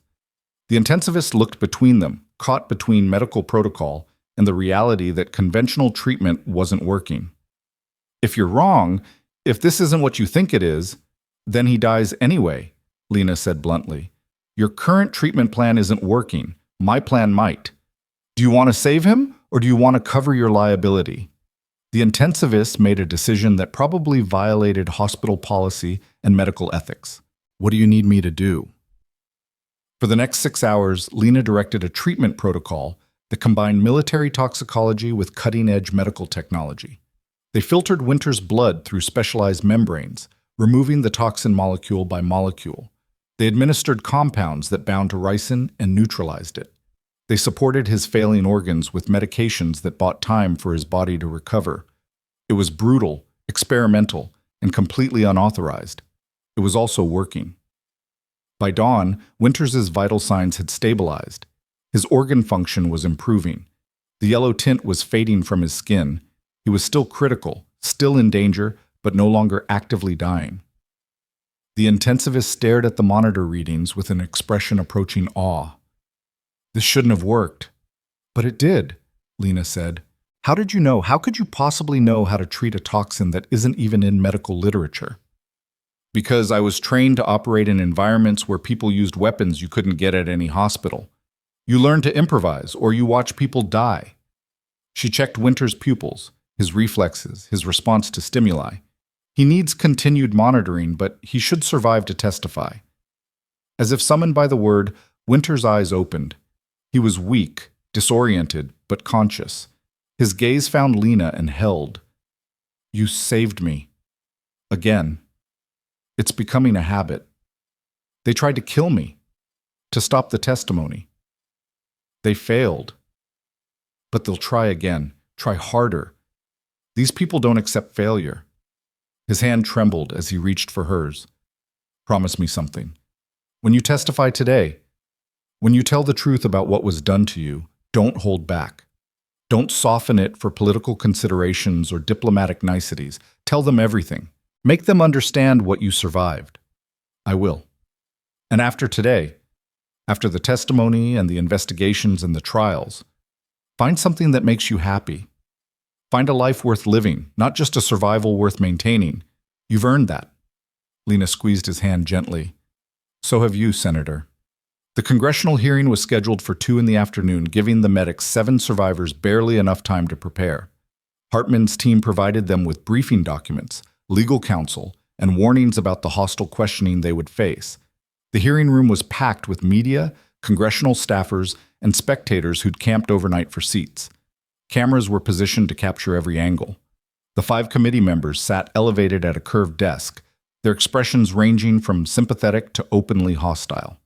The intensivist looked between them, caught between medical protocol and the reality that conventional treatment wasn't working. If you're wrong, if this isn't what you think it is, then he dies anyway, Lena said bluntly. Your current treatment plan isn't working. My plan might. Do you want to save him, or do you want to cover your liability? The intensivist made a decision that probably violated hospital policy and medical ethics. What do you need me to do? For the next 6 hours, Lena directed a treatment protocol that combined military toxicology with cutting-edge medical technology. They filtered Winter's blood through specialized membranes, removing the toxin molecule by molecule. They administered compounds that bound to ricin and neutralized it. They supported his failing organs with medications that bought time for his body to recover. It was brutal, experimental, and completely unauthorized. It was also working. By dawn, Winters' vital signs had stabilized. His organ function was improving. The yellow tint was fading from his skin. He was still critical, still in danger, but no longer actively dying. The intensivist stared at the monitor readings with an expression approaching awe. This shouldn't have worked. But it did, Lena said. How did you know? How could you possibly know how to treat a toxin that isn't even in medical literature? Because I was trained to operate in environments where people used weapons you couldn't get at any hospital. You learn to improvise, or you watch people die. She checked Winter's pupils, his reflexes, his response to stimuli. He needs continued monitoring, but he should survive to testify. As if summoned by the word, Winter's eyes opened. He was weak, disoriented, but conscious. His gaze found Lena and held. You saved me. Again. It's becoming a habit. They tried to kill me, to stop the testimony. They failed. But they'll try again, try harder. These people don't accept failure. His hand trembled as he reached for hers. Promise me something. When you testify today, when you tell the truth about what was done to you, don't hold back. Don't soften it for political considerations or diplomatic niceties. Tell them everything. Make them understand what you survived. I will. And after today, after the testimony and the investigations and the trials, find something that makes you happy. Find a life worth living, not just a survival worth maintaining. You've earned that. Lena squeezed his hand gently. So have you, Senator. The congressional hearing was scheduled for 2 p.m, giving the medics 7 survivors barely enough time to prepare. Hartman's team provided them with briefing documents, legal counsel, and warnings about the hostile questioning they would face. The hearing room was packed with media, congressional staffers, and spectators who'd camped overnight for seats. Cameras were positioned to capture every angle. The 5 committee members sat elevated at a curved desk, their expressions ranging from sympathetic to openly hostile.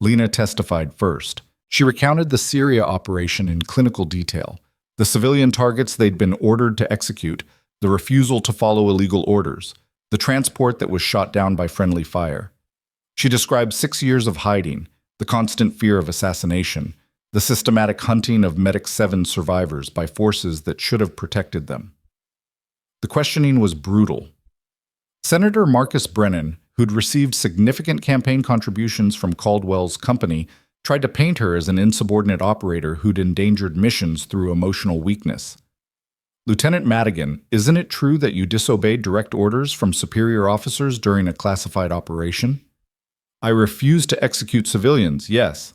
Lena testified first. She recounted the Syria operation in clinical detail, the civilian targets they'd been ordered to execute, the refusal to follow illegal orders, the transport that was shot down by friendly fire. She described 6 years of hiding, the constant fear of assassination, the systematic hunting of Medic 7 survivors by forces that should have protected them. The questioning was brutal. Senator Marcus Brennan, who'd received significant campaign contributions from Caldwell's company, tried to paint her as an insubordinate operator who'd endangered missions through emotional weakness. Lieutenant Madigan, isn't it true that you disobeyed direct orders from superior officers during a classified operation? I refuse to execute civilians, yes.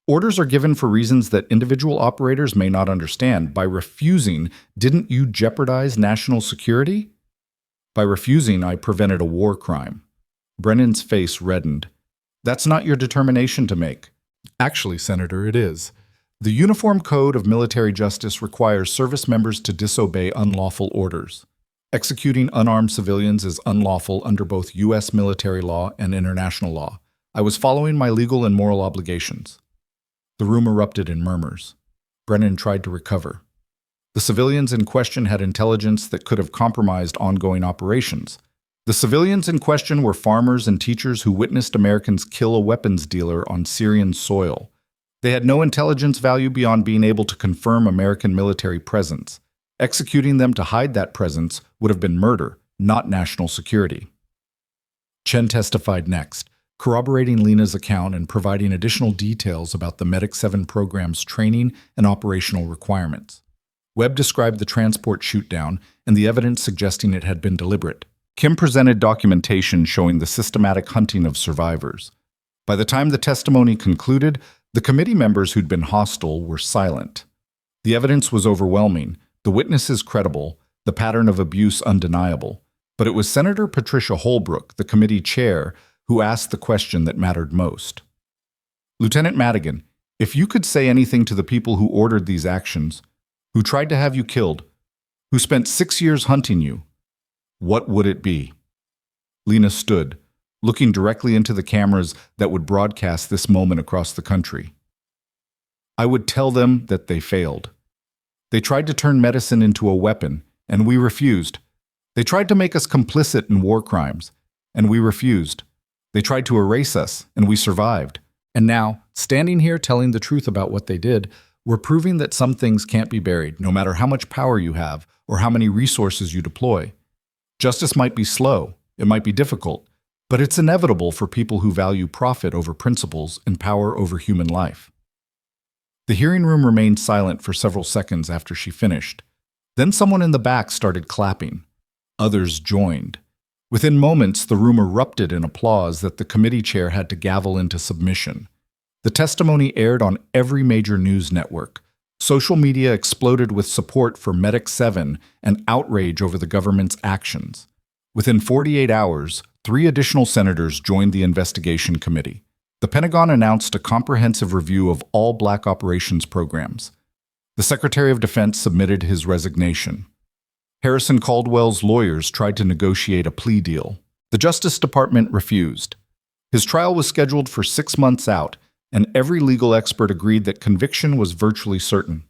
Orders are given for reasons that individual operators may not understand. By refusing, didn't you jeopardize national security? By refusing, I prevented a war crime. Brennan's face reddened. That's not your determination to make. Actually, Senator, it is. The Uniform Code of Military Justice requires service members to disobey unlawful orders. Executing unarmed civilians is unlawful under both U.S. military law and international law. I was following my legal and moral obligations. The room erupted in murmurs. Brennan tried to recover. The civilians in question had intelligence that could have compromised ongoing operations. The civilians in question were farmers and teachers who witnessed Americans kill a weapons dealer on Syrian soil. They had no intelligence value beyond being able to confirm American military presence. Executing them to hide that presence would have been murder, not national security. Chen testified next, corroborating Lena's account and providing additional details about the Medic 7 program's training and operational requirements. Webb described the transport shootdown and the evidence suggesting it had been deliberate. Kim presented documentation showing the systematic hunting of survivors. By the time the testimony concluded, the committee members who'd been hostile were silent. The evidence was overwhelming, the witnesses credible, the pattern of abuse undeniable. But it was Senator Patricia Holbrook, the committee chair, who asked the question that mattered most. Lieutenant Madigan, if you could say anything to the people who ordered these actions, who tried to have you killed, who spent 6 years hunting you, what would it be? Lena stood, looking directly into the cameras that would broadcast this moment across the country. I would tell them that they failed. They tried to turn medicine into a weapon, and we refused. They tried to make us complicit in war crimes, and we refused. They tried to erase us, and we survived. And now, standing here telling the truth about what they did, we're proving that some things can't be buried, no matter how much power you have or how many resources you deploy. Justice might be slow, it might be difficult, but it's inevitable for people who value profit over principles and power over human life. The hearing room remained silent for several seconds after she finished. Then someone in the back started clapping. Others joined. Within moments, the room erupted in applause that the committee chair had to gavel into submission. The testimony aired on every major news network. Social media exploded with support for Medic 7 and outrage over the government's actions. Within 48 hours, 3 additional senators joined the investigation committee. The Pentagon announced a comprehensive review of all black operations programs. The Secretary of Defense submitted his resignation. Harrison Caldwell's lawyers tried to negotiate a plea deal. The Justice Department refused. His trial was scheduled for 6 months out, and every legal expert agreed that conviction was virtually certain.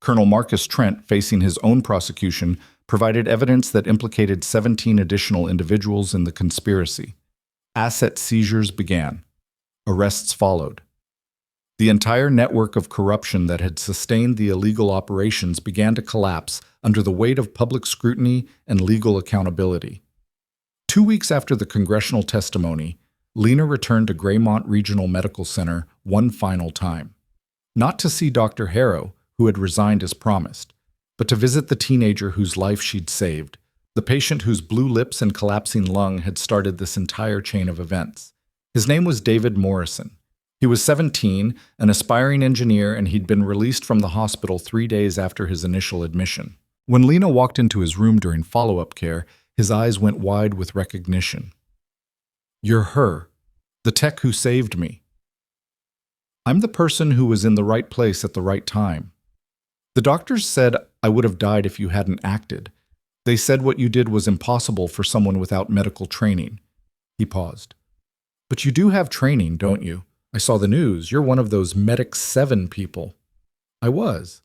Colonel Marcus Trent, facing his own prosecution, provided evidence that implicated 17 additional individuals in the conspiracy. Asset seizures began. Arrests followed. The entire network of corruption that had sustained the illegal operations began to collapse under the weight of public scrutiny and legal accountability. 2 weeks after the congressional testimony, Lena returned to Graymont Regional Medical Center one final time. Not to see Dr. Harrow, who had resigned as promised, but to visit the teenager whose life she'd saved, the patient whose blue lips and collapsing lung had started this entire chain of events. His name was David Morrison. He was 17, an aspiring engineer, and he'd been released from the hospital 3 days after his initial admission. When Lena walked into his room during follow-up care, his eyes went wide with recognition. You're her, the tech who saved me. I'm the person who was in the right place at the right time. The doctors said I would have died if you hadn't acted. They said what you did was impossible for someone without medical training. He paused. But you do have training, don't you? I saw the news. You're one of those Medic 7 people. I was.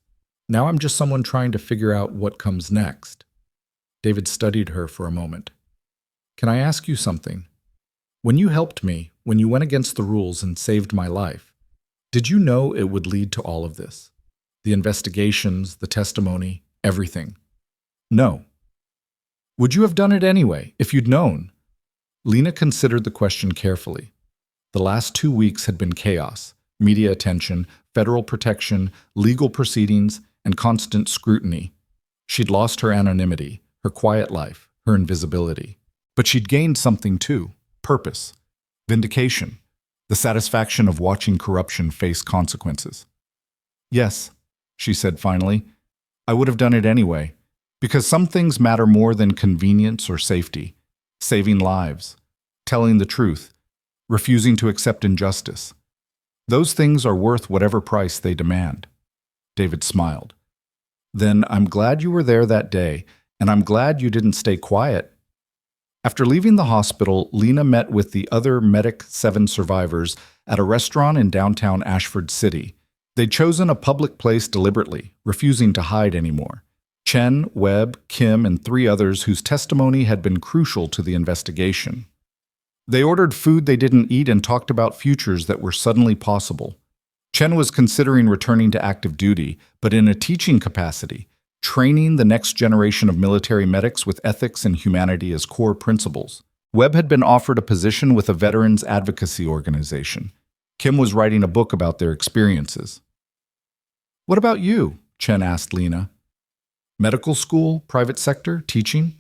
Now I'm just someone trying to figure out what comes next. David studied her for a moment. Can I ask you something? When you helped me, when you went against the rules and saved my life, did you know it would lead to all of this? The investigations, the testimony, everything. No. Would you have done it anyway, if you'd known? Lena considered the question carefully. The last 2 weeks had been chaos, media attention, federal protection, legal proceedings, and constant scrutiny. She'd lost her anonymity, her quiet life, her invisibility. But she'd gained something too. Purpose, vindication, the satisfaction of watching corruption face consequences. Yes, she said finally, I would have done it anyway, because some things matter more than convenience or safety. Saving lives, telling the truth, refusing to accept injustice. Those things are worth whatever price they demand. David smiled. Then I'm glad you were there that day, and I'm glad you didn't stay quiet. After leaving the hospital, Lena met with the other Medic 7 survivors at a restaurant in downtown Ashford City. They'd chosen a public place deliberately, refusing to hide anymore. Chen, Webb, Kim, and 3 others whose testimony had been crucial to the investigation. They ordered food they didn't eat and talked about futures that were suddenly possible. Chen was considering returning to active duty, but in a teaching capacity, training the next generation of military medics with ethics and humanity as core principles. Webb had been offered a position with a veterans advocacy organization. Kim was writing a book about their experiences. "What about you?" Chen asked Lena. "Medical school, private sector, teaching?"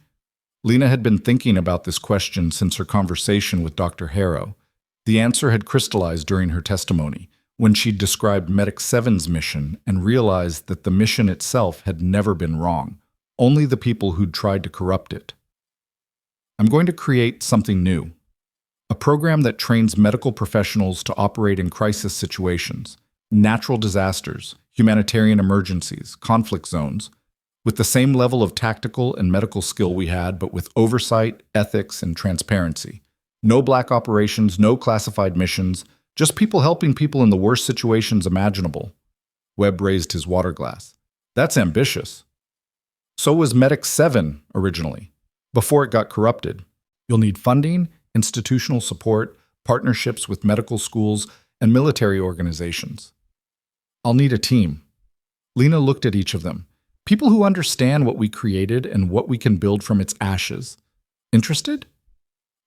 Lena had been thinking about this question since her conversation with Dr. Harrow. The answer had crystallized during her testimony, when she described Medic 7's mission and realized that the mission itself had never been wrong, only the people who'd tried to corrupt it. "I'm going to create something new. A program that trains medical professionals to operate in crisis situations, natural disasters, humanitarian emergencies, conflict zones, with the same level of tactical and medical skill we had, but with oversight, ethics, and transparency. No black operations, no classified missions, just people helping people in the worst situations imaginable." Webb raised his water glass. "That's ambitious." "So was Medic 7 originally, before it got corrupted. You'll need funding, institutional support, partnerships with medical schools, and military organizations. I'll need a team." Lena looked at each of them. People who understand what we created and what we can build from its ashes. Interested?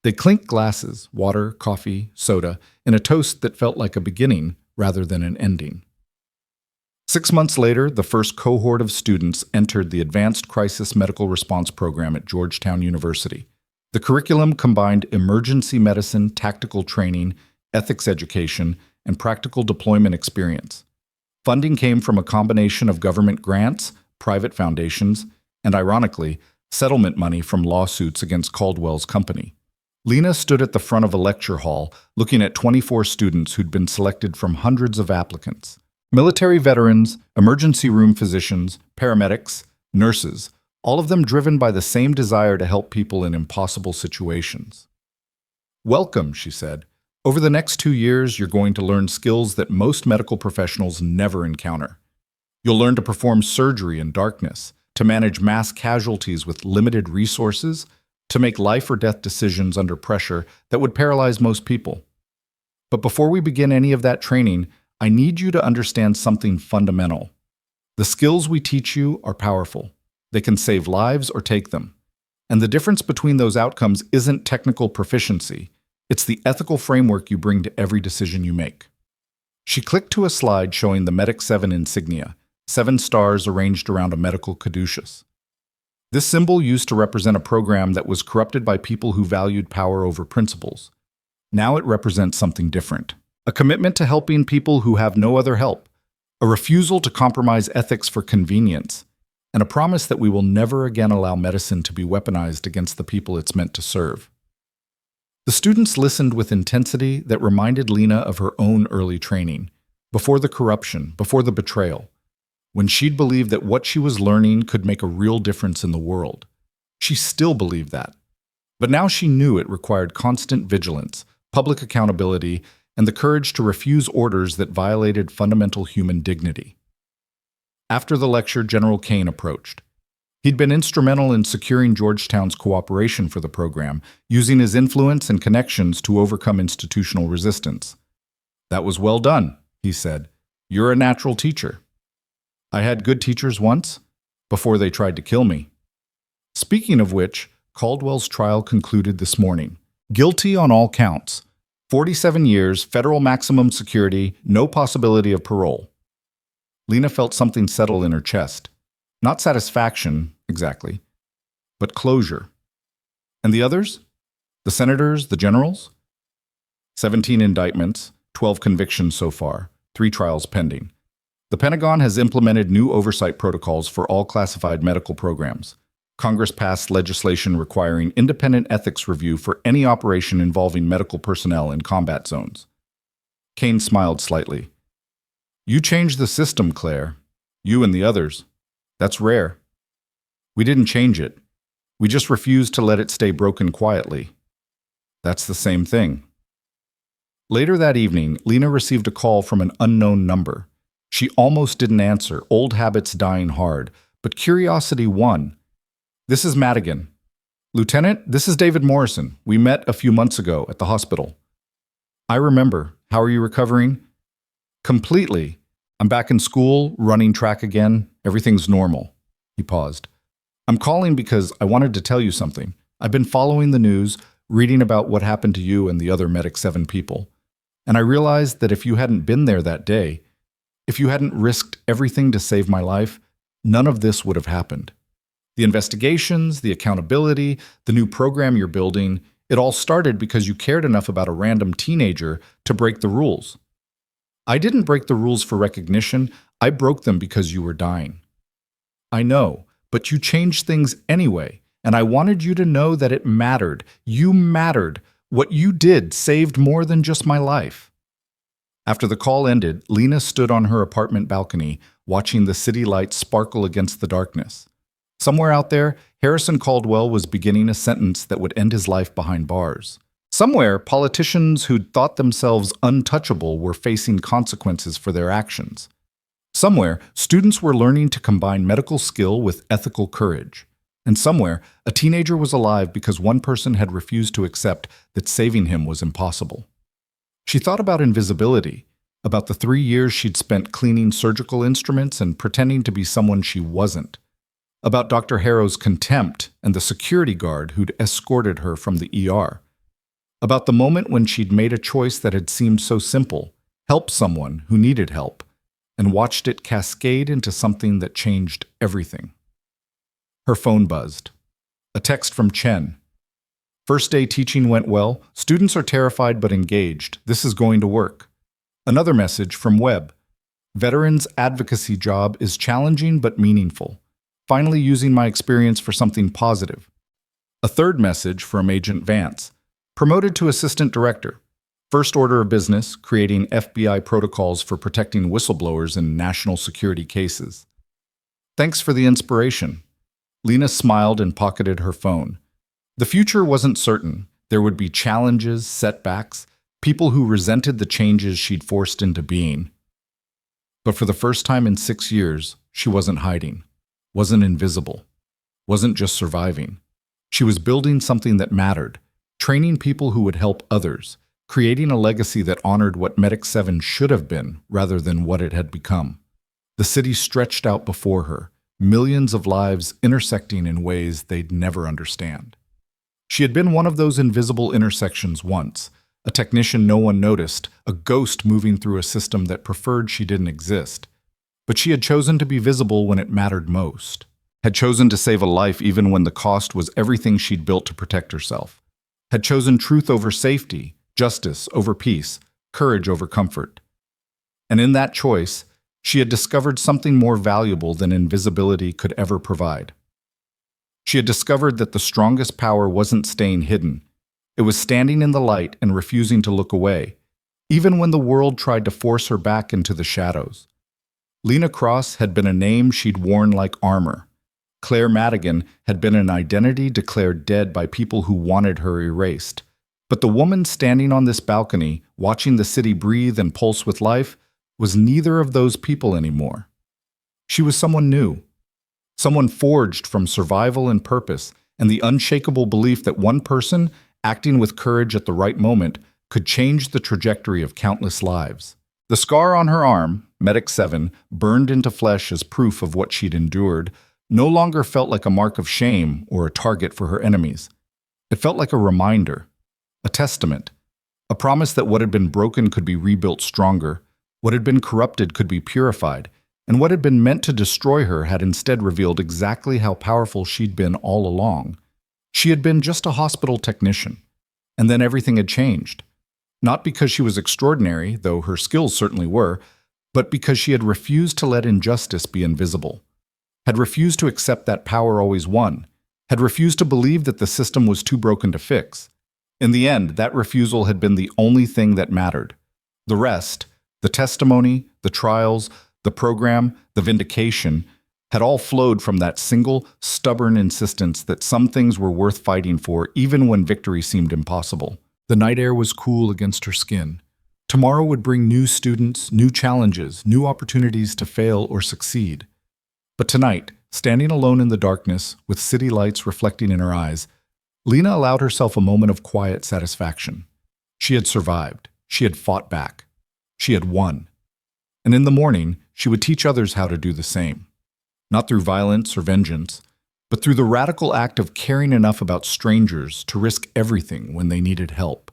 They clinked glasses, water, coffee, soda, in a toast that felt like a beginning rather than an ending. 6 months later, the first cohort of students entered the Advanced Crisis Medical Response Program at Georgetown University. The curriculum combined emergency medicine, tactical training, ethics education, and practical deployment experience. Funding came from a combination of government grants, private foundations, and ironically, settlement money from lawsuits against Caldwell's company. Lena stood at the front of a lecture hall, looking at 24 students who'd been selected from hundreds of applicants. Military veterans, emergency room physicians, paramedics, nurses, all of them driven by the same desire to help people in impossible situations. "Welcome," she said. "Over the next 2 years, you're going to learn skills that most medical professionals never encounter. You'll learn to perform surgery in darkness, to manage mass casualties with limited resources, to make life or death decisions under pressure that would paralyze most people. But before we begin any of that training, I need you to understand something fundamental. The skills we teach you are powerful. They can save lives or take them. And the difference between those outcomes isn't technical proficiency. It's the ethical framework you bring to every decision you make." She clicked to a slide showing the Medic 7 insignia, 7 stars arranged around a medical caduceus. This symbol used to represent a program that was corrupted by people who valued power over principles. Now it represents something different. A commitment to helping people who have no other help, a refusal to compromise ethics for convenience, and a promise that we will never again allow medicine to be weaponized against the people it's meant to serve. The students listened with intensity that reminded Lena of her own early training, before the corruption, before the betrayal, when she'd believed that what she was learning could make a real difference in the world. She still believed that. But now she knew it required constant vigilance, public accountability, and the courage to refuse orders that violated fundamental human dignity. After the lecture, General Kane approached. He'd been instrumental in securing Georgetown's cooperation for the program, using his influence and connections to overcome institutional resistance. "That was well done," he said. "You're a natural teacher." "I had good teachers once, before they tried to kill me." Speaking of which, Caldwell's trial concluded this morning. Guilty on all counts. 47 years, federal maximum security, no possibility of parole. Lena felt something settle in her chest. Not satisfaction, exactly, but closure. And the others? The senators, the generals? 17 indictments, 12 convictions so far, 3 trials pending. The Pentagon has implemented new oversight protocols for all classified medical programs. Congress passed legislation requiring independent ethics review for any operation involving medical personnel in combat zones. Kane smiled slightly. "You changed the system, Claire. You and the others. That's rare. We didn't change it. We just refused to let it stay broken quietly. That's the same thing." Later that evening, Lena received a call from an unknown number. She almost didn't answer, old habits dying hard, but curiosity won. "This is Madigan." "Lieutenant, this is David Morrison. We met a few months ago at the hospital." "I remember. How are you recovering?" "Completely. I'm back in school, running track again. Everything's normal." He paused. "I'm calling because I wanted to tell you something. I've been following the news, reading about what happened to you and the other Medic 7 people. And I realized that if you hadn't been there that day, if you hadn't risked everything to save my life, none of this would have happened. The investigations, the accountability, the new program you're building, it all started because you cared enough about a random teenager to break the rules. I didn't break the rules for recognition. I broke them because you were dying. I know, but you changed things anyway, and I wanted you to know that it mattered. You mattered. What you did saved more than just my life." After the call ended, Lena stood on her apartment balcony, watching the city lights sparkle against the darkness. Somewhere out there, Harrison Caldwell was beginning a sentence that would end his life behind bars. Somewhere, politicians who'd thought themselves untouchable were facing consequences for their actions. Somewhere, students were learning to combine medical skill with ethical courage. And somewhere, a teenager was alive because one person had refused to accept that saving him was impossible. She thought about invisibility, about the 3 years she'd spent cleaning surgical instruments and pretending to be someone she wasn't, about Dr. Harrow's contempt and the security guard who'd escorted her from the ER, about the moment when she'd made a choice that had seemed so simple, help someone who needed help, and watched it cascade into something that changed everything. Her phone buzzed. A text from Chen. "First day teaching went well. Students are terrified but engaged. This is going to work." Another message from Webb. "Veterans advocacy job is challenging but meaningful. Finally using my experience for something positive." A third message from Agent Vance. "Promoted to assistant director. First order of business, creating FBI protocols for protecting whistleblowers in national security cases." "Thanks for the inspiration." Lena smiled and pocketed her phone. The future wasn't certain. There would be challenges, setbacks, people who resented the changes she'd forced into being. But for the first time in 6 years, she wasn't hiding, wasn't invisible, wasn't just surviving. She was building something that mattered, training people who would help others, creating a legacy that honored what Medic 7 should have been rather than what it had become. The city stretched out before her, millions of lives intersecting in ways they'd never understand. She had been one of those invisible intersections once, a technician no one noticed, a ghost moving through a system that preferred she didn't exist. But she had chosen to be visible when it mattered most, had chosen to save a life even when the cost was everything she'd built to protect herself, had chosen truth over safety, justice over peace, courage over comfort. And in that choice, she had discovered something more valuable than invisibility could ever provide. She had discovered that the strongest power wasn't staying hidden. It was standing in the light and refusing to look away, even when the world tried to force her back into the shadows. Lena Cross had been a name she'd worn like armor. Claire Madigan had been an identity declared dead by people who wanted her erased. But the woman standing on this balcony, watching the city breathe and pulse with life, was neither of those people anymore. She was someone new, someone forged from survival and purpose and the unshakable belief that one person, acting with courage at the right moment, could change the trajectory of countless lives. The scar on her arm, Medic 7, burned into flesh as proof of what she'd endured, no longer felt like a mark of shame or a target for her enemies. It felt like a reminder, a testament, a promise that what had been broken could be rebuilt stronger, what had been corrupted could be purified, and what had been meant to destroy her had instead revealed exactly how powerful she'd been all along. She had been just a hospital technician, and then everything had changed. Not because she was extraordinary, though her skills certainly were, but because she had refused to let injustice be invisible, had refused to accept that power always won, had refused to believe that the system was too broken to fix. In the end, that refusal had been the only thing that mattered. The rest, the testimony, the trials, the program, the vindication, had all flowed from that single, stubborn insistence that some things were worth fighting for even when victory seemed impossible. The night air was cool against her skin. Tomorrow would bring new students, new challenges, new opportunities to fail or succeed. But tonight, Standing alone in the darkness, with city lights reflecting in her eyes, Lena allowed herself a moment of quiet satisfaction. She had survived. She had fought back. She had won. And in the morning, she would teach others how to do the same. Not through violence or vengeance, but through the radical act of caring enough about strangers to risk everything when they needed help.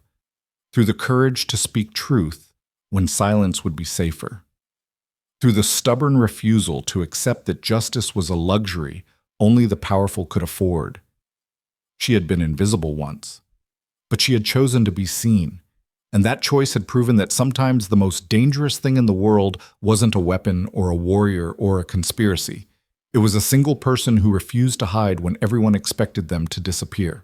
Through the courage to speak truth when silence would be safer. Through the stubborn refusal to accept that justice was a luxury only the powerful could afford. She had been invisible once, but she had chosen to be seen, and that choice had proven that sometimes the most dangerous thing in the world wasn't a weapon or a warrior or a conspiracy. It was a single person who refused to hide when everyone expected them to disappear.